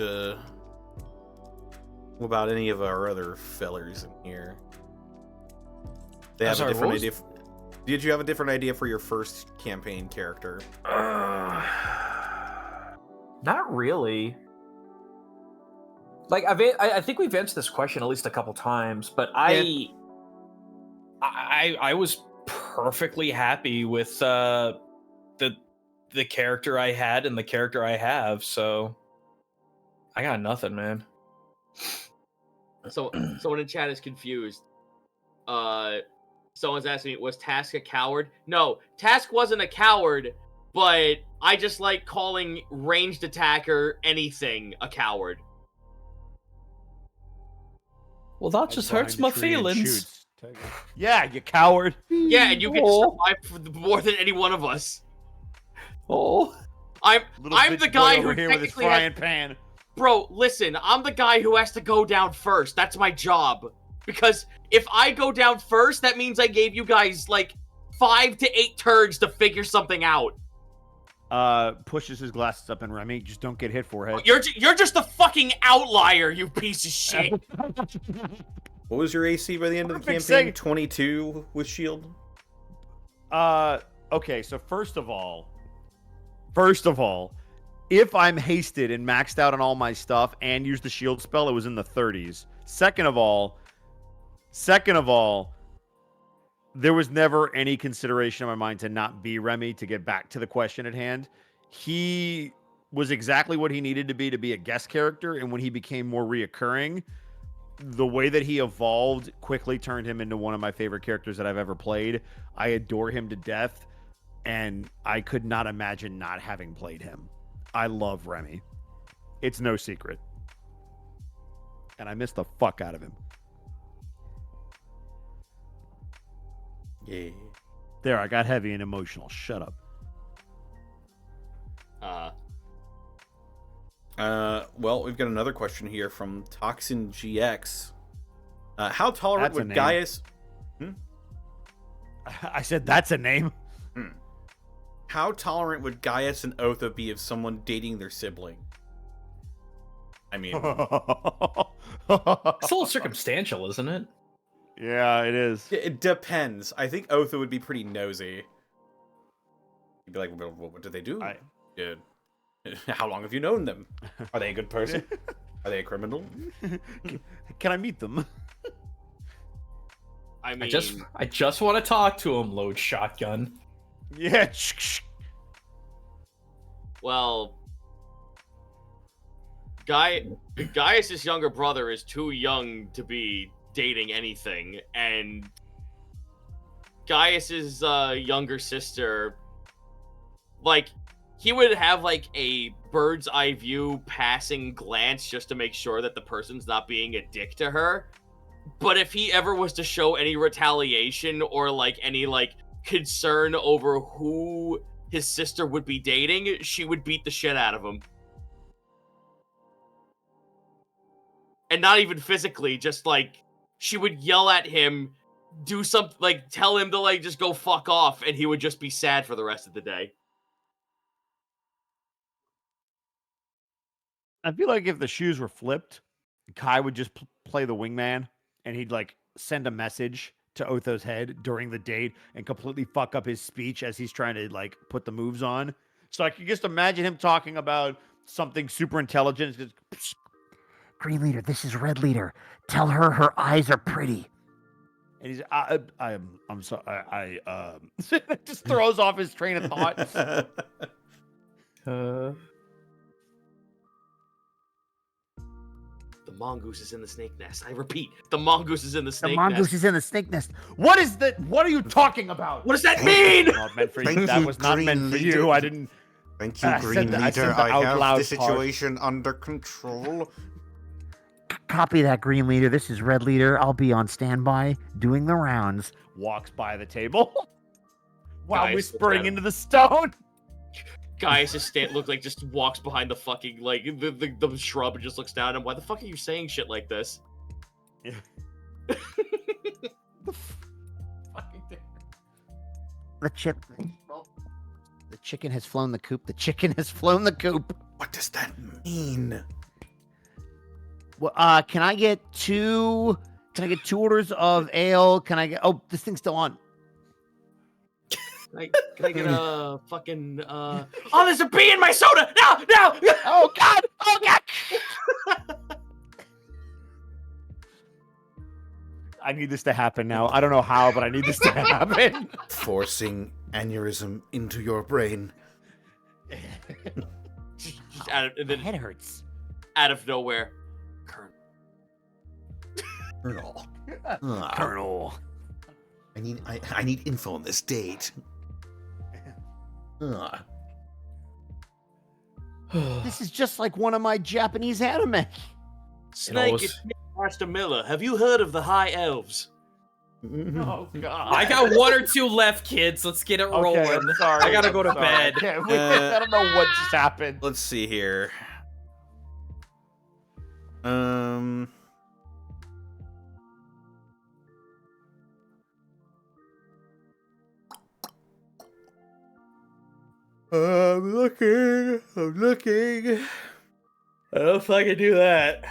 What about any of our other fillers in here? They have sorry, a different what was- idea. Did you have a different idea for your first campaign character? Not really. Like I think we've answered this question at least a couple times, but I was perfectly happy with the character I had and the character I have, so I got nothing, man. So someone in chat is confused. Someone's asking me, was Task a coward? No, Task wasn't a coward, but I just like calling ranged attacker anything a coward. Well, that just hurts my feelings. Yeah, you coward. Yeah, and you get to survive for more than any one of us. Oh, I'm Little the bitch guy boy who over here with his technically frying pan. Bro, listen, I'm the guy who has to go down first. That's my job. Because if I go down first, that means I gave you guys like 5 to 8 turns to figure something out. Pushes his glasses up, and Remy, just don't get hit forehead. You're just a fucking outlier, you piece of shit. What was your AC by the end of the Perfect campaign? segue. 22 with shield? Okay, so first of all, if I'm hasted and maxed out on all my stuff and use the shield spell, it was in the 30s. Second of all, there was never any consideration in my mind to not be Remy, to get back to the question at hand. He was exactly what he needed to be a guest character, and when he became more reoccurring, the way that he evolved quickly turned him into one of my favorite characters that I've ever played. I adore him to death, and I could not imagine not having played him. I love Remy. It's no secret. And I miss the fuck out of him. Yeah. There, I got heavy and emotional. Shut up. Well, we've got another question here from Toxin GX. How tolerant That's a would name. Gaius... I said that's a name. How tolerant would Gaius and Otha be of someone dating their sibling? I mean... it's a little circumstantial, isn't it? Yeah, it is. It depends. I think Otha would be pretty nosy. He'd be like, what did they do? Dude, how long have you known them? Are they a good person? Are they a criminal? Can I meet them? I mean, I just want to talk to him. Load shotgun. Yeah. well, Gaius' younger brother is too young to be dating anything, and Gaius's younger sister, like, he would have like a bird's eye view passing glance just to make sure that the person's not being a dick to her. But if he ever was to show any retaliation or like any like concern over who his sister would be dating, she would beat the shit out of him. And not even physically, just like she would yell at him, do something, like tell him to like just go fuck off, and he would just be sad for the rest of the day. I feel like if the shoes were flipped, Kai would just play the wingman, and he'd like send a message to Otho's head during the date and completely fuck up his speech as he's trying to like put the moves on. So I could just imagine him talking about something super intelligent. It's just, Green leader, this is red leader. Tell her her eyes are pretty. and he's I'm sorry. Just throws off his train of thought. The mongoose is in the snake nest. I repeat, the mongoose is in the The snake mongoose nest. is in the snake nest. What is that? What are you talking about? What does that mean? Not meant for you. Thank That you, was not Green meant for Leader. you. I didn't. Thank you, I Green said Leader. the I out have loud the part. situation under control. Copy that, green leader. This is red leader. I'll be on standby doing the rounds. Walks by the table while Guys, whispering look at him. into the stone. Gaius just look like just walks behind the fucking like the shrub and just looks down at him. Why the fuck are you saying shit like this? Yeah. Fucking thing. The chicken has flown the coop. The chicken has flown the coop. What does that mean? Can I get two? Can I get 2 orders of ale? Can I get? Oh, this thing's still on. Can I get a fucking Oh, there's a bee in my soda! No! Oh God! Oh God! I need this to happen now. I don't know how, but I need this to happen. Forcing aneurysm into your brain. Just out of, and My then head hurts. out of nowhere, Colonel. Colonel. I need info on this date. This is just like one of my Japanese anime. Snake, it's me, Master Miller. Have you heard of the High Elves? Oh God. I got 1 or 2 left, kids. Let's get it rolling. I'm sorry. I gotta go to I'm sorry. bed. I don't know what just happened. Let's see here. I'm looking. I don't know if I can do that.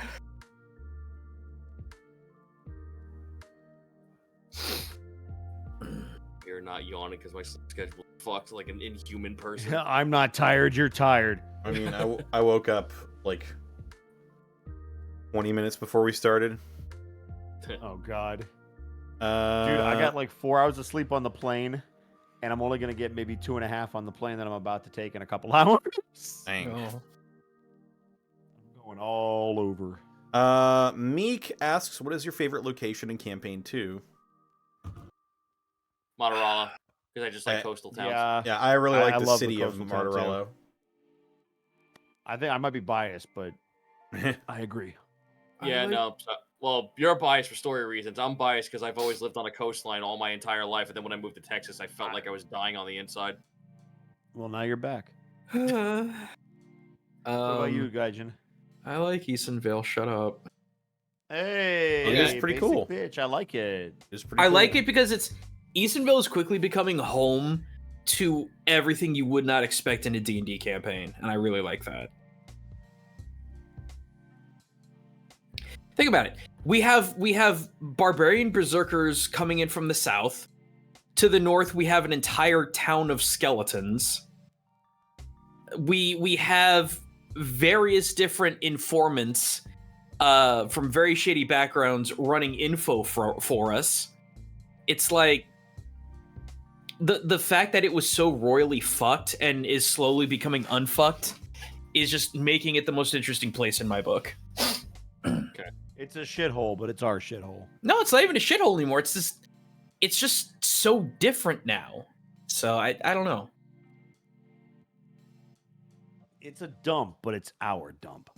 You're not yawning because my sleep schedule fucked like an inhuman person. I'm not tired. You're tired. I mean, I woke up like 20 minutes before we started. Oh God. Dude, I I got like 4 hours of sleep on the plane, and I'm only gonna get maybe 2.5 on the plane that I'm about to take in a couple hours. Dang. Oh. I'm going all over. Meek asks, "What is your favorite location in Campaign 2?" Motorola, because I just like coastal towns. Yeah, I really like the love city of coastal town, too. Martorello. I think I might be biased, but I agree. Yeah, no. Well, you're biased for story reasons. I'm biased because I've always lived on a coastline all my entire life, and then when I moved to Texas, I felt like I was dying on the inside. Well, now you're back. What What about you, Gaijin? I like Eastonville. Shut up. Hey, It is pretty basic cool. Bitch, I like it. It's pretty I cool. like it because Eastonville is quickly becoming home to everything you would not expect in a D&D campaign, and I really like that. Think about it. We have barbarian berserkers coming in from the south. To the north, we have an entire town of skeletons. We have various different informants from very shady backgrounds running info for us. It's like the fact that it was so royally fucked and is slowly becoming unfucked is just making it the most interesting place in my book. It's a shithole, but it's our shithole. No, it's not even a shithole anymore. It's just so different now. So I don't know. It's a dump, but it's our dump.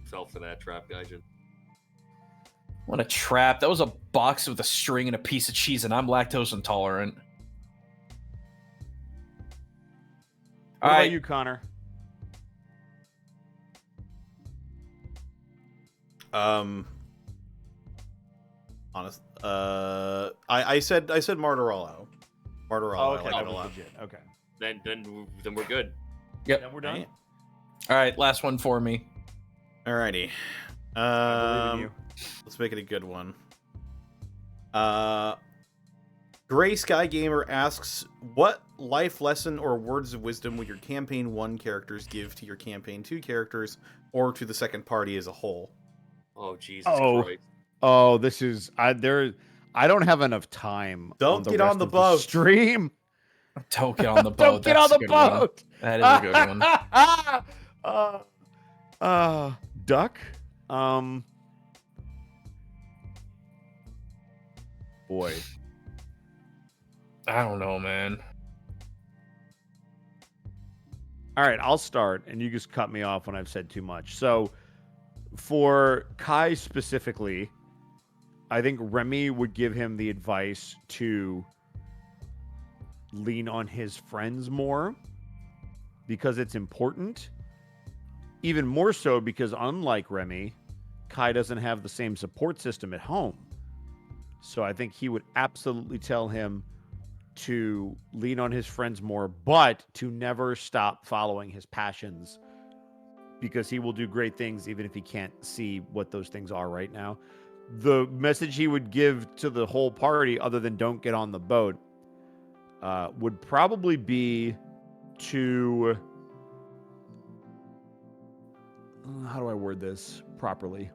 Fell for that trap, Gaijin. What a trap. That was a box with a string and a piece of cheese, and I'm lactose intolerant. What All about right. you, Connor? Honest. I said Martorello. Martorello. Oh, I okay, like that it a was lot. legit. Okay, Then we're good. Yep. then we're done. Right. All right, last one for me. Alrighty. I believe in you. Let's make it a good one. Gray Sky Gamer asks, "What life lesson or words of wisdom would your Campaign 1 characters give to your Campaign 2 characters, or to the second party as a whole?" Oh Jesus Oh. Christ! Oh, this is I don't have enough time. Don't get rest on the of boat. Stream. Don't get on the boat. Don't get on That's the a good one. boat. That is a good one. Duck. Boy. I don't know, man. All right, I'll start, and you just cut me off when I've said too much. So, for Kai specifically, I think Remy would give him the advice to lean on his friends more because it's important. Even more so because, unlike Remy, Kai doesn't have the same support system at home. So I think he would absolutely tell him to lean on his friends more, but to never stop following his passions because he will do great things even if he can't see what those things are right now. The message he would give to the whole party, other than don't get on the boat, would probably be to... how do I word this properly?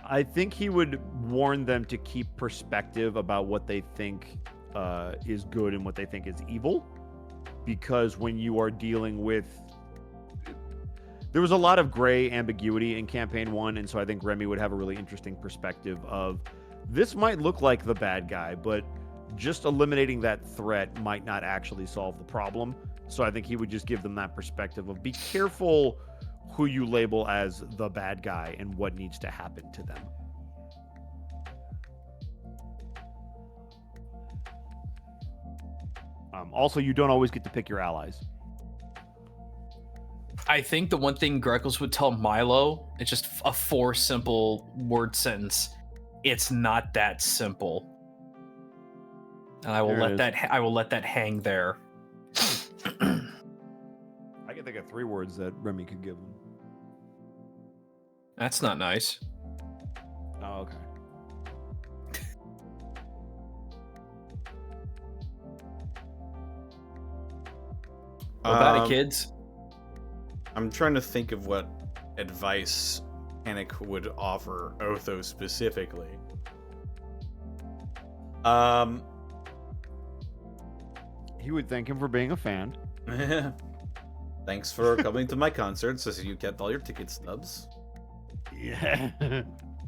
I think he would warn them to keep perspective about what they think is good and what they think is evil. Because when you are dealing with... there was a lot of gray ambiguity in Campaign 1, and so I think Remy would have a really interesting perspective of, this might look like the bad guy, but just eliminating that threat might not actually solve the problem. So I think he would just give them that perspective of, be careful who you label as the bad guy and what needs to happen to them. Also, you don't always get to pick your allies. I think the one thing Greckles would tell Milo, it's just a 4 simple word sentence. It's not that simple. And I will let that hang there. I can think of 3 words that Remy could give him. That's not nice. Oh, okay. What about it, kids? I'm trying to think of what advice Panic would offer Otho specifically. He would thank him for being a fan. Thanks for coming to my concerts as you kept all your ticket stubs. Yeah.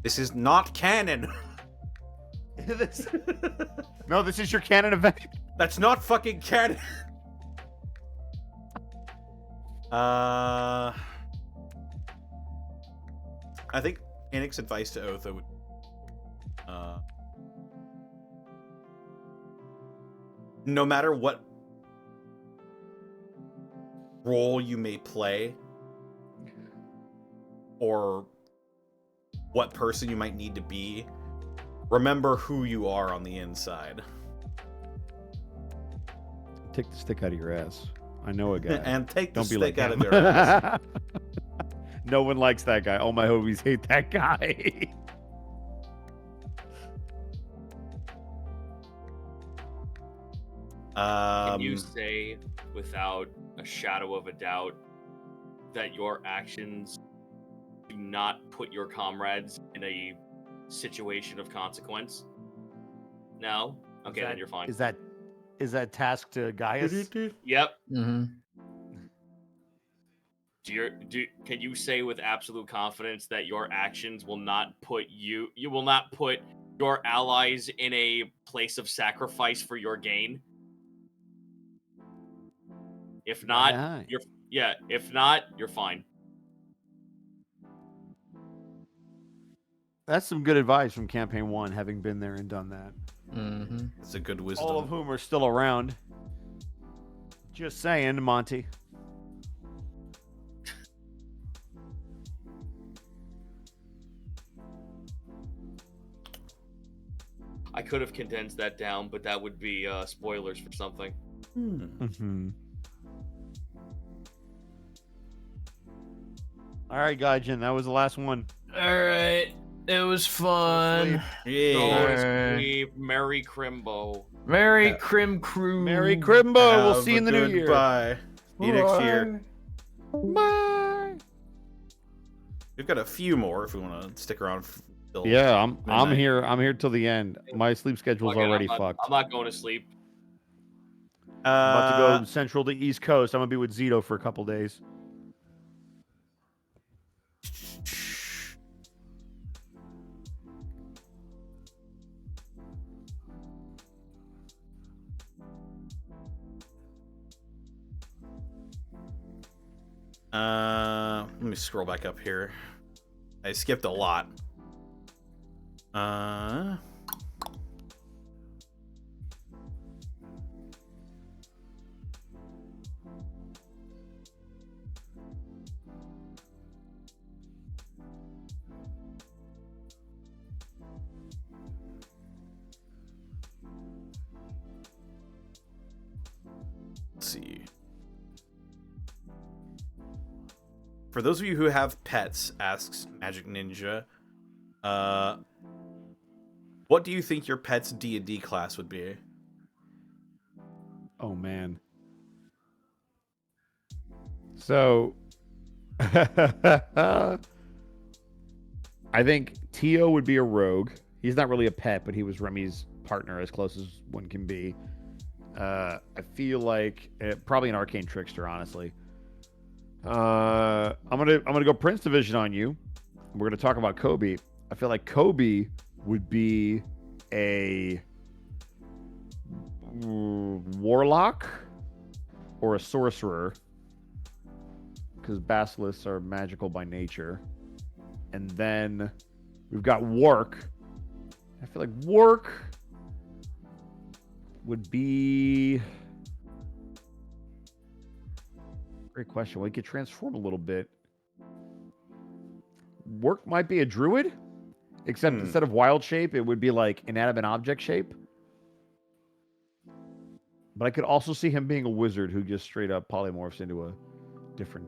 This is not canon. No, this is your canon event. That's not fucking canon. I think Panic's advice to Otho would no matter what role you may play or what person you might need to be, remember who you are on the inside. Take the stick out of your ass. I know a guy. And take the Don't be stick like out him. of your ass. No one likes that guy. All my homies hate that guy. Can you say without a shadow of a doubt that your actions do not put your comrades in a situation of consequence? No? Okay, then you're fine. Is that task to Gaius? Yep. Mm-hmm. Can you say with absolute confidence that your actions will not put you will not put your allies in a place of sacrifice for your gain? If not, if not, you're fine. That's some good advice from Campaign 1, having been there and done that. Mm-hmm. It's a good wisdom. All of whom are still around. Just saying, Monty. I could have condensed that down, but that would be spoilers for something. Mm-hmm. All right, Gaijin, that was the last one. All right. It was fun. Merry Crimbo. Merry Crim Crew. Merry Crimbo. We'll see you in the new year. Bye. See you next year. Bye. We've got a few more if we want to stick around. Yeah, I'm here. I'm here till the end. My sleep schedule's already fucked. I'm not going to sleep. I'm about to go central to East Coast. I'm gonna be with Zito for a couple days. Let me scroll back up here. I skipped a lot. For those of you who have pets, asks Magic Ninja, what do you think your pet's D&D class would be? Oh man. So I think Tio would be a rogue. He's not really a pet, but he was Remy's partner as close as one can be. I feel like probably an arcane trickster, honestly. I'm gonna go Prince Division on you. We're gonna talk about Kobe. I feel like Kobe would be a warlock or a sorcerer, because basilisks are magical by nature. And then we've got Wark. I feel like Wark would be... Great question. Well, he could transform a little bit. Wark might be a druid, except instead of wild shape, it would be like inanimate object shape. But I could also see him being a wizard who just straight up polymorphs into a different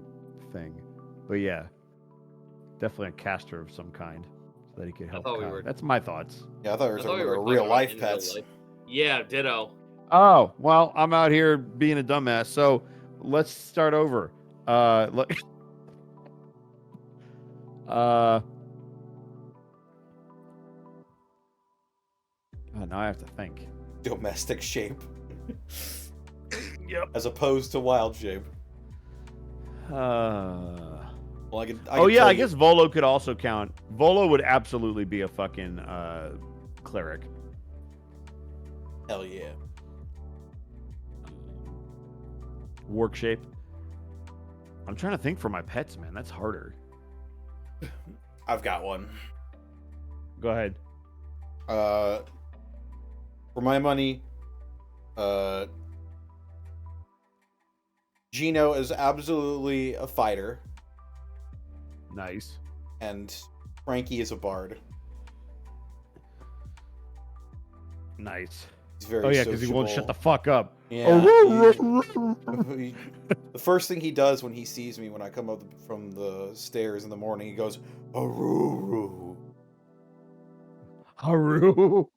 thing. But yeah, definitely a caster of some kind so that he could help. That's my thoughts. Yeah, I thought we were talking about real life pets. Yeah, ditto. Oh, well, I'm out here being a dumbass. So let's start over. Oh, now I have to think. Domestic shape. Yep. As opposed to wild shape. Well, I guess Volo could also count. Volo would absolutely be a fucking cleric. Hell yeah. Work shape. I'm trying to think for my pets, man. That's harder. I've got one. Go ahead. For my money, Gino is absolutely a fighter. Nice. And Frankie is a bard. Nice. He's very because he won't shut the fuck up. Yeah. The first thing he does when he sees me when I come up from the stairs in the morning, he goes, "Haru." Haru.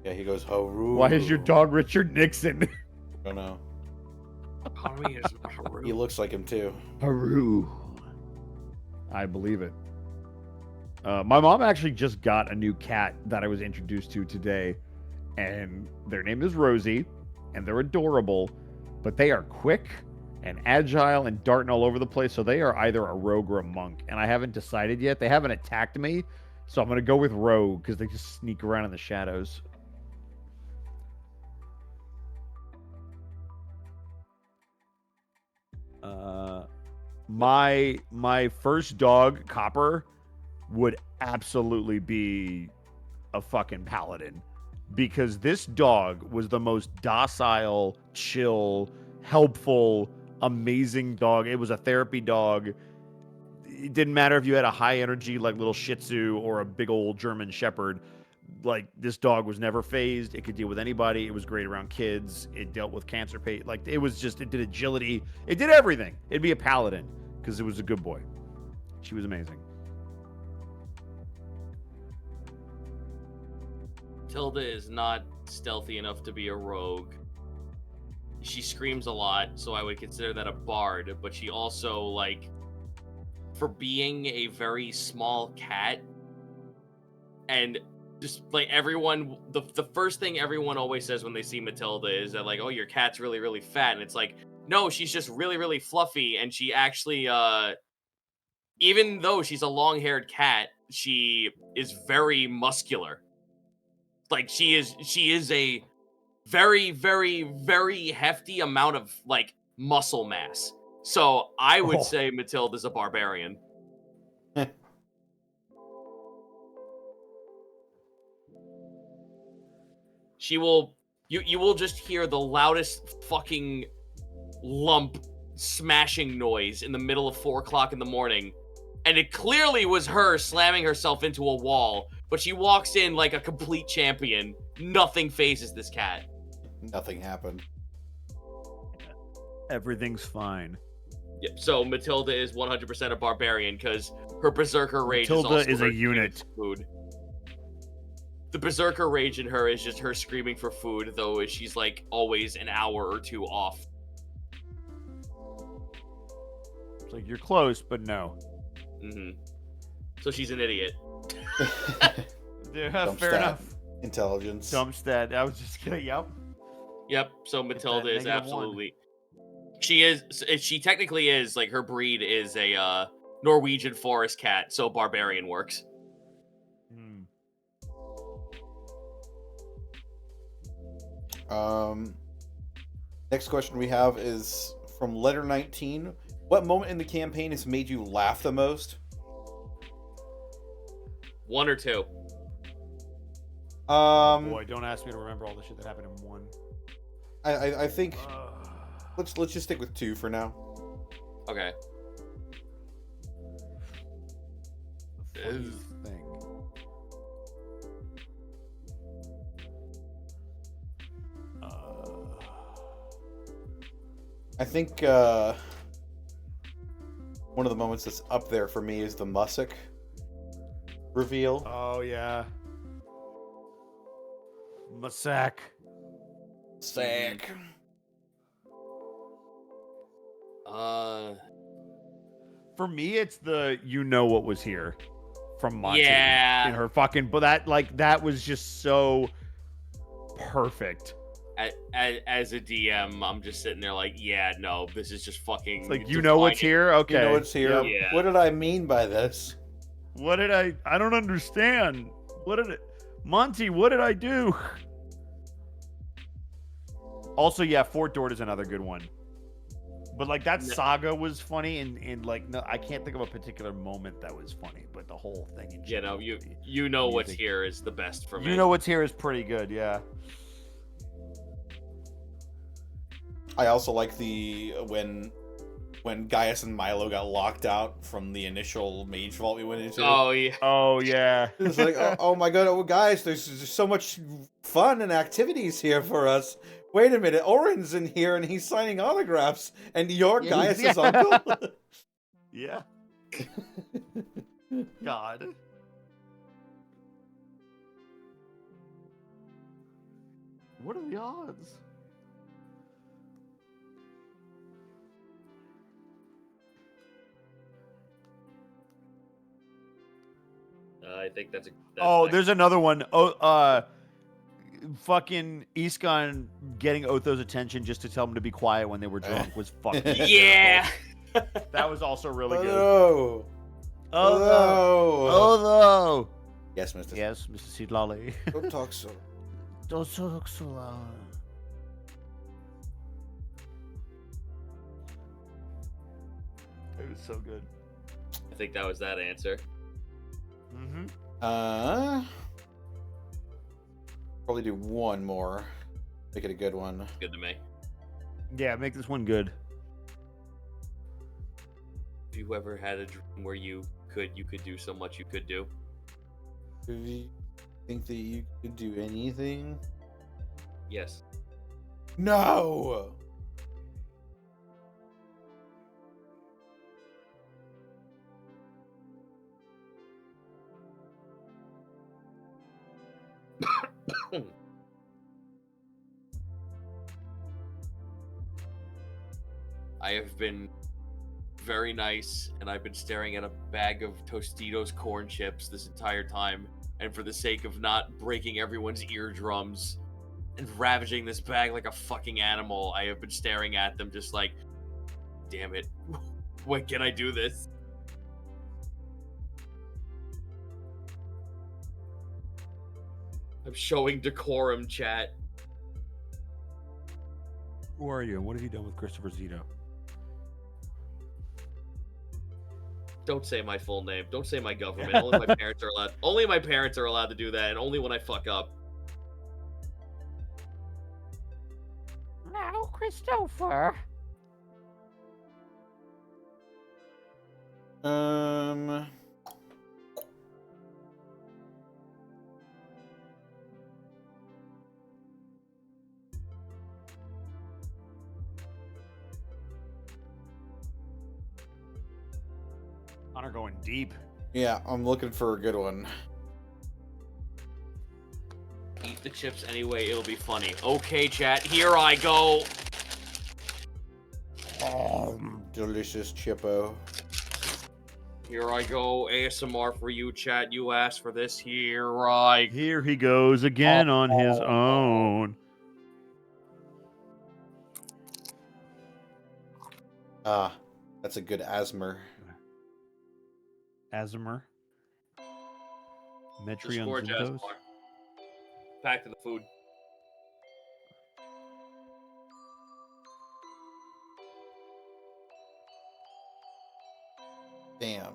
Yeah, he goes, "Haru." Why is your dog Richard Nixon? I don't know. He looks like him too. Haru. I believe it. My mom actually just got a new cat that I was introduced to today, and their name is Rosie, and they're adorable, but they are quick and agile and darting all over the place, so they are either a rogue or a monk, and I haven't decided yet. They haven't attacked me, so I'm going to go with rogue, because they just sneak around in the shadows. My first dog, Copper, would absolutely be a fucking paladin, because this dog was the most docile, chill, helpful, amazing dog. It was a therapy dog. It didn't matter if you had a high energy like little Shih Tzu or a big old German Shepherd. Like, this dog was never phased. It could deal with anybody. It was great around kids. It dealt with cancer patients. Like, it did agility. It did everything. It'd be a paladin because it was a good boy. She was amazing. Tilda is not stealthy enough to be a rogue. She screams a lot, so I would consider that a bard, but she also, like, for being a very small cat, and just, like, everyone, the first thing everyone always says when they see Matilda is that, like, oh, your cat's really, really fat, and it's like, no, she's just really, really fluffy, and she actually, even though she's a long-haired cat, she is very muscular. Like, she is a very, very, very hefty amount of, like, muscle mass. So I would say Matilda's a barbarian. She will, you will just hear the loudest fucking lump smashing noise in the middle of 4 o'clock in the morning. And it clearly was her slamming herself into a wall, but she walks in like a complete champion. Nothing phases this cat. Nothing happened. Everything's fine. Yep. So Matilda is 100% a barbarian because her berserker rage Matilda is also is a her unit. screaming for food. The berserker rage in her is just her screaming for food, though she's like always an hour or two off. It's like, you're close, but no. So she's an idiot. Yeah, Dump fair stat. enough. Intelligence. Dump stat. I was just gonna, yep. Yep. So Matilda is -1. absolutely. She technically is like her breed is a Norwegian forest cat, so barbarian works. Next question we have is from Letter 19. What moment in the campaign has made you laugh the most? 1 or 2. Boy, don't ask me to remember all the shit that happened in 1. I think let's just stick with 2 for now. Okay. The funniest thing. I think one of the moments that's up there for me is the Mussuk reveal. Oh yeah. Masak. Sack. For me, it's the you know what was here from Monty. Yeah. In her fucking, but that was just so perfect. As a DM, I'm just sitting there like, yeah, no, this is just fucking. It's like, you know what's here? Okay. You know what's here? Yep. Yeah. What did I mean by this? What did I don't understand. Monty, what did I do? Also, yeah, Fort Dort is another good one. But like that saga was funny, and like no, I can't think of a particular moment that was funny, but the whole thing. In You know, general, you know what's here is the best for me. You know what's here is pretty good, yeah. I also like the when Gaius and Milo got locked out from the initial mage vault we went into. Oh yeah. Oh yeah. It's like, oh my god, oh guys, there's so much fun and activities here for us. Wait a minute, Oren's in here and he's signing autographs, and you're Gaius's uncle. Yeah. God. What are the odds? I think that's there's another one. Fucking Iskon getting Otho's attention just to tell him to be quiet when they were drunk was fucking yeah. That was also really good. No. Otho. Yes, Mr. Yes, Mr. Seedlolly. Don't talk so. Don't talk so loud. It was so good. I think that was that answer. Mm-hmm. Probably do one more. Make it a good one. Good to me. Yeah, make this one good. If you ever had a dream where you could do so much you could do. Do you think that you could do anything? Yes. No! I have been very nice, and I've been staring at a bag of Tostitos corn chips this entire time, and for the sake of not breaking everyone's eardrums and ravaging this bag like a fucking animal, I have been staring at them just like, damn it, when can I do this? I'm showing decorum, chat. Who are you? And what have you done with Christopher Zito? Don't say my full name. Don't say my government. Only my parents are allowed. Only my parents are allowed to do that, and only when I fuck up. Now, Christopher. Connor going deep. Yeah, I'm looking for a good one. Eat the chips anyway, it'll be funny. Okay, chat, here I go. Delicious Chippo. Here I go. ASMR for you, chat. You asked for this. Here he goes again on his own. Ah, that's a good Asmer. Asmer. Just Metrion gorge Zinthos. ASMR. Back to the food. Damn.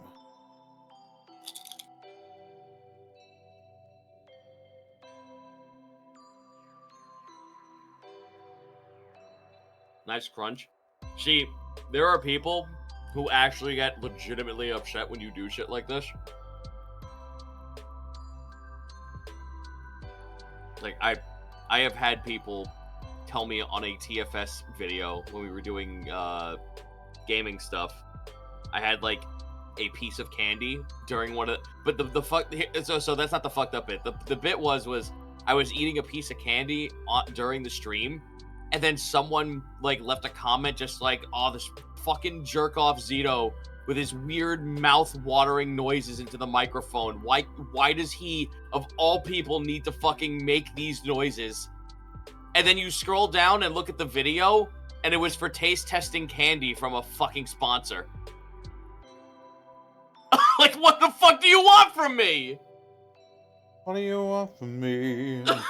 Nice crunch. See, there are people who actually get legitimately upset when you do shit like this. Like, I have had people tell me on a TFS video when we were doing gaming stuff, I had like a piece of candy during one of but the fuck so that's not the fucked up bit. The bit was I was eating a piece of candy during the stream, and then someone like left a comment just like, oh, this fucking jerk off Zito with his weird mouth watering noises into the microphone. Why does he of all people need to fucking make these noises? And then you scroll down and look at the video, and it was for taste testing candy from a fucking sponsor. Like, what the fuck do you want from me? What do you want from me? Like,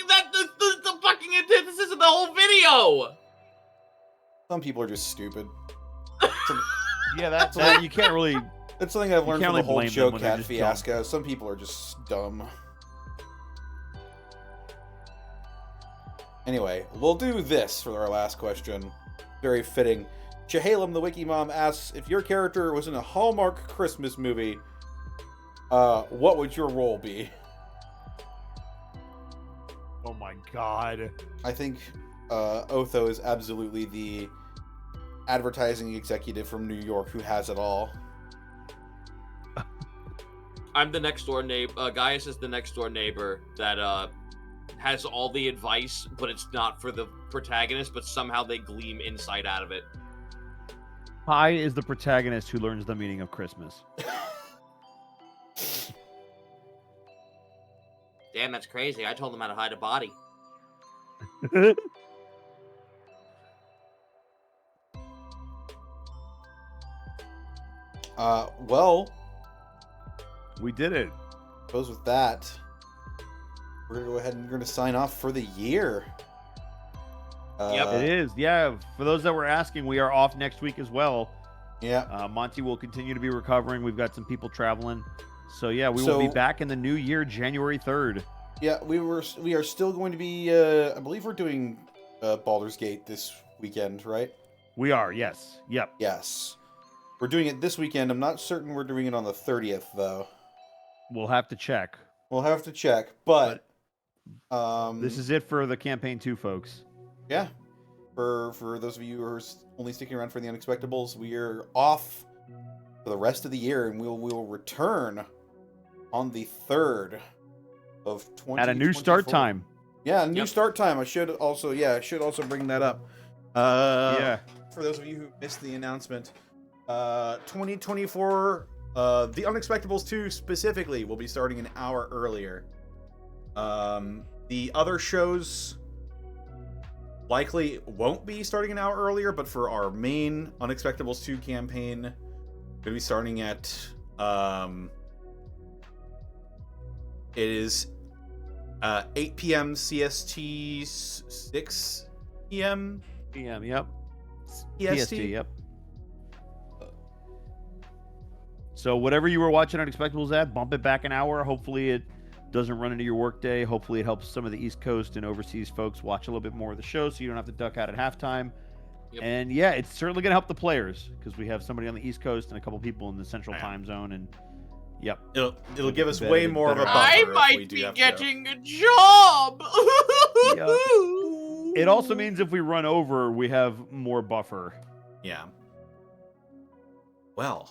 that's the fucking antithesis of the whole video. Some people are just stupid. Yeah, that you can't really. That's something I've learned can't from the really whole blame Joe them when they're Cat just fiasco. Some people are just dumb. Anyway, we'll do this for our last question. Very fitting. Chehalem the Wiki Mom asks, if your character was in a Hallmark Christmas movie, what would your role be? Oh my god. I think Otho is absolutely the advertising executive from New York who has it all. I'm the next door neighbor. Gaius is the next door neighbor that has all the advice, but it's not for the protagonist, but somehow they gleam insight out of it. Pi is the protagonist who learns the meaning of Christmas. Damn, that's crazy. I told him how to hide a body. Well, we did it. Goes with that. We're gonna go ahead and we're gonna sign off for the year. Yep, it is. Yeah, for those that were asking, we are off next week as well. Yeah. Monty will continue to be recovering. We've got some people traveling. So yeah, we will be back in the new year, January 3rd. Yeah, we are still going to be I believe we're doing Baldur's Gate this weekend, right? We are, yes. Yep. Yes. We're doing it this weekend. I'm not certain we're doing it on the 30th though. We'll have to check. We'll have to check, but this is it for the campaign 2, folks. Yeah. For those of you who are only sticking around for the Unexpectables, we are off for the rest of the year, and we will return on the 3rd of 2024. At a new start time. Yeah, a new start time. I should also bring that up. Yeah. For those of you who missed the announcement, 2024, The Unexpectables 2 specifically will be starting an hour earlier. The other shows likely won't be starting an hour earlier, but for our main Unexpectables 2 campaign, going to be starting at it is 8 p.m. CST, 6 p.m. PM, yep. PST, yep. So whatever you were watching Unexpectables at, bump it back an hour. Hopefully it doesn't run into your workday. Hopefully it helps some of the East Coast and overseas folks watch a little bit more of the show so you don't have to duck out at halftime. Yep. And yeah, it's certainly going to help the players because we have somebody on the East Coast and a couple people in the Central time zone. And yep, it'll give us way more of a buffer. I might be getting a job. Yeah. It also means if we run over, we have more buffer. Yeah. Well,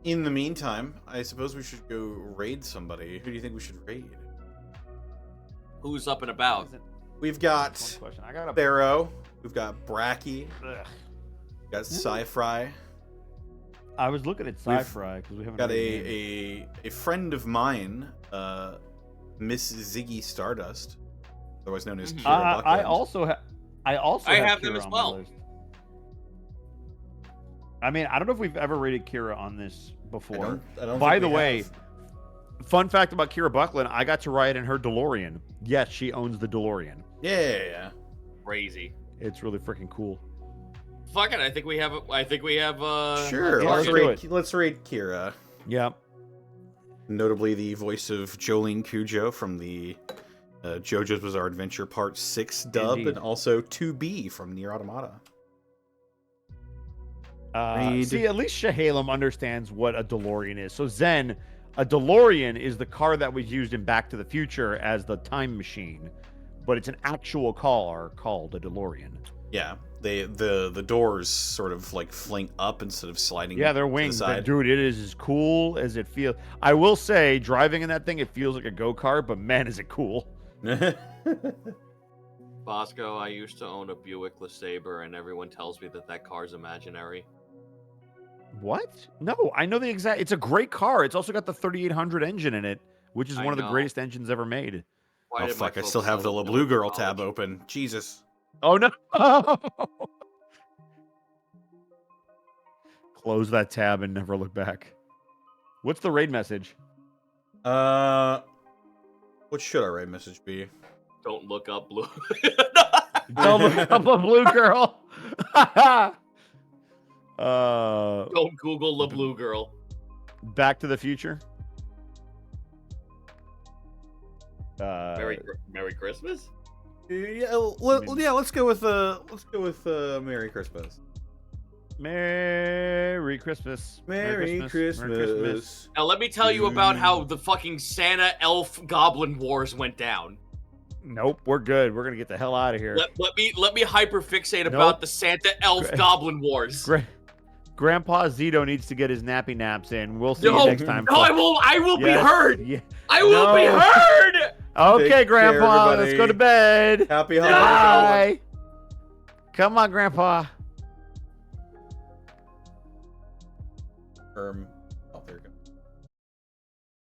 In the meantime, I suppose we should go raid somebody. Who do you think we should raid? Who's up and about? We've got Question. I got a Barrow. We've got Bracky. Ugh. We've got Sci-Fry. I was looking at Sci-Fry because we haven't Got raided him. a friend of mine, Miss Ziggy Stardust, otherwise known as Kira Buckland. I also have have them Kira as on well. my list. I mean, I don't know if we've ever rated Kira on this before. I don't By think the we way, have. fun fact about Kira Buckland, I got to ride in her DeLorean. Yes, she owns the DeLorean. Yeah. Crazy. It's really freaking cool. Fuck it. I think we have. Sure. Yeah, Let's let's raid Kira. Yeah. Notably, the voice of Jolene Cujo from the JoJo's Bizarre Adventure Part 6 dub, Indeed. and also 2B from Nier Automata. See, at least Shahalem understands what a DeLorean is. So Zen, a DeLorean is the car that was used in Back to the Future as the time machine, but it's an actual car called a DeLorean. Yeah, the doors sort of like fling up instead of sliding. Yeah, they're to the wings. side. Dude, it is as cool as it feels. I will say, driving in that thing, it feels like a go-kart, but man, is it cool. Bosco, I used to own a Buick LeSabre, and everyone tells me that car's imaginary. What? No, I know the exact. It's a great car. It's also got the 3800 engine in it, which is I one of the know. greatest engines ever made. Why Oh did my fuck! I still folks have the tell me LeBlue in Girl college? tab open. Jesus. Oh no! Close that tab and never look back. What's the raid message? What should our raid message be? Don't look up blue. Don't look up a blue girl. Don't Google the blue girl. Back to the Future. Merry Christmas. Yeah, let's go with Merry Christmas. Merry Christmas. Merry Christmas. Now let me tell you about how the fucking Santa Elf Goblin Wars went down. Nope, we're good. We're gonna get the hell out of here. Let me hyperfixate about the Santa Elf Goblin Wars. Grandpa Zito needs to get his nappy naps in. We'll see you next time. No, I will be heard. Yeah. I will be heard. Okay, Take Grandpa, care, let's go to bed. Happy holidays. Bye. Come on, Grandpa.